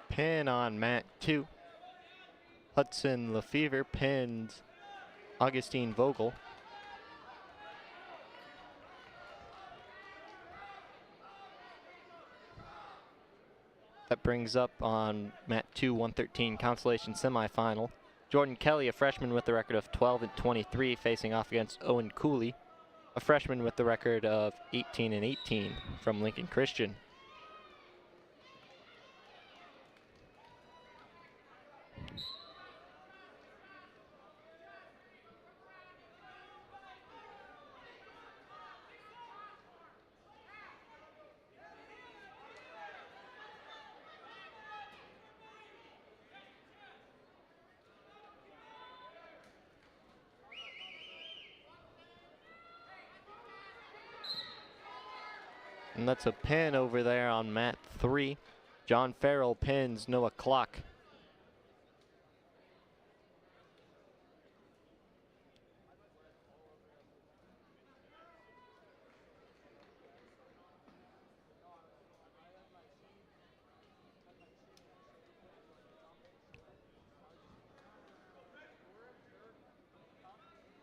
Pin on mat 2. Hudson Lefevre pins Augustine Vogel. That brings up on mat 2, 113 Consolation semifinal, Jordan Kelly, a freshman with a record of 12-23, facing off against Owen Cooley, a freshman with the record of 18-18 from Lincoln Christian. And that's a pin over there on mat 3. John Farrell pins Noah Klock.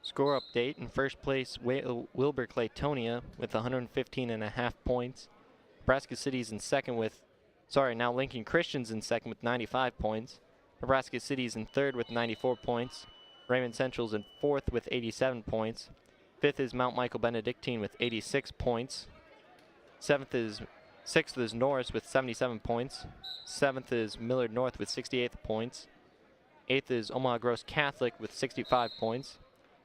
Score update: in first place, Wilbur Claytonia with 115.5 points. Nebraska City's in second with, now Lincoln Christian's in second with 95 points. Nebraska City's in third with 94 points. Raymond Central's in fourth with 87 points. Fifth is Mount Michael Benedictine with 86 points. Sixth is Norris with 77 points. Seventh is Millard North with 68 points. Eighth is Omaha Gross Catholic with 65 points.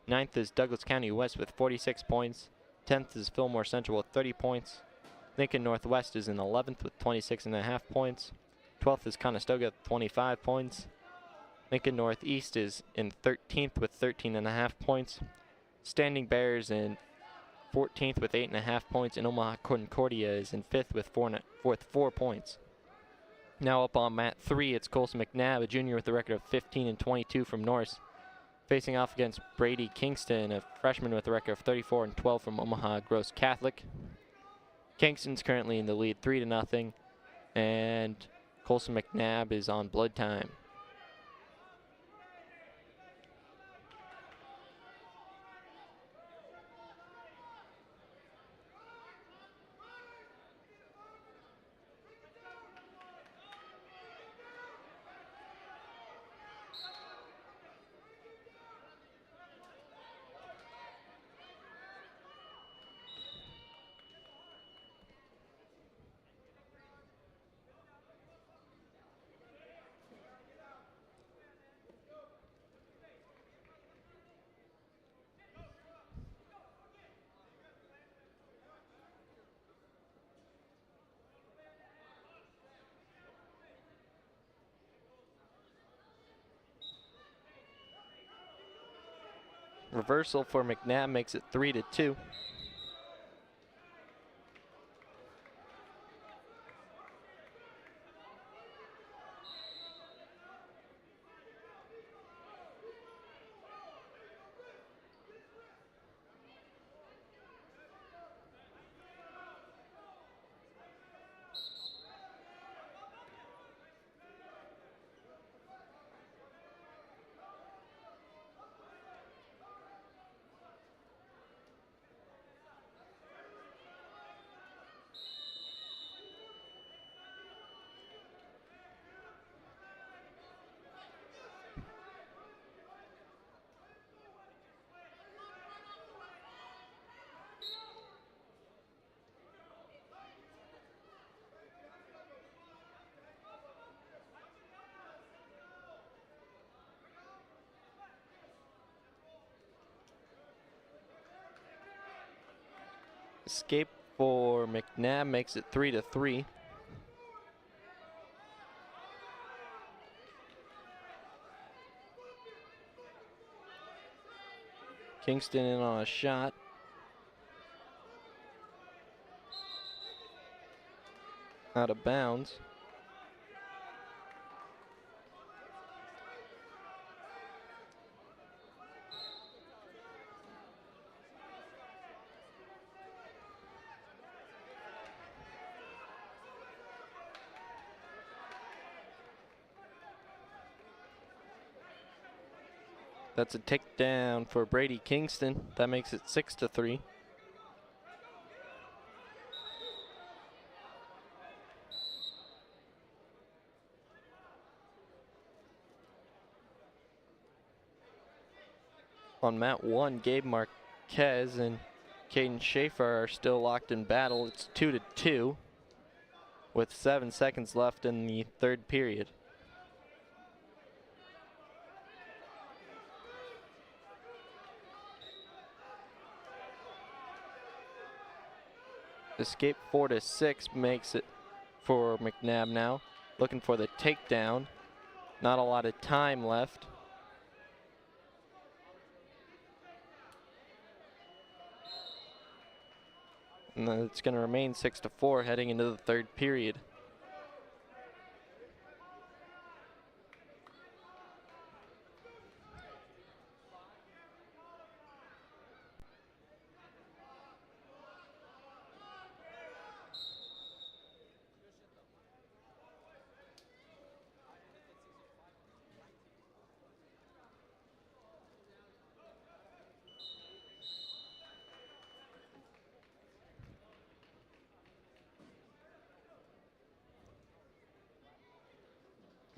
Ninth is Douglas County West with 46 points. 10th is Fillmore Central with 30 points. Lincoln Northwest is in 11th with 26.5 points. 12th is Conestoga with 25 points. Lincoln Northeast is in 13th with 13.5 points. Standing Bears in 14th with 8.5 points. And Omaha Concordia is in 5th with 4 points. Now up on mat 3, it's Colson McNabb, a junior with a record of 15-22 from Norris, facing off against Brady Kingston, a freshman with a record of 34-12 from Omaha Gross Catholic. Kingston's currently in the lead 3-0, and Colson McNabb is on blood time. Reversal for McNabb makes it 3-2. Escape for McNabb makes it 3-3. Kingston in on a shot. Out of bounds. That's a takedown for Brady Kingston. That makes it 6-3. On mat 1, Gabe Marquez and Caden Schaefer are still locked in battle. It's 2-2 with 7 seconds left in the third period. Escape 4-6 makes it for McNabb now. Looking for the takedown. Not a lot of time left. And it's going to remain 6-4 heading into the third period.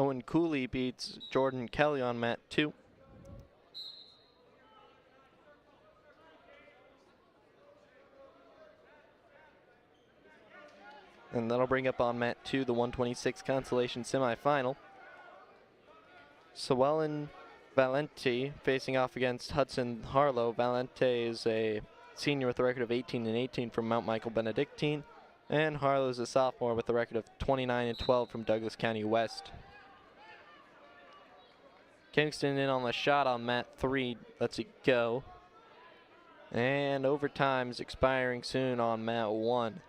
Owen Cooley beats Jordan Kelly on mat 2. And that'll bring up on mat 2 the 126 Consolation Semifinal. Sewellen Valente facing off against Hudson Harlow. Valente is a senior with a record of 18-18 from Mount Michael Benedictine. And Harlow is a sophomore with a record of 29-12 from Douglas County West. Kingston in on the shot on mat 3, lets it go. And overtime is expiring soon on mat 1.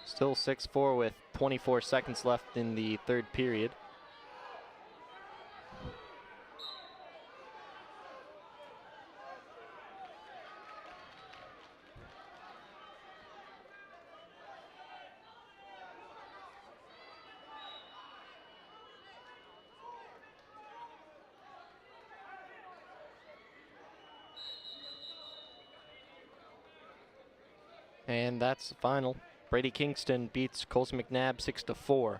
Still 6-4 with 24 seconds left in the third period. And that's the final. Brady Kingston beats Colson McNabb 6-4.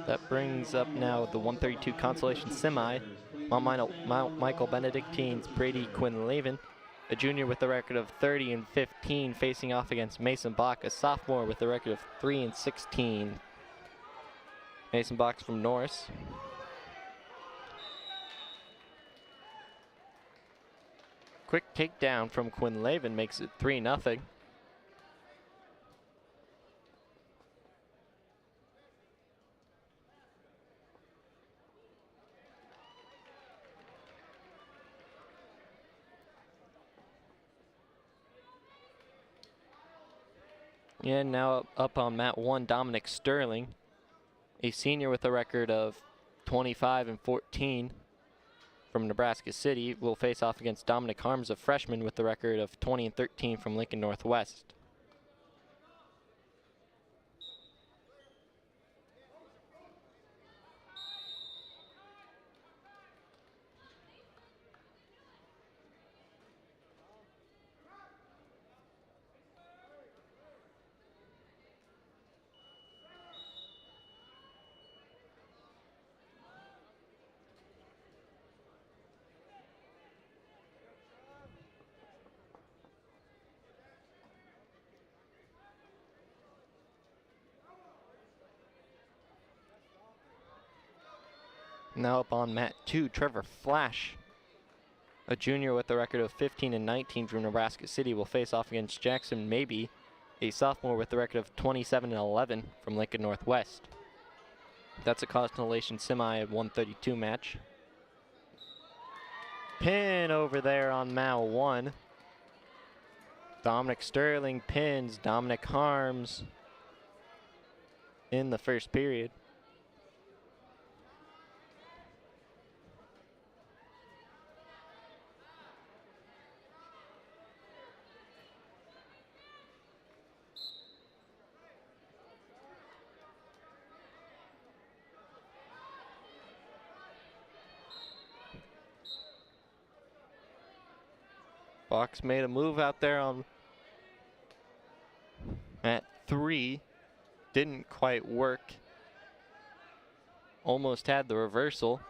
That brings up now the 132 Consolation Semi. Mount Michael Benedictine's Brady Quinn-Lavin, a junior with a record of 30-15, facing off against Mason Bach, a sophomore with a record of 3-16. Mason Bach's from Norris. Quick takedown from Quinn-Lavin makes it 3-0. And now up on mat 1, Dominic Sterling, a senior with a record of 25-14 from Nebraska City, will face off against Dominic Harms, a freshman with a record of 20-13 from Lincoln Northwest. Now up on mat 2, Trevor Flash, a junior with a record of 15-19 from Nebraska City, will face off against Jackson Maybe, a sophomore with a record of 27-11 from Lincoln Northwest. That's a Constellation Semi 132 match. Pin over there on mat 1. Dominic Sterling pins Dominic Harms in the first period. Fox made a move out there on mat 3. Didn't quite work. Almost had the reversal.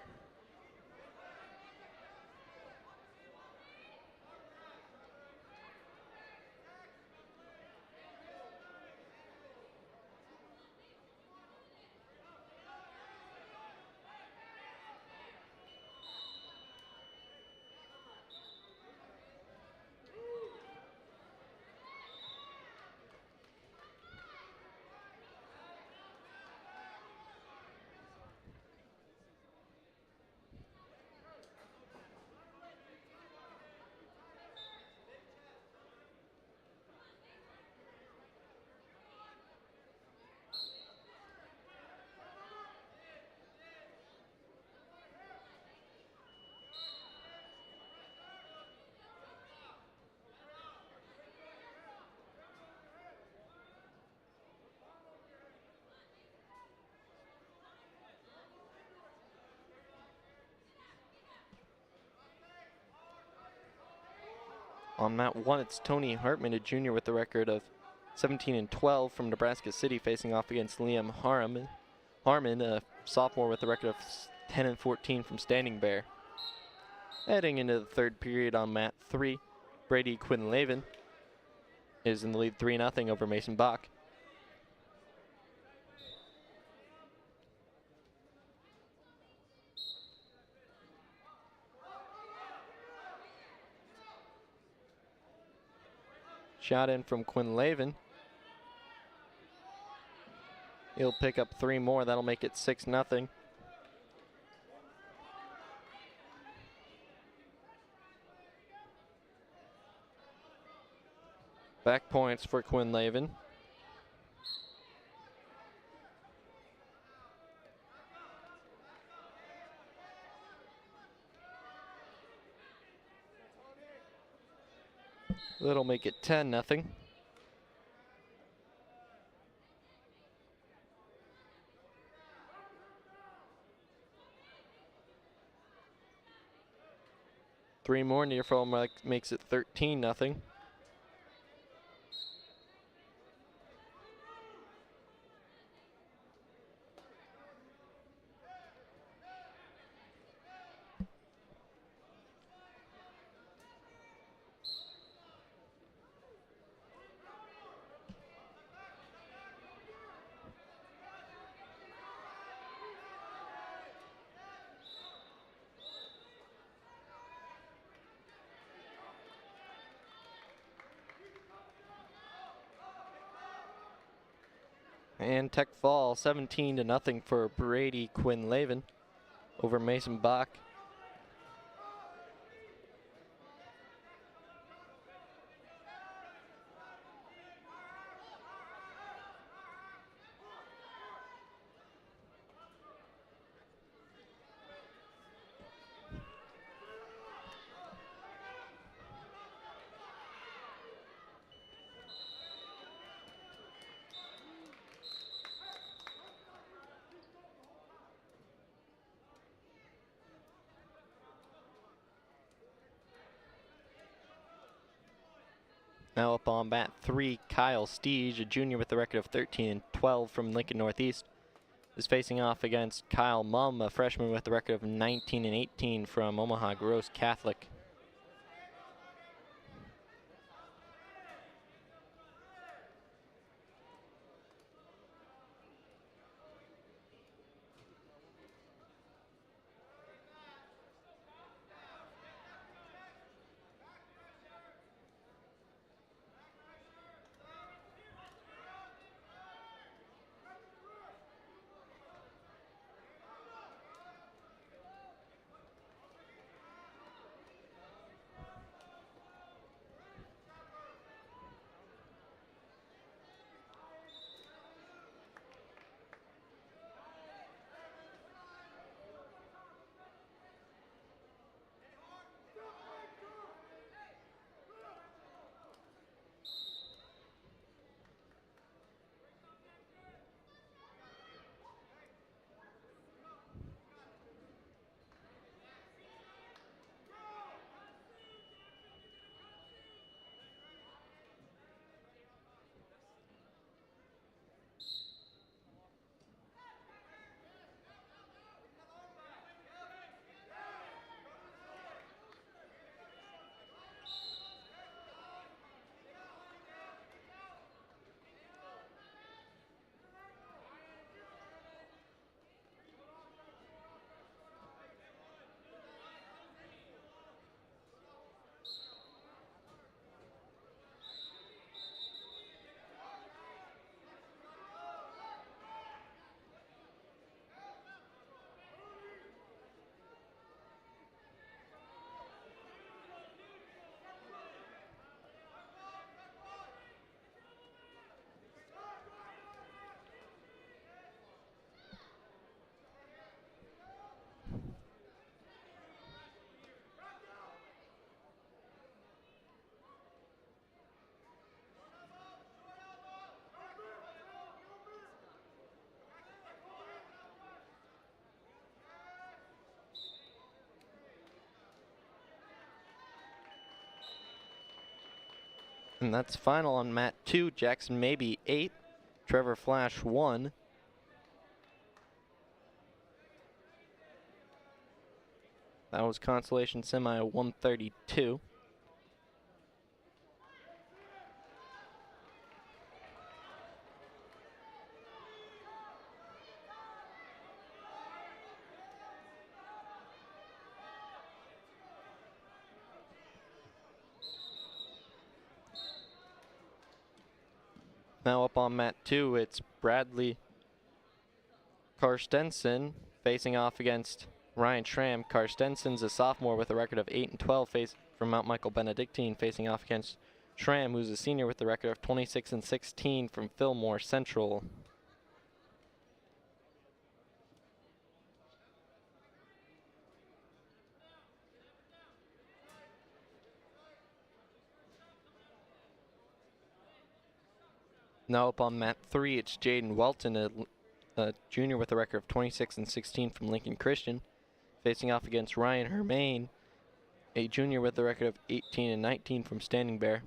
On mat 1, it's Tony Hartman, a junior with the record of 17-12 from Nebraska City, facing off against Liam Harmon, a sophomore with a record of 10-14 from Standing Bear. Heading into the third period on mat 3, Brady Quinlaven is in the lead 3-0 over Mason Bach. Shot in from Quinlaven. He'll pick up 3 more. That'll make it 6-0. Back points for Quinlaven. That'll make it 10-0. Three more near fall makes it 13-0. And Tech fall 17-0 for Brady Quinlaven over Mason Bach. Now up on mat 3, Kyle Steege, a junior with a record of 13-12 from Lincoln Northeast, is facing off against Kyle Mumm, a freshman with a record of 19-18 from Omaha Gross Catholic. And that's final on mat 2. Jackson Maybe 8, Trevor Flash 1. That was Consolation Semi 132. Now up on mat 2, it's Bradley Karstensen facing off against Ryan Schramm. Karstensen's a sophomore with a record of 8-12 from Mount Michael Benedictine, facing off against Schramm, who's a senior with a record of 26-16 from Fillmore Central. Now up on mat 3, it's Jaden Welton, a junior with a record of 26-16 from Lincoln Christian, facing off against Ryan Hermain, a junior with a record of 18-19 from Standing Bear.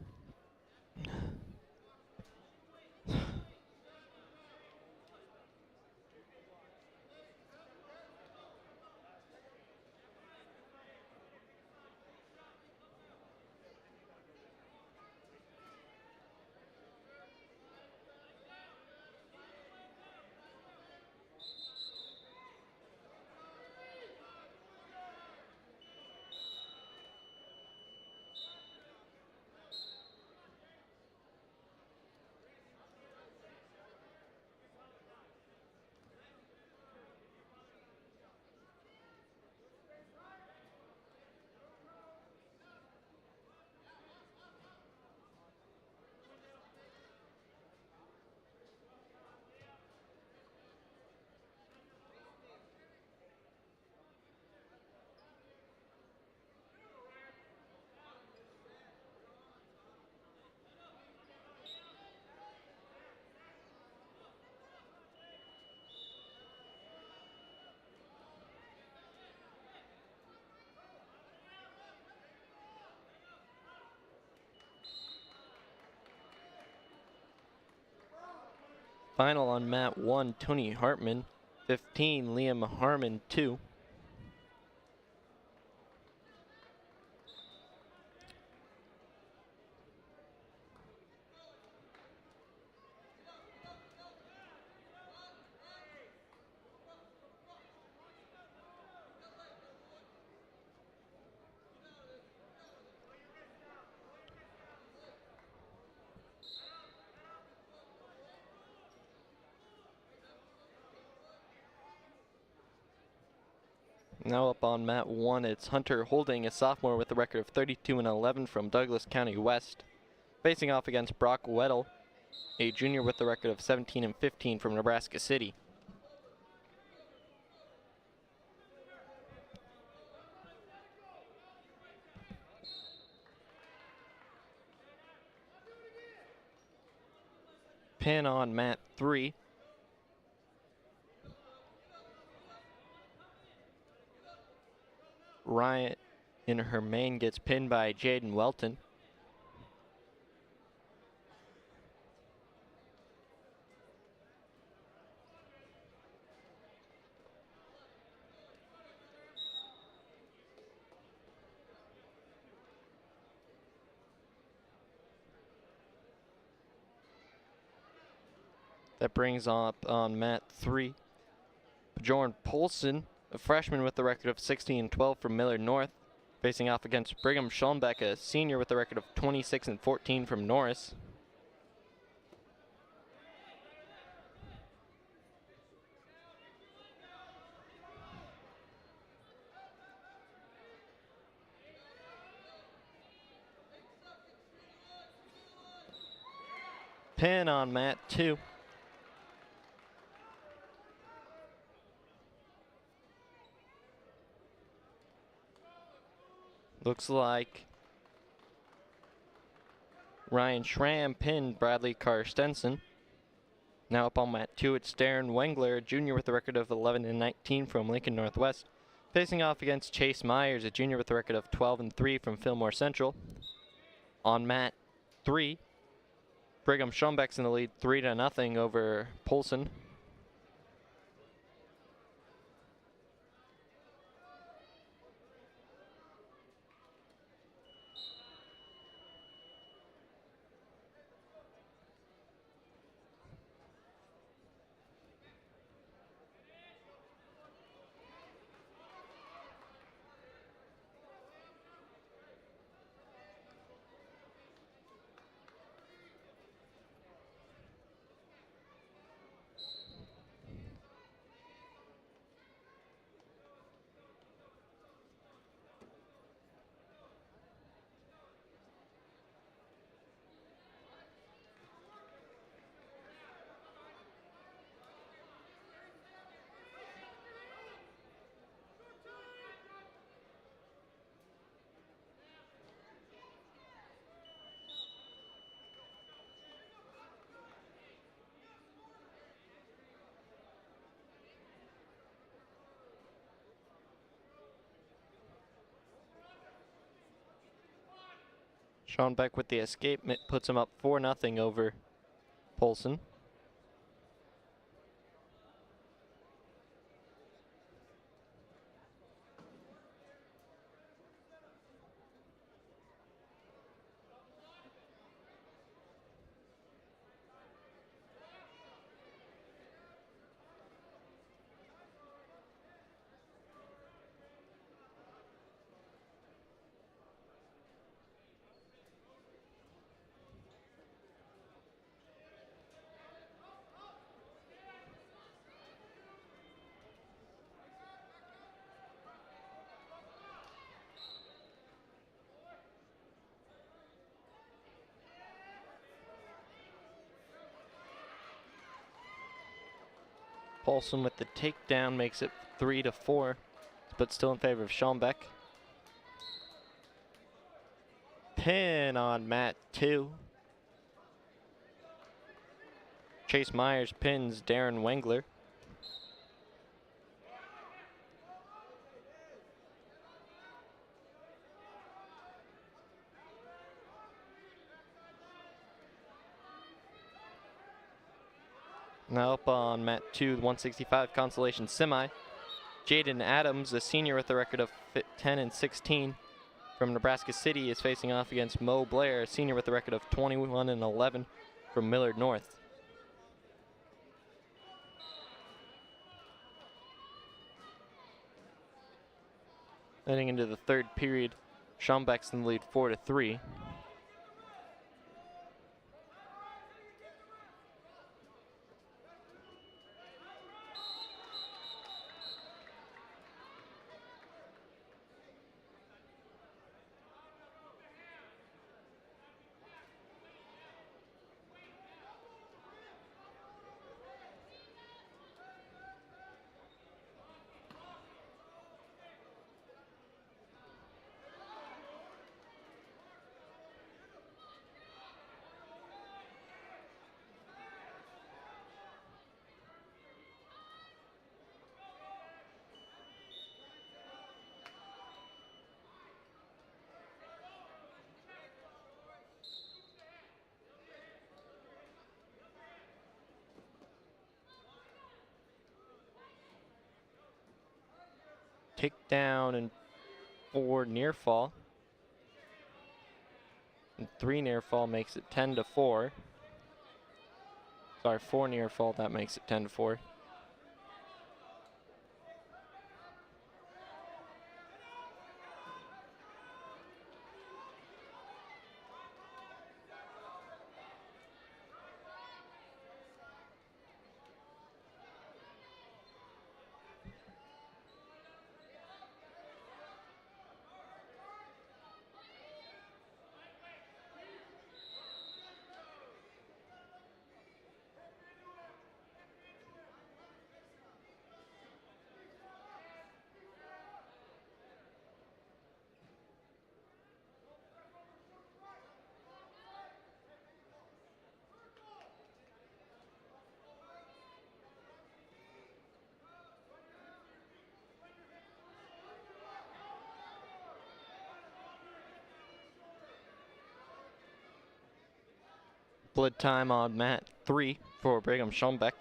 Final on mat 1, Tony Hartman 15, Liam Harmon 2. Now up on mat 1, it's Hunter Holding, a sophomore with a record of 32-11 from Douglas County West, facing off against Brock Weddle, a junior with a record of 17-15 from Nebraska City. Pin on mat 3. Ryan in her main gets pinned by Jaden Welton. That brings up on mat 3, Bjorn Polson, a freshman with a record of 16-12 from Millard North, facing off against Brigham Schoenbeck, a senior with a record of 26-14 from Norris. Pin on mat 2. Looks like Ryan Schramm pinned Bradley Karstensen. Now up on mat 2, it's Darren Wengler, a junior with a record of 11-19 from Lincoln Northwest, facing off against Chase Myers, a junior with a record of 12-3 from Fillmore Central. On mat 3, Brigham Schombeck's in the lead 3-0 over Polson. Schombeck with the escape puts him up 4-0 over Polson. Polson with the takedown makes it 3-4, but still in favor of Schombeck. Pin on mat 2. Chase Myers pins Darren Wengler. Now up on mat 2, 165 Consolation Semi. Jaden Adams, a senior with a record of 10-16 from Nebraska City, is facing off against Mo Blair, a senior with a record of 21-11 from Millard North. Heading into the third period, Schombeck's in the lead 4-3. Takedown and 4 near fall. And 3 near fall makes it 10-4. Sorry, 4 near fall, that makes it 10-4. split time on mat 3 for Brigham Schoenbeck.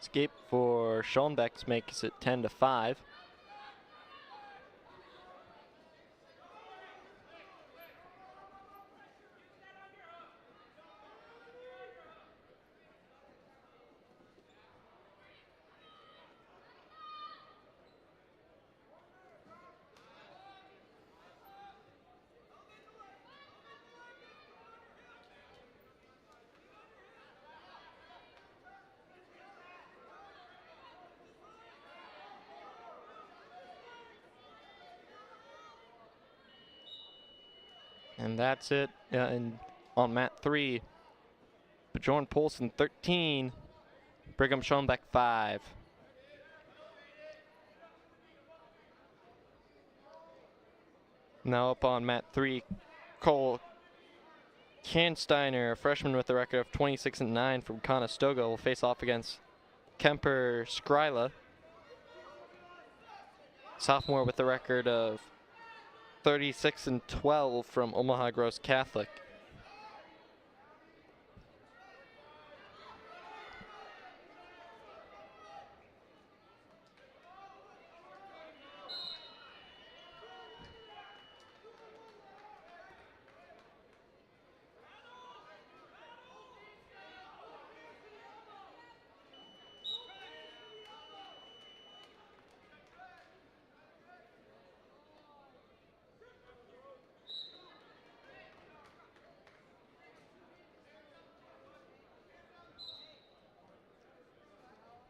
Escape for Schoenbeck makes it 10-5. And that's it on mat 3. Bjorn Poulsen 13, Brigham Schoenbeck 5. Now up on mat 3, Cole Kansteiner, a freshman with a record of 26-9 from Conestoga, will face off against Kemper Skryla, sophomore with a record of 36-12 from Omaha Gross Catholic.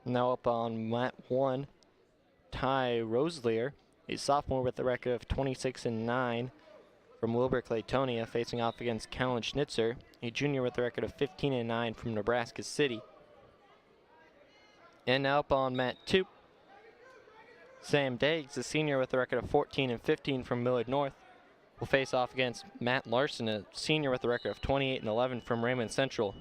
Now up on mat 1, Ty Roselier, a sophomore with a record of 26-9 from Wilbur Claytonia, facing off against Callan Schnitzer, a junior with a record of 15-9 from Nebraska City. And now up on mat 2, Sam Daggs, a senior with a record of 14-15 from Millard North, will face off against Matt Larson, a senior with a record of 28-11 from Raymond Central.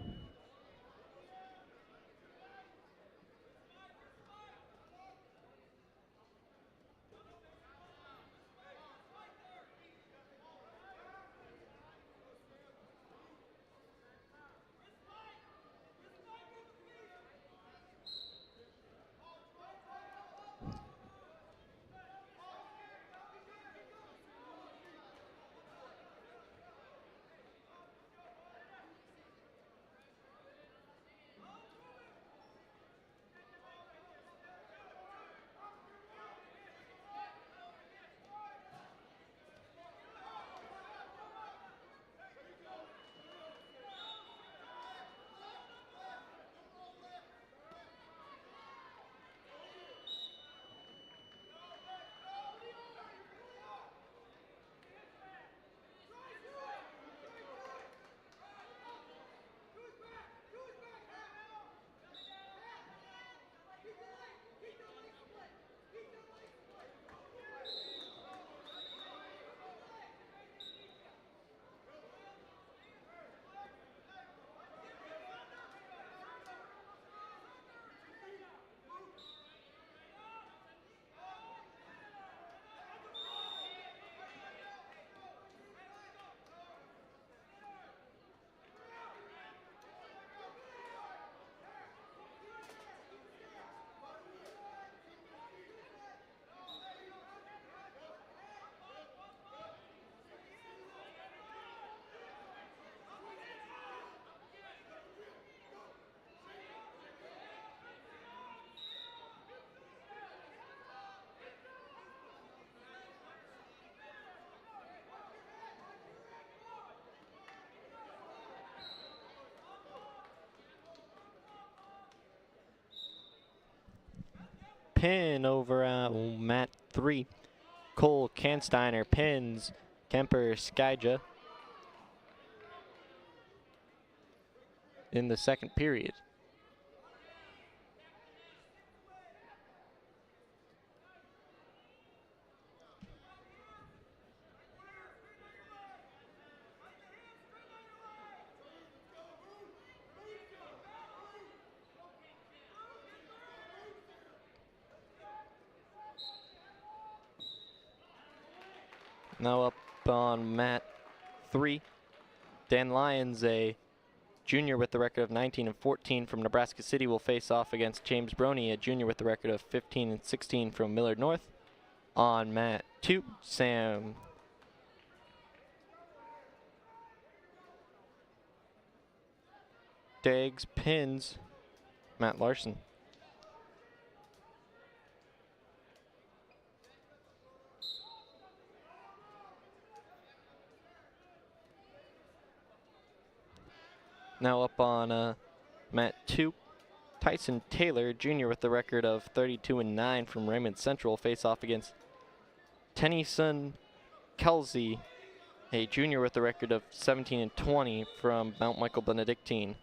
pin over mat 3. Cole Kansteiner pins Kemper Skyja in the second period. Now up on mat 3, Dan Lyons, a junior with the record of 19-14 from Nebraska City, will face off against James Broney, a junior with the record of 15-16 from Millard North. On mat 2, Sam Daggs pins Matt Larson. Now up on mat 2, Tyson Taylor, junior with the record of 32-9 from Raymond Central, face off against Tennyson Kelsey, a junior with the record of 17-20 from Mount Michael Benedictine.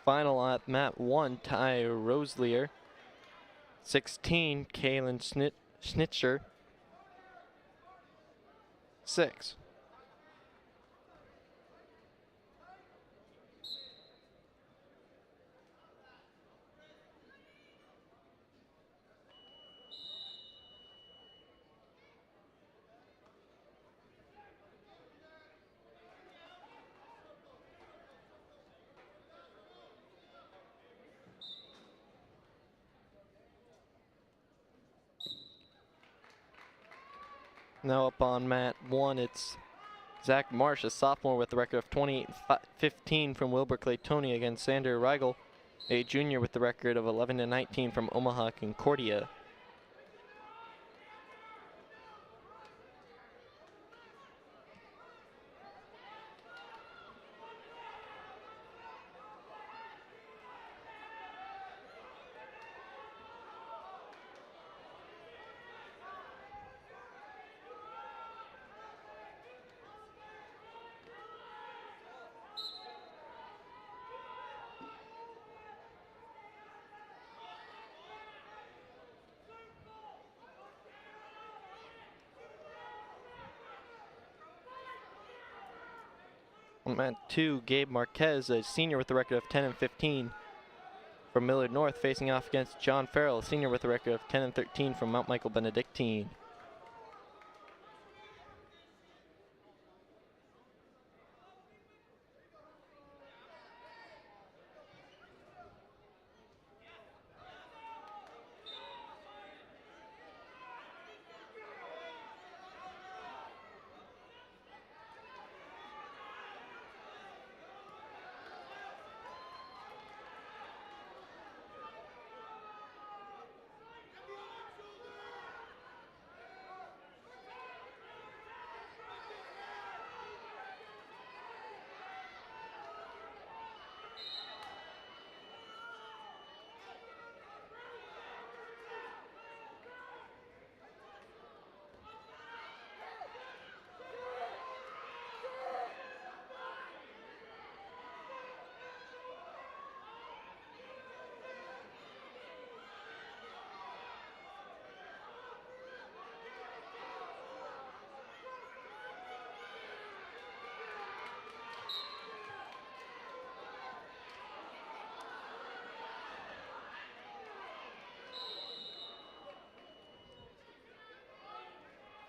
Final at mat 1, Ty Roselier. 16, Kalen Schnitzer. 6. Now up on mat 1, it's Zach Marsh, a sophomore with the record of 28-15 from Wilbur Claytonia against Sander Reigel, a junior with the record of 11-19 from Omaha Concordia. On mat 2, Gabe Marquez, a senior with a record of 10 and 15 from Millard North, facing off against John Farrell, a senior with a record of 10 and 13 from Mount Michael Benedictine.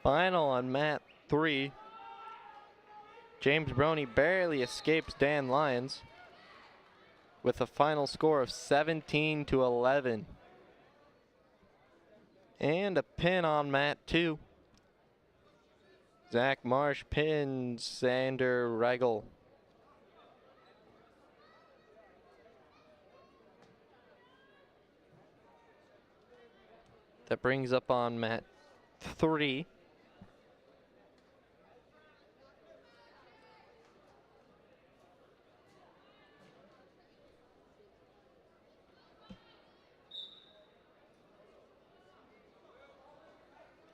Final on mat 3. James Brony barely escapes Dan Lyons with a final score of 17-11. And a pin on mat 2. Zach Marsh pins Sander Reigel. That brings up on mat 3.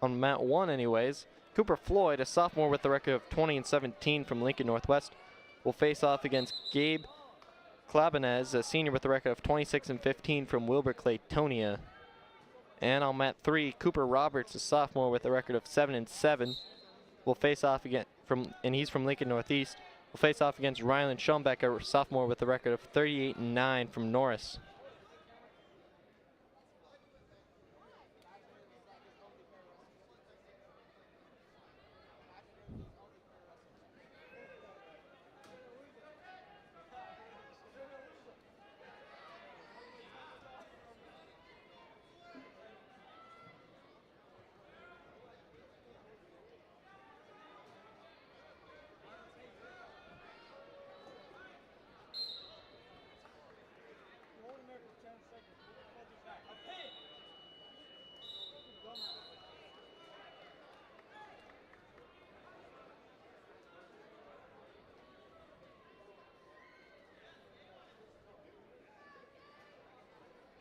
On mat 1 anyways, Cooper Floyd, a sophomore with a record of 20 and 17 from Lincoln Northwest, will face off against Gabe Clabanez, a senior with a record of 26 and 15 from Wilbur Claytonia. And on mat 3, Cooper Roberts, a sophomore with a record of 7 and 7, will face off again and he's from Lincoln Northeast, will face off against Rylan Schombeck, a sophomore with a record of 38 and 9 from Norris.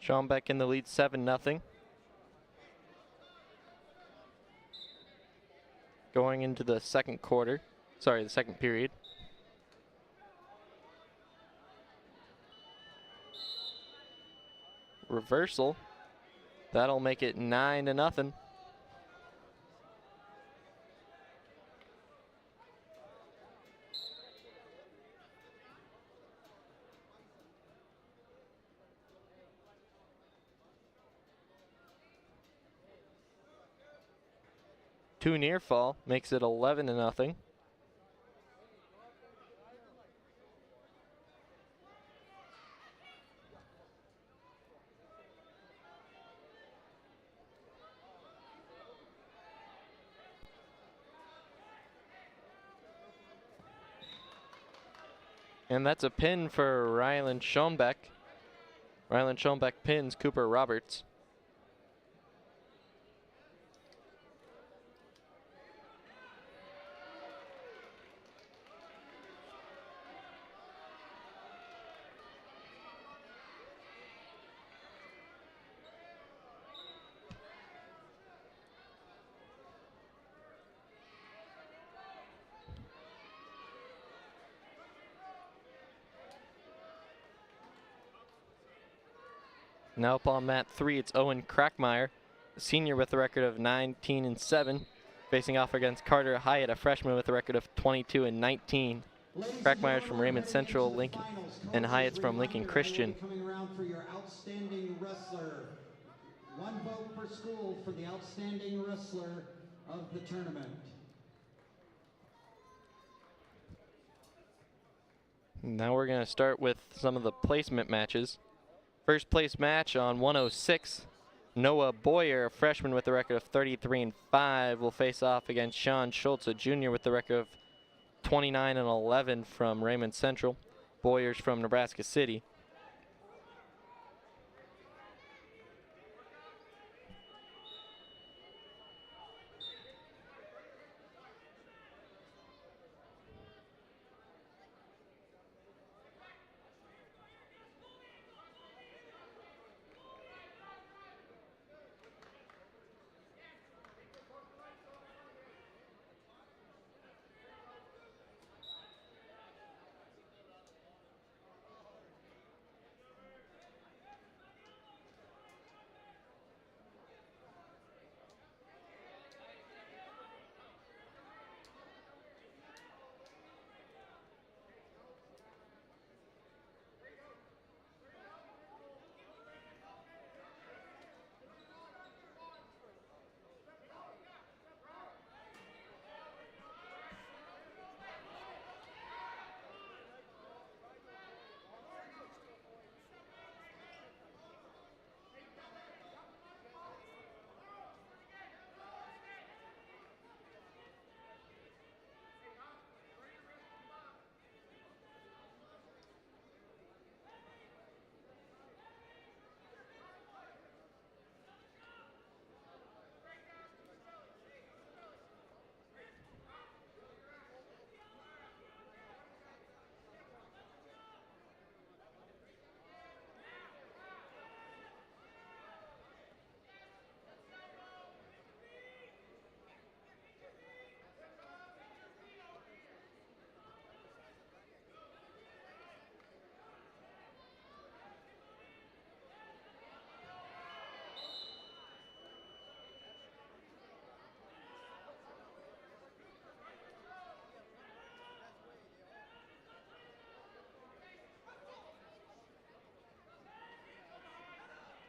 Schombeck in the lead 7-0. Going into the second period. Reversal. That'll make it 9-0. Two near fall makes it 11-0. And that's a pin for Rylan Schombeck. Rylan Schombeck pins Cooper Roberts. Now up on mat 3, it's Owen Crackmeyer, a senior with a record of 19 and 7, facing off against Carter Hyatt, a freshman with a record of 22 and 19. Crackmeyers from Raymond Central, Lincoln, and Hyatt's from Lincoln Christian. Coming around for your outstanding wrestler. One vote per school for the outstanding wrestler of the tournament. Now we're going to start with some of the placement matches. First place match on 106. Noah Boyer, a freshman with a record of 33-5, will face off against Sean Schultz, a junior with a record of 29-11 from Raymond Central. Boyer's from Nebraska City.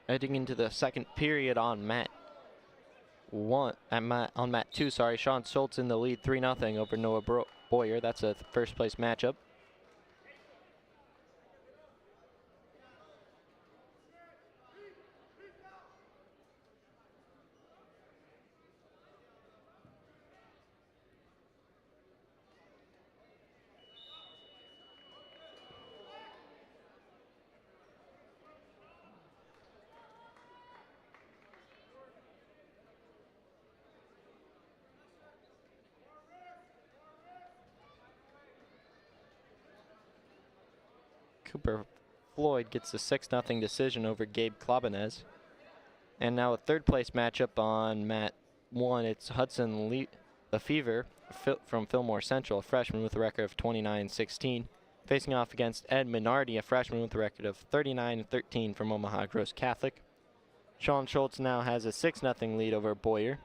Heading into the second period on mat 2, Sean Schultz in the lead 3-0 over Noah Boyer. That's a first place matchup. Cooper Floyd gets the 6-0 decision over Gabe Klabanez. And now a third place matchup on mat 1. It's Hudson Lefevre from Fillmore Central, a freshman with a record of 29-16, facing off against Ed Minardi, a freshman with a record of 39-13 from Omaha Gross Catholic. Sean Schultz now has a 6-0 lead over Boyer.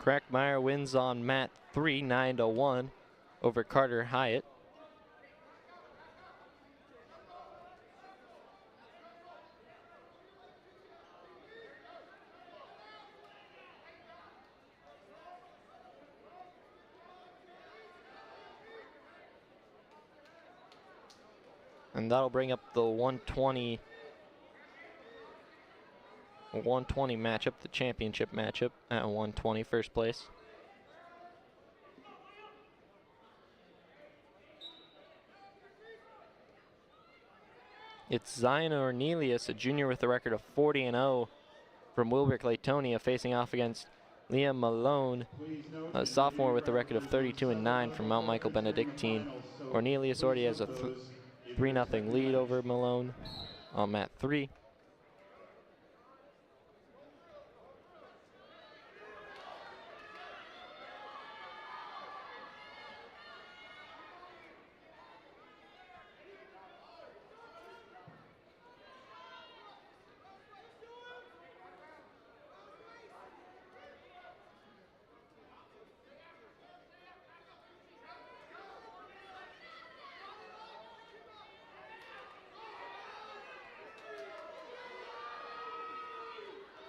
Crackmeyer wins on mat 3, 9-1 over Carter Hyatt. And that'll bring up the 120 matchup, the championship matchup at 120, first place. It's Zion Ornelius, a junior with a record of 40-0 from Wilber Claytonia, facing off against Liam Malone, a sophomore with a record of 32-9 from Mount Michael Benedictine. Ornelius already has a 3-0 lead over Malone on mat 3.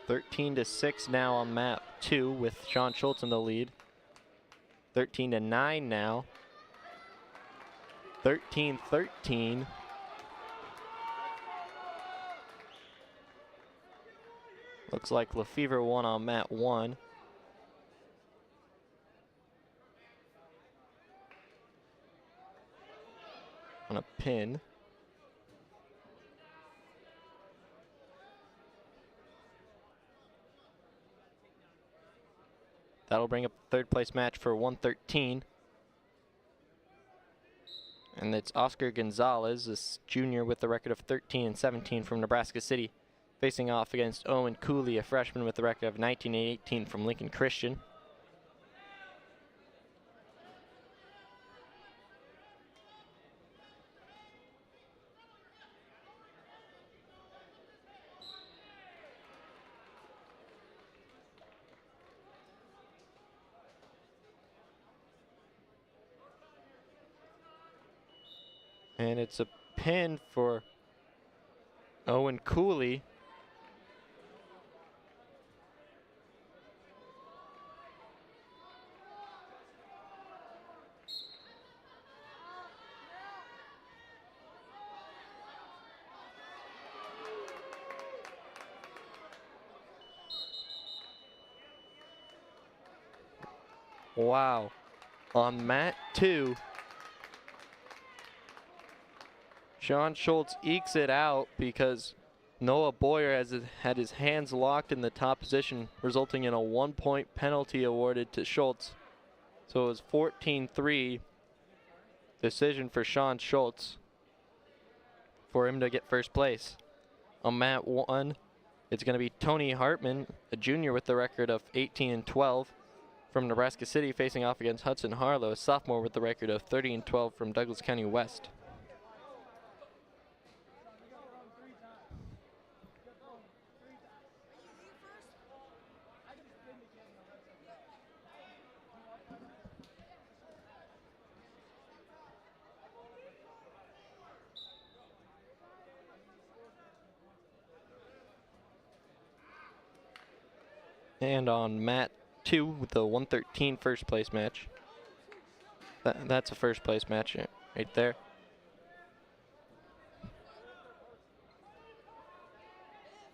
Thirteen to 6 now on map 2 with Sean Schultz in the lead. 13 to 9 now. 13-13. Looks like Lefevre won on mat 1. On a pin. That'll bring up the third place match for 113. And it's Oscar Gonzalez, this junior with a record of 13-17 from Nebraska City, facing off against Owen Cooley, a freshman with a record of 19-18 from Lincoln Christian. And it's a pin for Owen Cooley. Wow. On mat 2, Sean Schultz ekes it out because Noah Boyer had his hands locked in the top position, resulting in a 1-point penalty awarded to Schultz. So it was 14-3 decision for Sean Schultz for him to get first place. On mat 1, it's going to be Tony Hartman, a junior with the record of 18-12 from Nebraska City, facing off against Hudson Harlow, a sophomore with the record of 30-12 from Douglas County West. And on mat 2 with the 113 first place match. That's a first place match right there.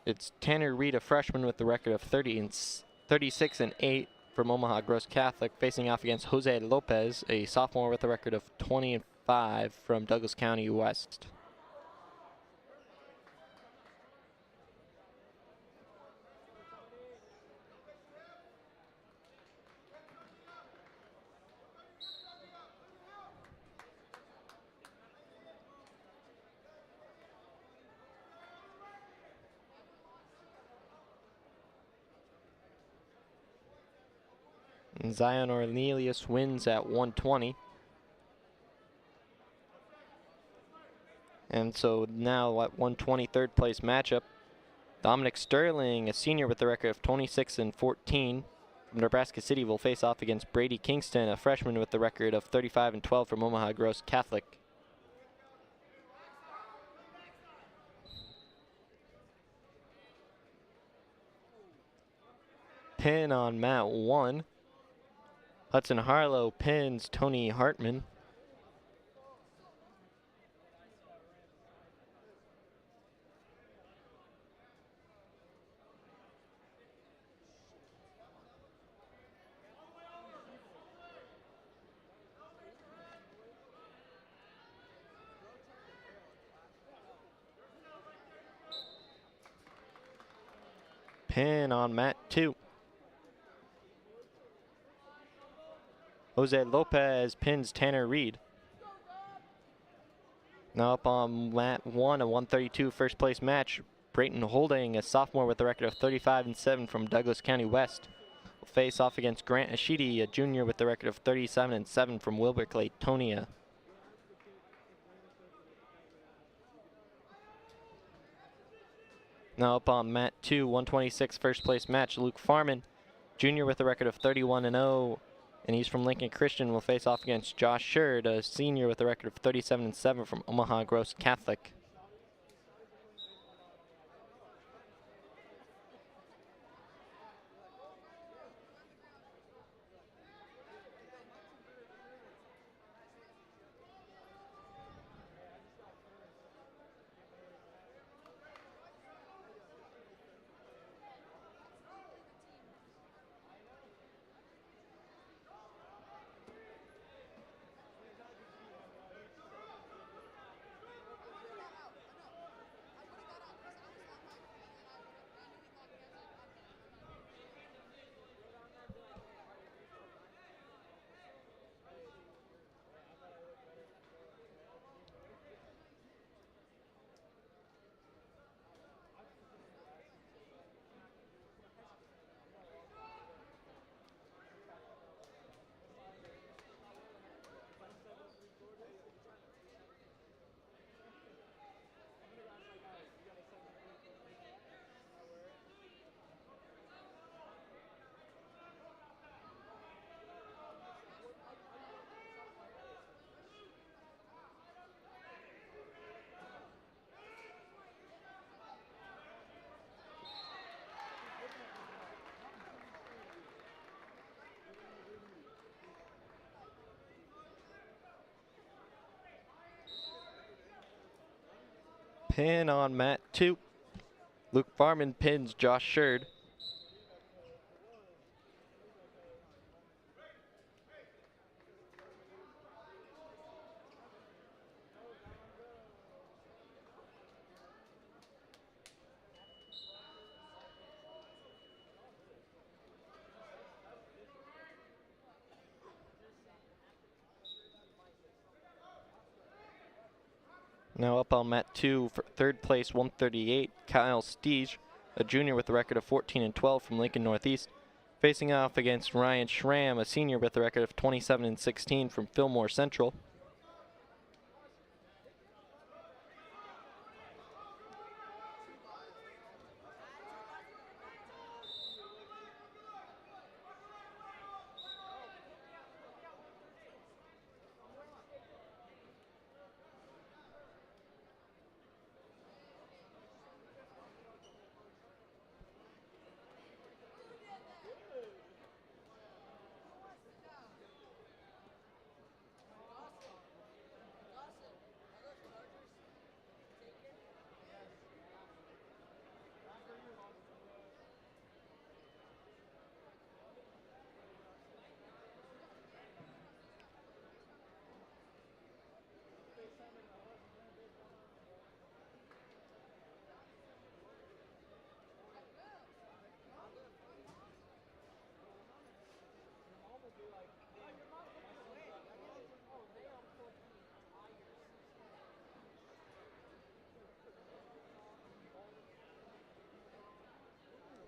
It's Tanner Reed, a freshman with the record of 36-8 from Omaha Gross Catholic, facing off against Jose Lopez, a sophomore with a record of 20-5 from Douglas County West. And Zion Ornelius wins at 120. And so now at 120, third place matchup, Dominic Sterling, a senior with the record of 26-14 from Nebraska City will face off against Brady Kingston, a freshman with the record of 35-12 from Omaha Gross Catholic. Pin on mat 1. Hudson Harlow pins Tony Hartman. Pin on mat 2. Jose Lopez pins Tanner Reed. Now up on mat 1, a 132 first place match. Brayton Holding, a sophomore with a record of 35-7 from Douglas County West, will face off against Grant Ashidi, a junior with the record of 37-7 from Wilbur Claytonia. Now up on mat 2, 126 first place match. Luke Farman, junior with a record of 31-0, and he's from Lincoln Christian, will face off against Josh Sherd, a senior with a record of 37-7 from Omaha Gross Catholic. Pin on mat 2. Luke Farman pins Josh Sherd. Now up on mat 2 for third place, 138, Kyle Steege, a junior with a record of 14-12 from Lincoln Northeast, facing off against Ryan Schramm, a senior with a record of 27-16 from Fillmore Central.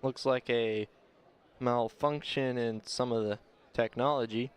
Looks like a malfunction in some of the technology.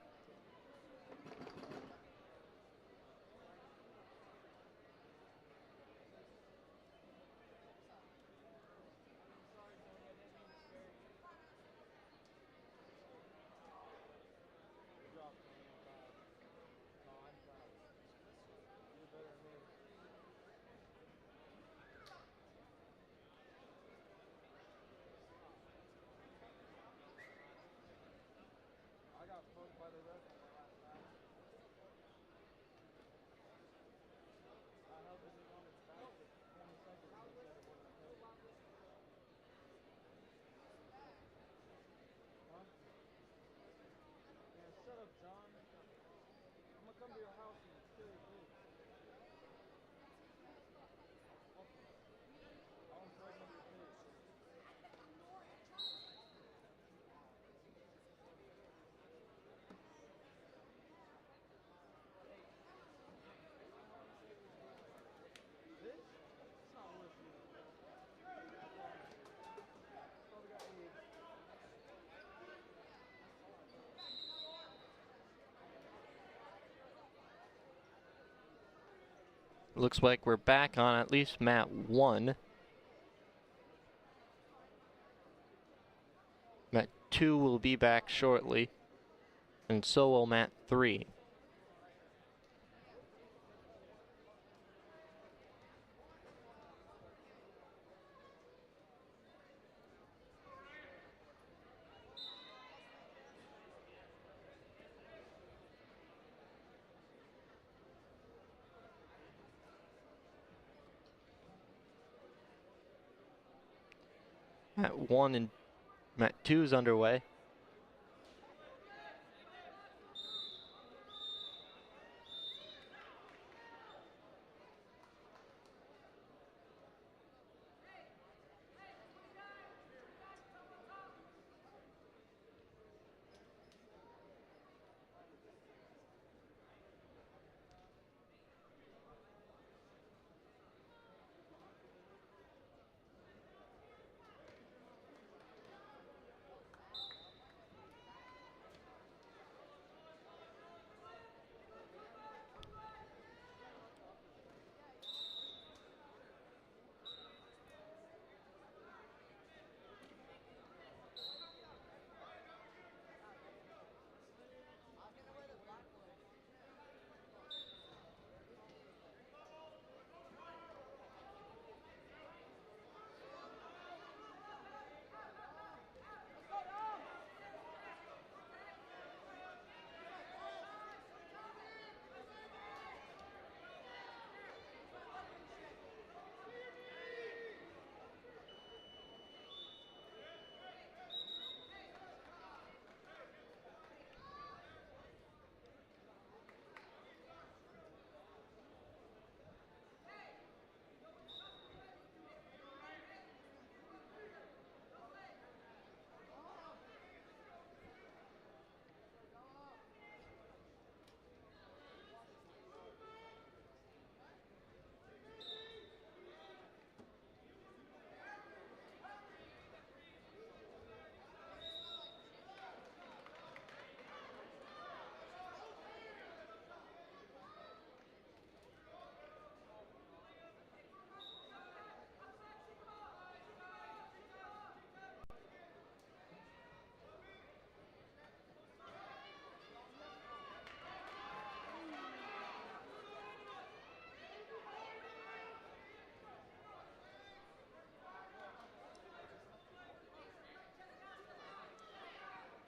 Looks like we're back on at least mat 1. Mat 2 will be back shortly, and so will mat 3. Mat 1 and mat 2 is underway.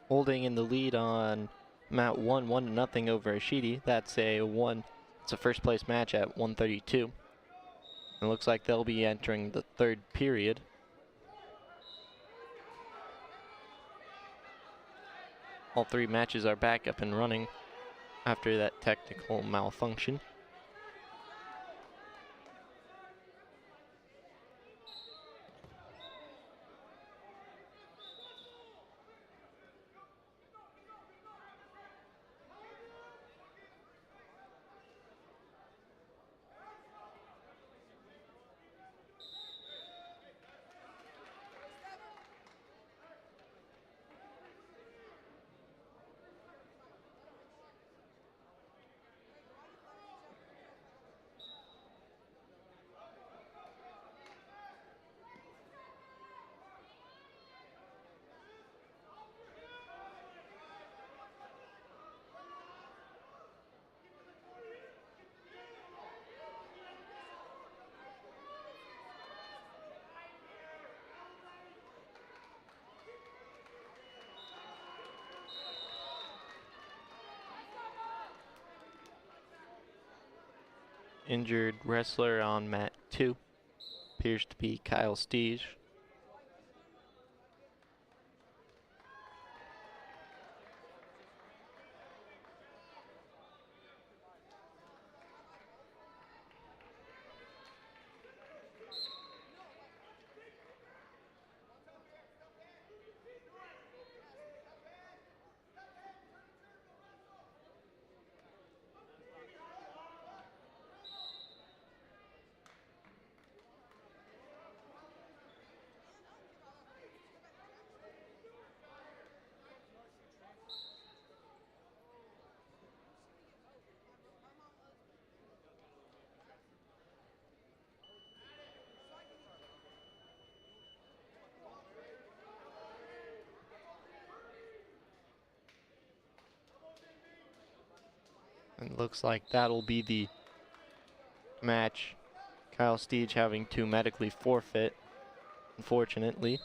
Holding in the lead on mat 1, 1-0 over Ashidi. That's it's a first place match at 132. It looks like they'll be entering the third period. All 3 matches are back up and running after that technical malfunction. Injured wrestler on mat 2 appears to be Kyle Steege. And looks like that'll be the match. Kyle Steege having to medically forfeit, unfortunately.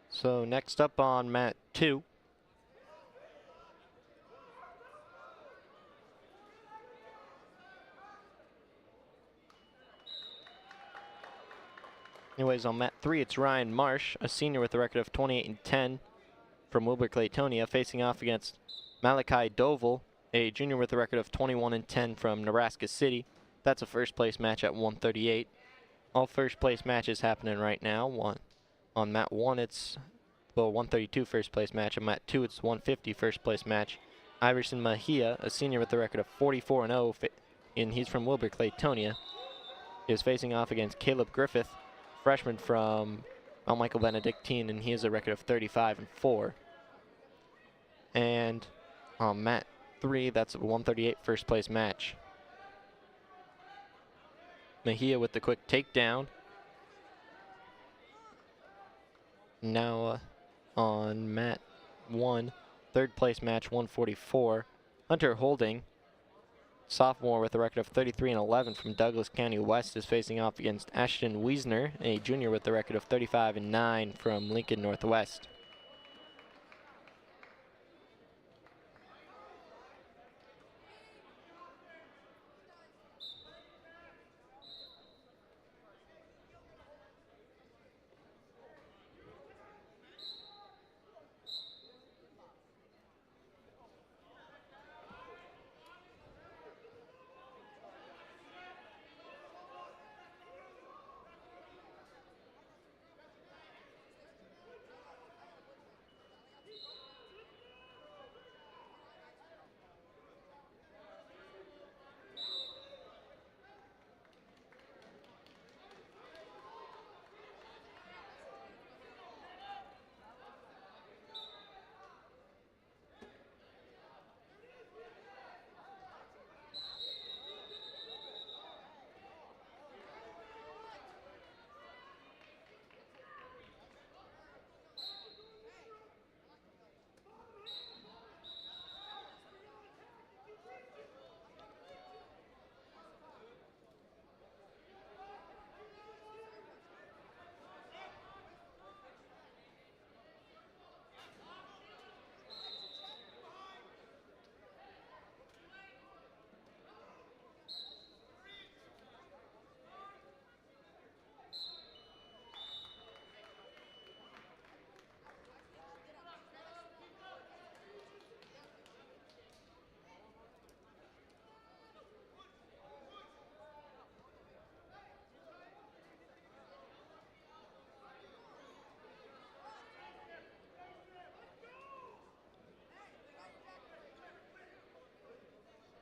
So next up on mat 2. Anyways, on mat 3, it's Ryan Marsh, a senior with a record of 28-10 from Wilber-Claytonia, facing off against Malachi Doval, a junior with a record of 21-10 from Nebraska City. That's a first place match at 138. All first place matches happening right now. On mat 1, it's 132 first place match. On mat 2, it's 150 first place match. Iverson Mejia, a senior with a record of 44-0, and he's from Wilber-Claytonia, is facing off against Caleb Griffith, freshman from Mount Michael Benedictine, and he has a record of 35-4. And on mat 3, that's a 138 first place match. Mejia with the quick takedown. Now on mat 1, third place match, 144. Hunter Holding, sophomore with a record of 33-11 from Douglas County West, is facing off against Ashton Wiesner, a junior with a record of 35-9 from Lincoln Northwest.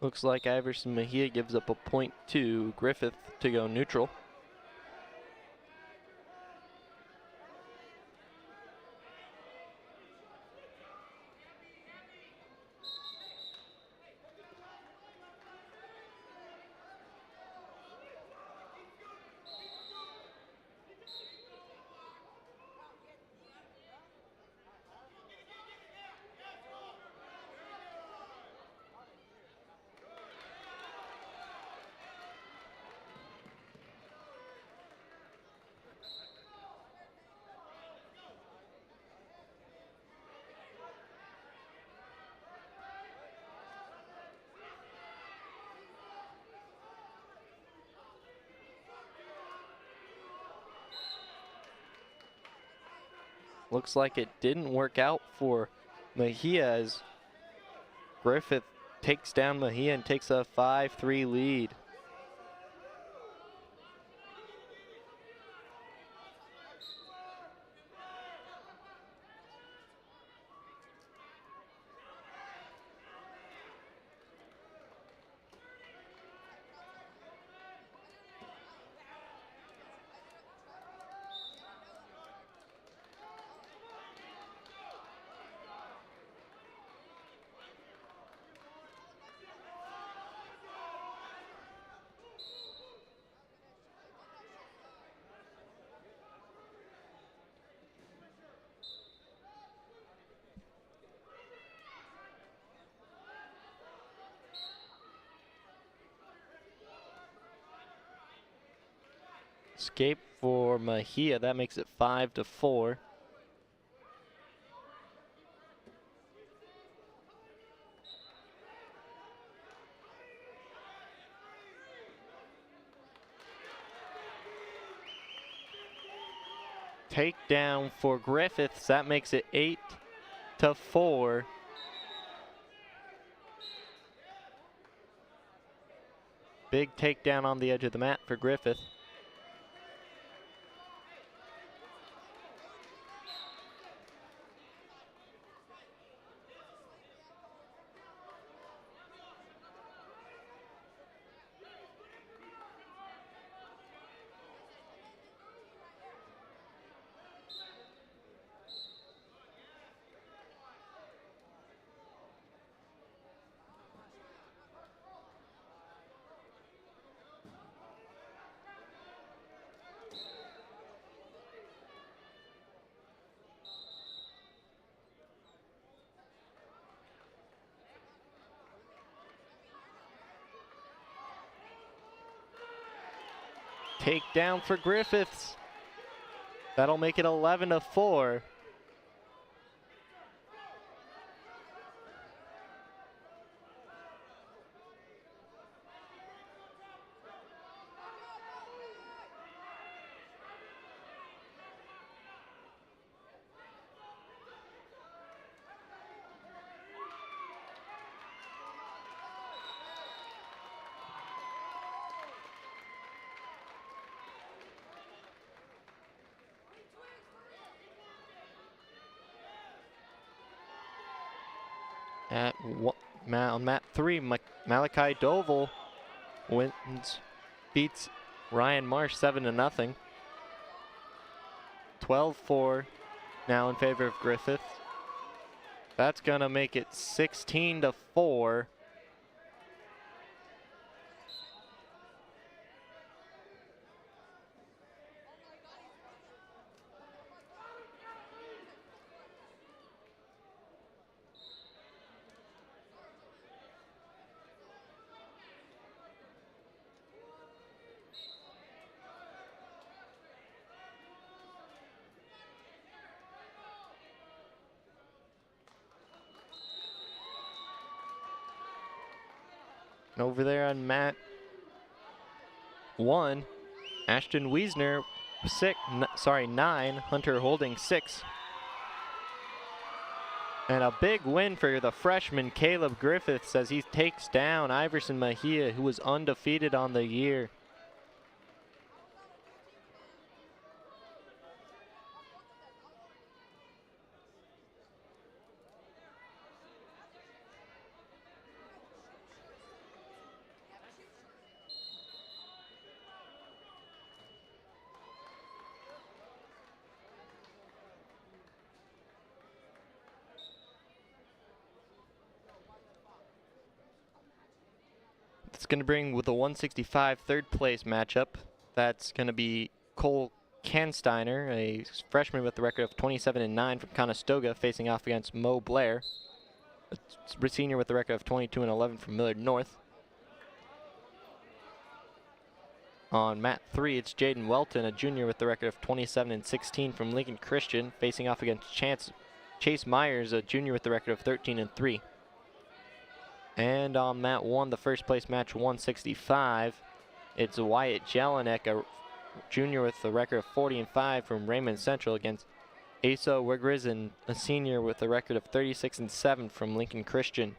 Looks like Iverson Mejia gives up a point to Griffith to go neutral. Looks like it didn't work out for Mejia as Griffith takes down Mejia and takes a 5-3 lead. Escape for Mejia. That makes it 5-4. Takedown for Griffiths. That makes it 8-4. Big takedown on the edge of the mat for Griffith. Takedown for Griffiths. That'll make it 11-4. On mat 3, Malachi Doval beats Ryan Marsh 7-0. 12-4 now in favor of Griffith. That's gonna make it 16-4. Over there on mat 1, Ashton Wiesner 9, Hunter Holding 6. And a big win for the freshman Caleb Griffiths as he takes down Iverson Mejia, who was undefeated on the year. It's going to bring with a 165 third place matchup. That's going to be Cole Kansteiner, a freshman with a record of 27-9 from Conestoga, facing off against Mo Blair, a senior with a record of 22-11 from Millard North. On mat 3, it's Jaden Welton, a junior with a record of 27-16 from Lincoln Christian, facing off against Chase Myers, a junior with a record of 13-3. And on mat 1, the first place match 165, it's Wyatt Jelinek, a junior with a record of 40-5 from Raymond Central, against Asa Wigrizin, a senior with a record of 36-7 from Lincoln Christian.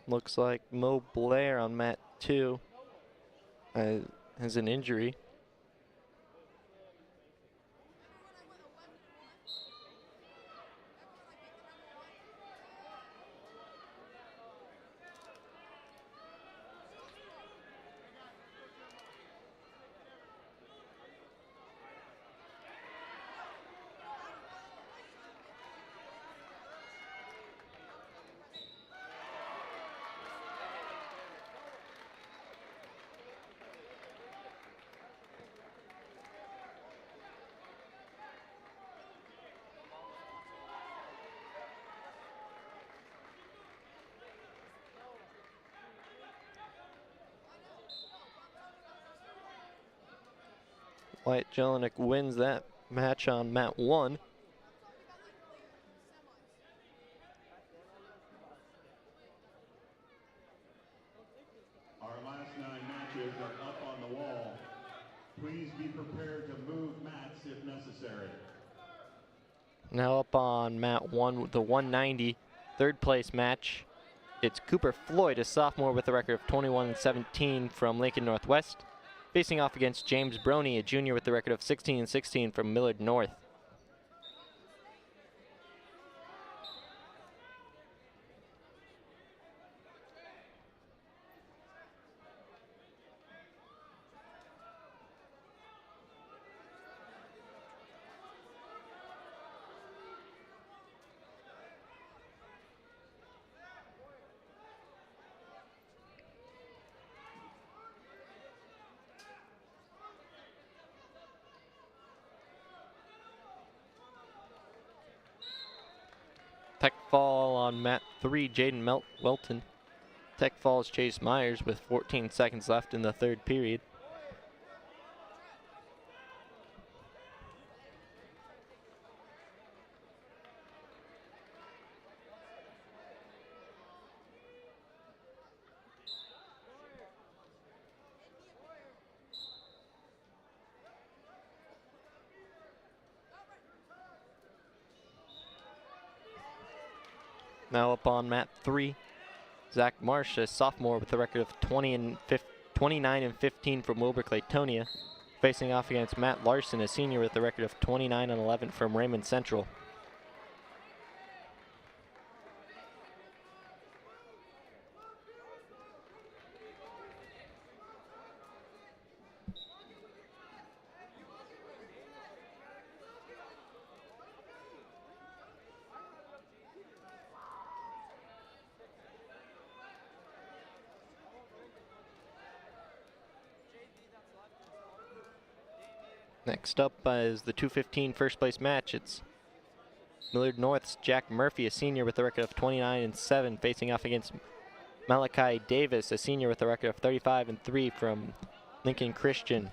Looks like Mo Blair on mat 2 has an injury. Wyatt Jelinek wins that match on mat 1. Our last 9 matches are up on the wall. Please be prepared to move mats if necessary. Now up on mat 1, the 190 third place match. It's Cooper Floyd, a sophomore with a record of 21-17 from Lincoln Northwest, facing off against James Broney, a junior with a record of 16-16 from Millard North. Tech fall on mat 3, Jaden Welton. Tech falls Chase Myers with 14 seconds left in the third period. Now up on mat 3, Zach Marsh, a sophomore with a record of 29-15 from Wilbur Claytonia, facing off against Matt Larson, a senior with a record of 29-11 from Raymond Central. Next up is the 215 first place match. It's Millard North's Jack Murphy, a senior with a record of 29-7, facing off against Malachi Davis, a senior with a record of 35-3 from Lincoln Christian.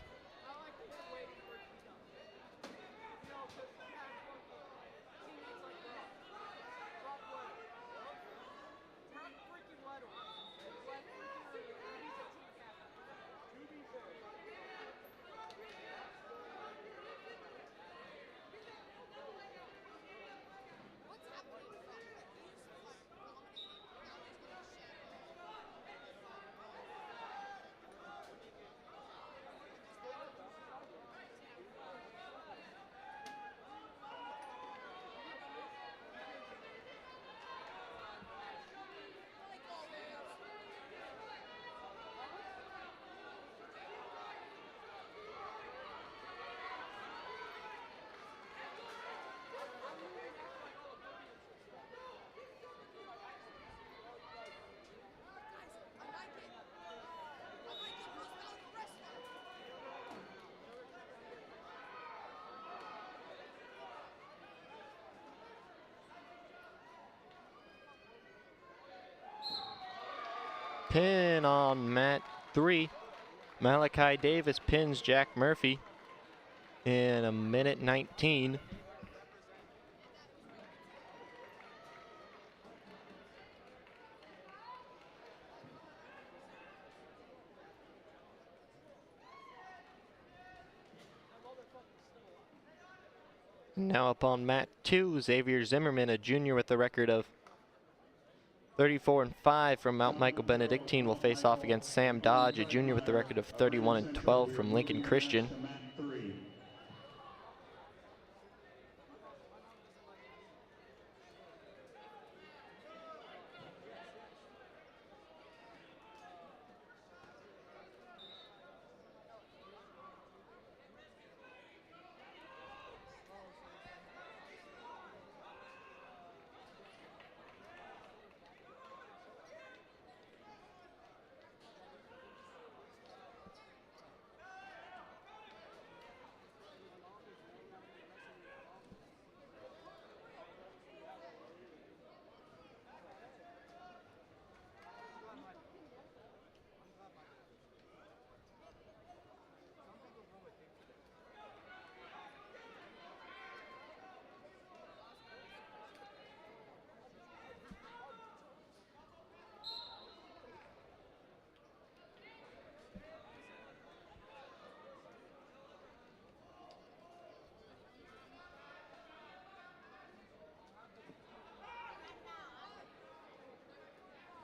Pin on mat 3. Malachi Davis pins Jack Murphy in 1:19. Now up on mat 2, Xavier Zimmerman, a junior with a record of 34-5 from Mount Michael Benedictine will face off against Sam Dodge, a junior with the record of 31-12 from Lincoln Christian.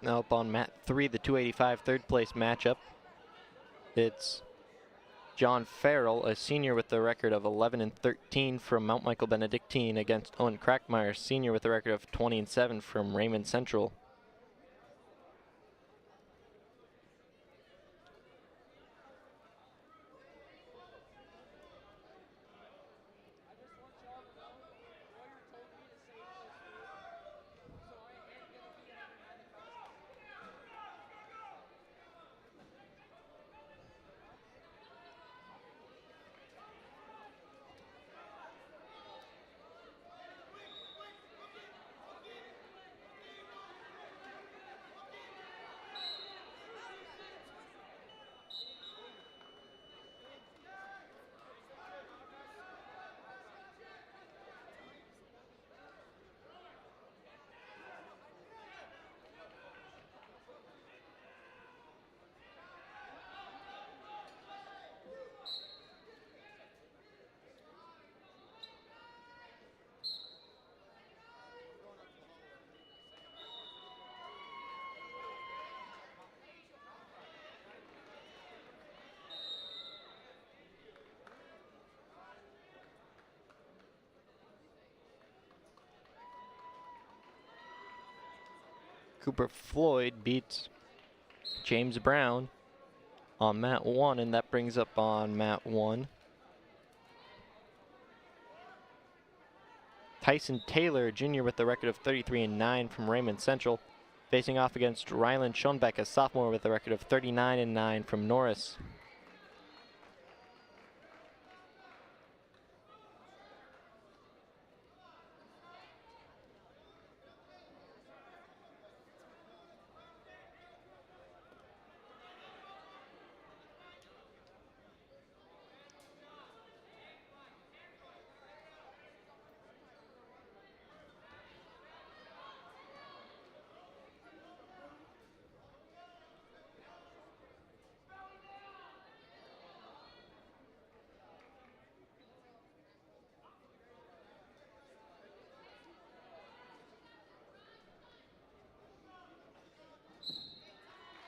Now up on mat 3, the 285 third place matchup. It's John Farrell, a senior with the record of 11-13 from Mount Michael Benedictine, against Owen Crackmeyer, senior with the record of 20-7 from Raymond Central. Cooper Floyd beats James Brown on mat 1, and that brings up on mat 1 Tyson Taylor, junior with the record of 33-9 from Raymond Central, facing off against Rylan Schoenbeck, a sophomore with a record of 39-9 from Norris.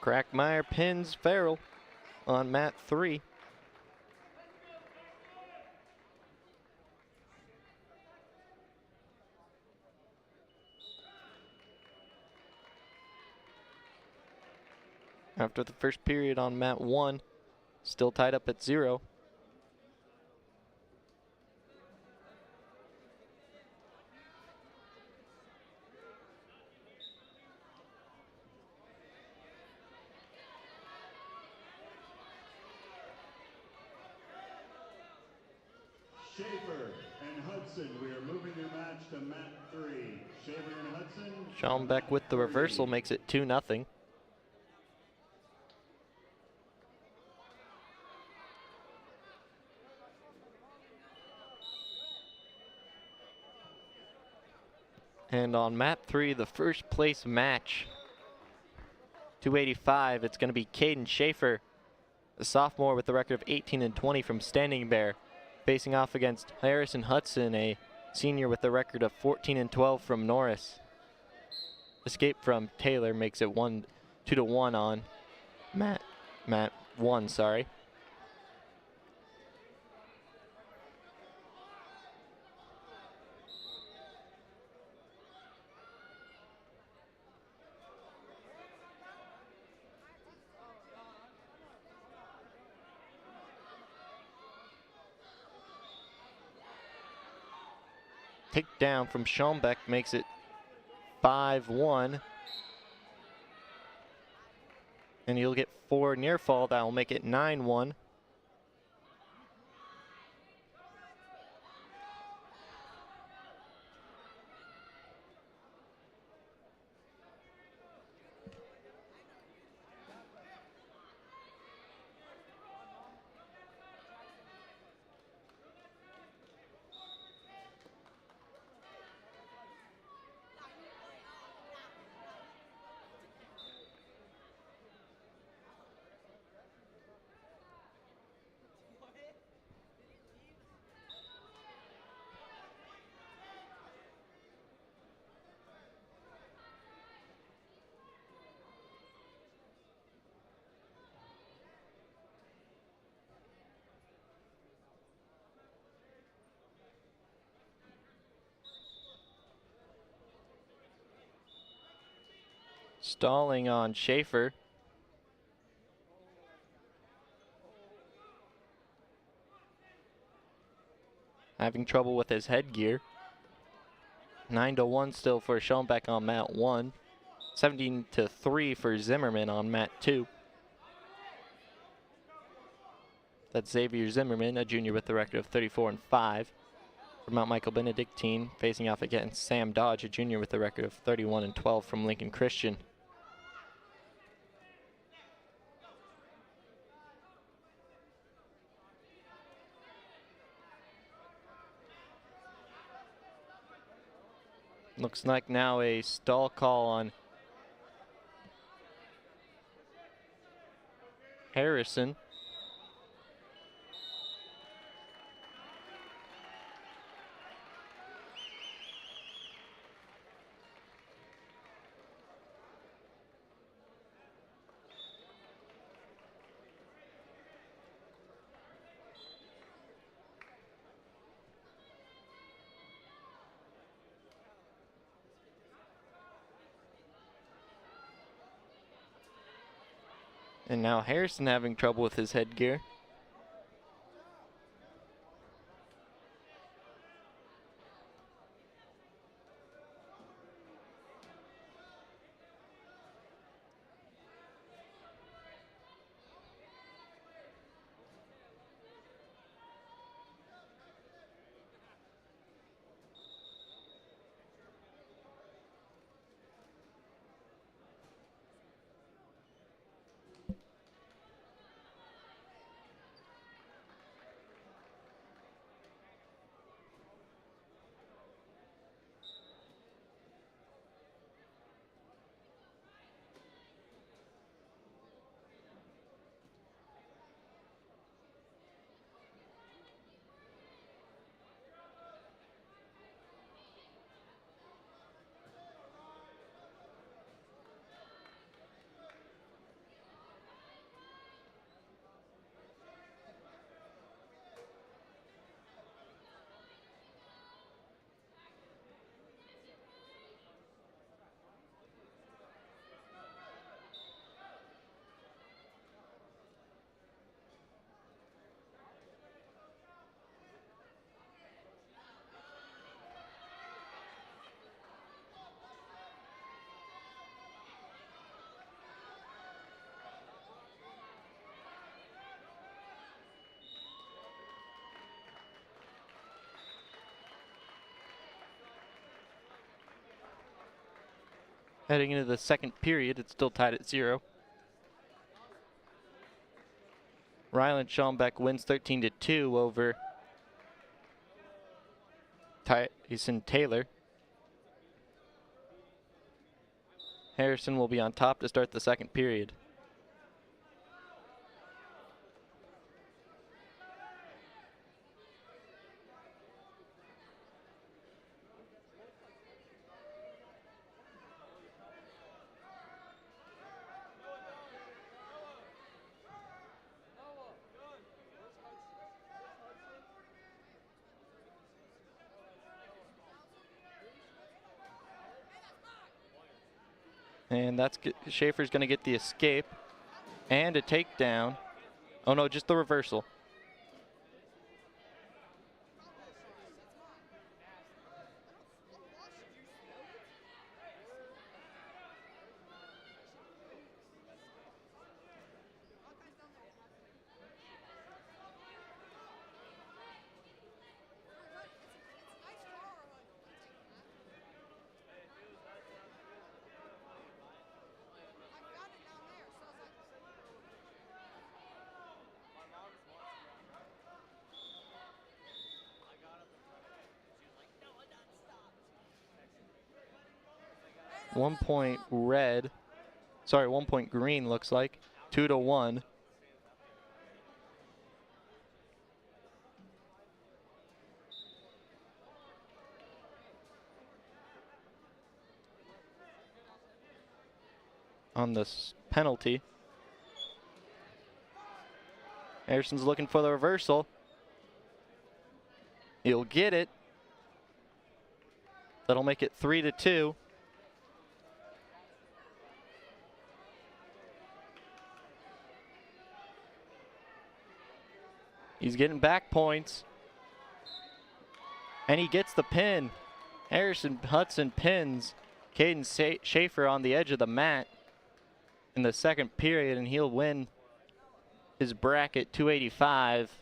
Crackmeyer pins Farrell on mat 3. After the first period on mat 1, still tied up at 0. Schaefer and Hudson, we are moving your match to mat 3. Schaefer and Hudson. Schoenbeck with the reversal makes it 2-0. And on mat 3, the first place match, 285, it's going to be Caden Schaefer, a sophomore with the record of 18-20 from Standing Bear, facing off against Harrison Hudson, a senior with the record of 14-12 from Norris. escape from Taylor makes it 2-1 on Matt 1, sorry. Takedown from Schombeck makes it 5-1. And he'll get 4 near fall. That will make it 9-1. Stalling on Schaefer. Having trouble with his headgear. 9-1 still for Schombeck on mat 1. 17-3 for Zimmerman on mat 2. That's Xavier Zimmerman, a junior with the record of 34-5. From Mount Michael Benedictine, facing off against Sam Dodge, a junior with the record of 31-12 from Lincoln Christian. Looks like now a stall call on Harrison. And now Harrison having trouble with his headgear. Heading into the second period, it's still tied at 0. Ryland Schombeck wins 13-2 over Tyson Taylor. Harrison will be on top to start the second period. And that's Schaefer's going to get the escape and a takedown. Oh no, just the reversal. One point red. Sorry, 1 point green looks like. 2-1. On this penalty. Harrison's looking for the reversal. He'll get it. That'll make it 3-2. He's getting back points. And he gets the pin. Harrison Hudson pins Caden Schaefer on the edge of the mat in the second period, and he'll win his bracket 285.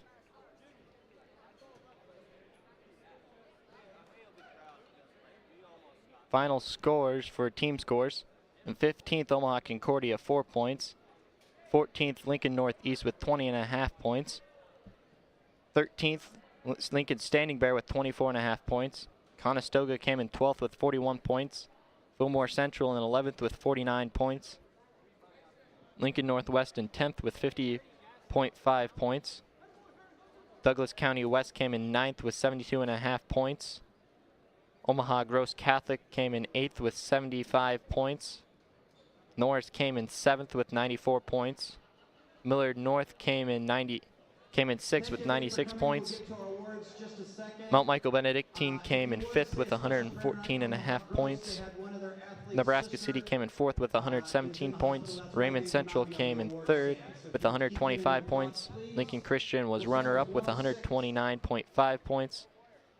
Final scores for team scores. In 15th, Omaha Concordia, 4 points. 14th, Lincoln Northeast with 20.5 points. 13th, Lincoln Standing Bear with 24.5 points. Conestoga came in 12th with 41 points. Fillmore Central in 11th with 49 points. Lincoln Northwest in 10th with 50.5 points. Douglas County West came in 9th with 72.5 points. Omaha Gross Catholic came in 8th with 75 points. Norris came in 7th with 94 points. Millard North came in 6th with 96 points. Mount Michael Benedictine came in 5th with 114.5 points. Nebraska City came in 4th with 117 points. Raymond Central came in 3rd with 125 points. Lincoln Christian was runner-up with 129.5 points.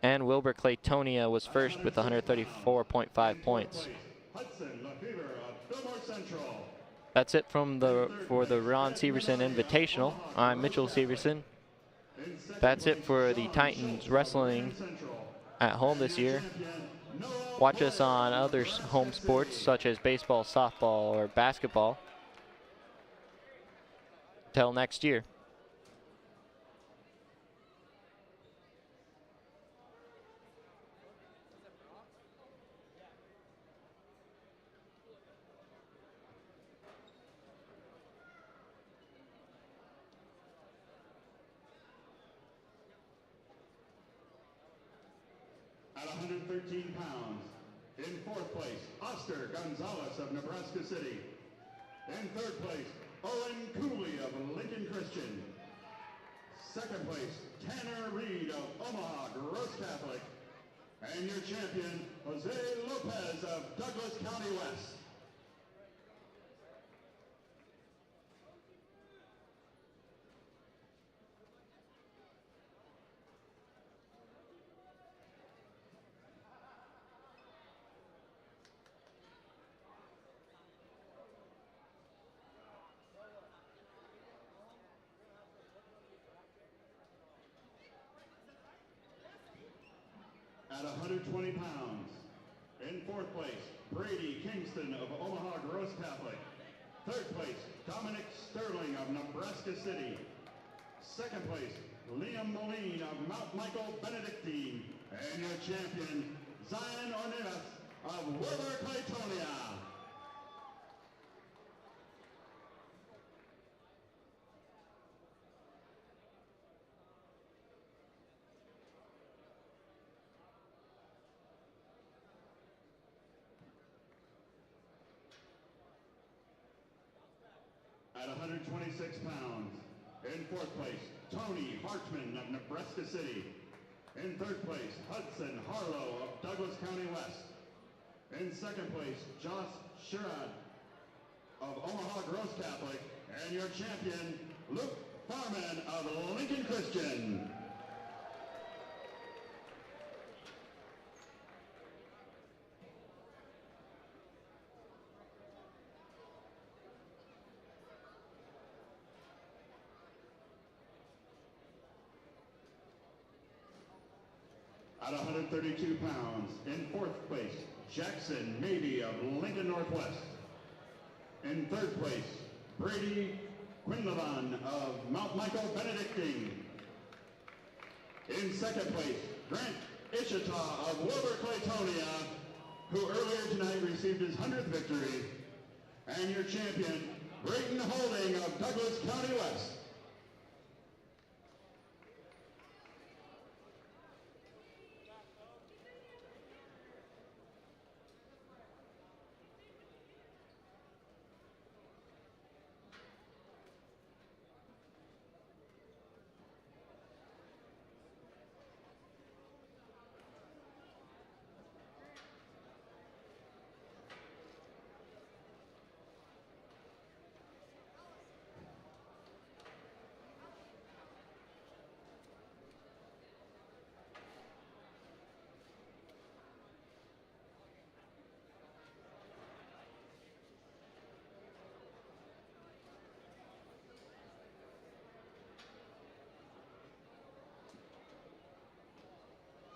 And Wilbur Claytonia was first with 134.5 points. That's it for the Ron Severson Invitational. I'm Mitchell Severson. That's it for the Titans wrestling at home this year. Watch us on other home sports such as baseball, softball, or basketball. Till next year. At 113 pounds, in 4th place, Oster Gonzalez of Nebraska City. In 3rd place, Owen Cooley of Lincoln Christian. 2nd place, Tanner Reed of Omaha Gross Catholic. And your champion, Jose Lopez of Douglas County West. At 120 pounds, in 4th place, Brady Kingston of Omaha Gross Catholic. 3rd place, Dominic Sterling of Nebraska City. 2nd place, Liam Moline of Mount Michael Benedictine. And your champion, Zion Ornelas of Wilbur Claytonia. At 126 pounds, in 4th place, Tony Hartman of Nebraska City. In 3rd place, Hudson Harlow of Douglas County West. In 2nd place, Josh Sherrod And your champion, Luke Farman of Lincoln Christian. At 132 pounds, in fourth place, Jackson Mabey of Lincoln Northwest. In third place, Brady Quinlivan of Mount Michael Benedictine. In second place, Grant Ishita of Wilbur Claytonia, who earlier tonight received his 100th victory. And your champion, Brayton Holding of Douglas County West.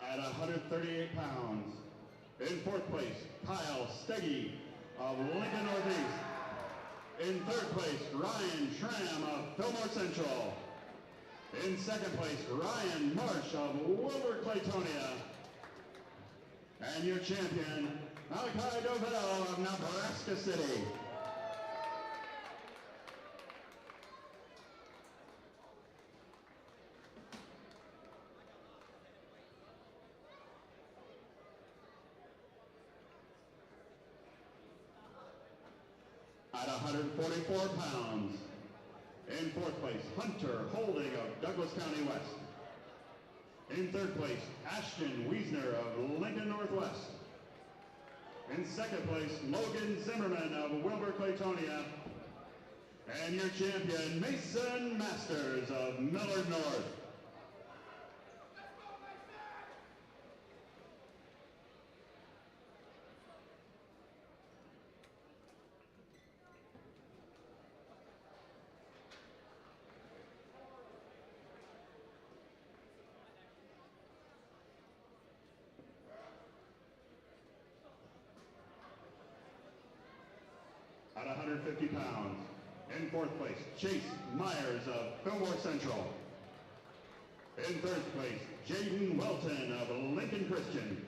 At 138 pounds, in fourth place, Kyle Steggy of Lincoln Northeast. In third place, Ryan Schramm of Fillmore Central. In second place, Ryan Marsh of Wilbur Claytonia. And your champion, Malachi Dovell of Nebraska City. At 144 pounds, in fourth place, Hunter Holding of Douglas County West. In third place, Ashton Wiesner of Lincoln Northwest. In second place, Logan Zimmerman of Wilbur Claytonia. And your champion, Mason Masters of Millard North. At 150 pounds, in fourth place, Chase Myers of Fillmore Central. In third place, Jaden Welton of Lincoln Christian.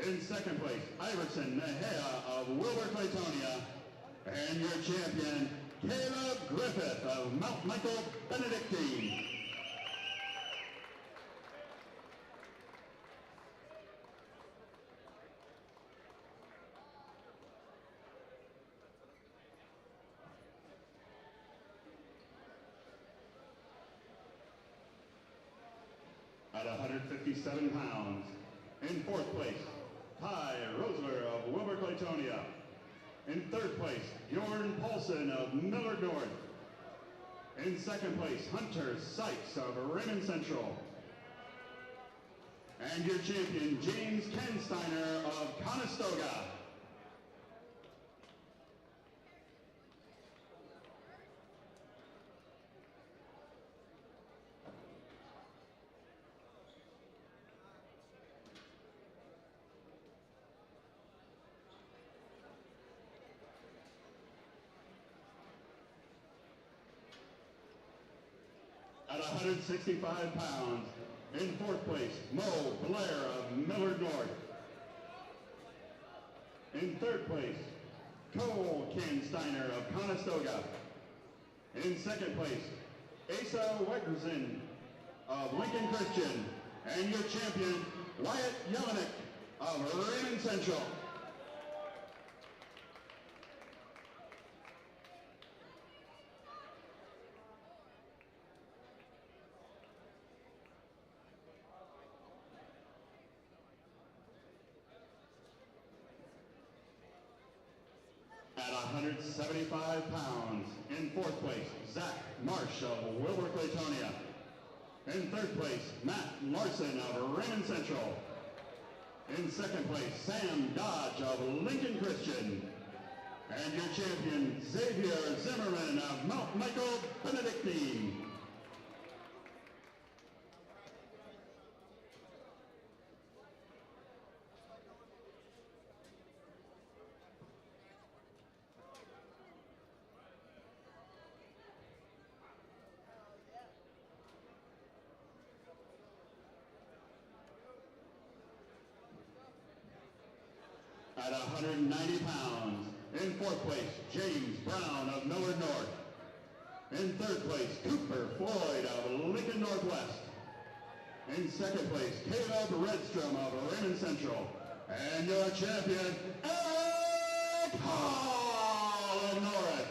In second place, Iverson Nahea of Wilbur Claytonia. And your champion, Caleb Griffith of Mount Michael Benedictine. At 157 pounds, in fourth place, Ty Rosler of Wilbur Claytonia. In third place, Bjorn Paulson of Millard North. In second place, Hunter Sykes of Raymond Central. And your champion, James Kensteiner of Conestoga. At 165 pounds, in fourth place, Mo Blair of Millard North. In third place, Cole Kensteiner of Conestoga. In second place, Asa Wegerson of Lincoln Christian. And your champion, Wyatt Yelenik of Raymond Central. At 175 pounds. In fourth place, Zach Marsh of Wilbur, Claytonia. In third place, Matt Larson of Raymond Central. In second place, Sam Dodge of Lincoln Christian. And your champion, Xavier Zimmerman of Mount Michael Benedictine. At 190 pounds. In fourth place, James Brown of Millard North. In third place, Cooper Floyd of Lincoln Northwest. In second place, Caleb Redstrom of Raymond Central. And your champion, Eric Hall of Norris.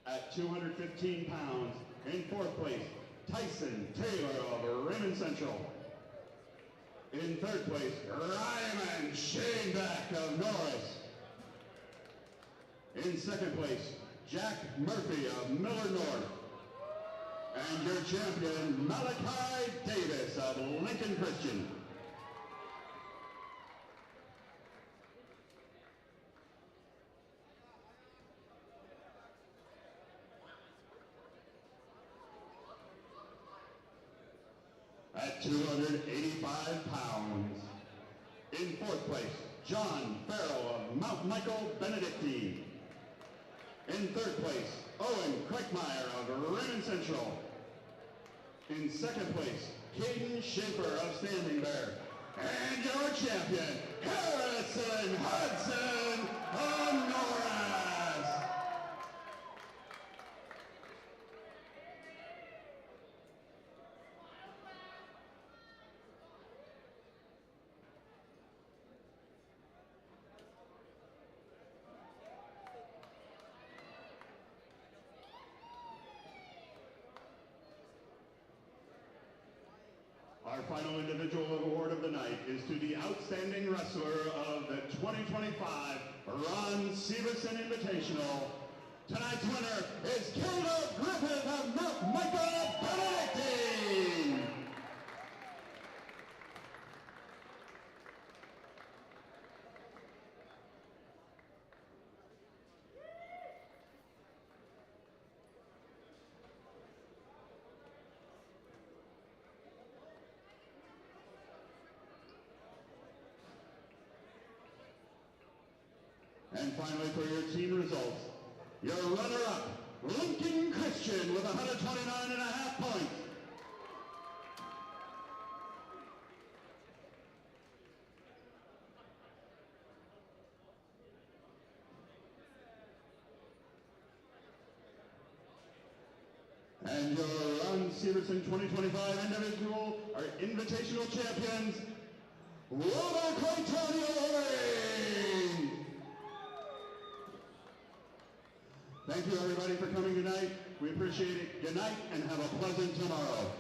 At 215 pounds, in fourth place, Tyson Taylor of Raymond Central. In third place, Ryman Shaneback of Norris. In second place, Jack Murphy of Millard North. And your champion, Malachi Davis of Lincoln Christian. At 285 pounds. In fourth place, John Farrell of Mount Michael Benedictine. In third place, Owen Kreckmeyer of Raymond Central. In second place, Caden Schaefer of Standing Bear. And your champion, Harrison Hudson of Norris. Our final individual award of the night is to the outstanding wrestler of the 2025 Ron Severson Invitational. Tonight's winner is Caleb Griffith of Mount Michael Benedictine. And finally, for your team results, your runner-up, Lincoln Christian with 129.5 points. And your Ron Severson 2025 individual or invitational champions, Wilbur Claytonia. Thank you, everybody, for coming tonight. We appreciate it. Good night, and have a pleasant tomorrow.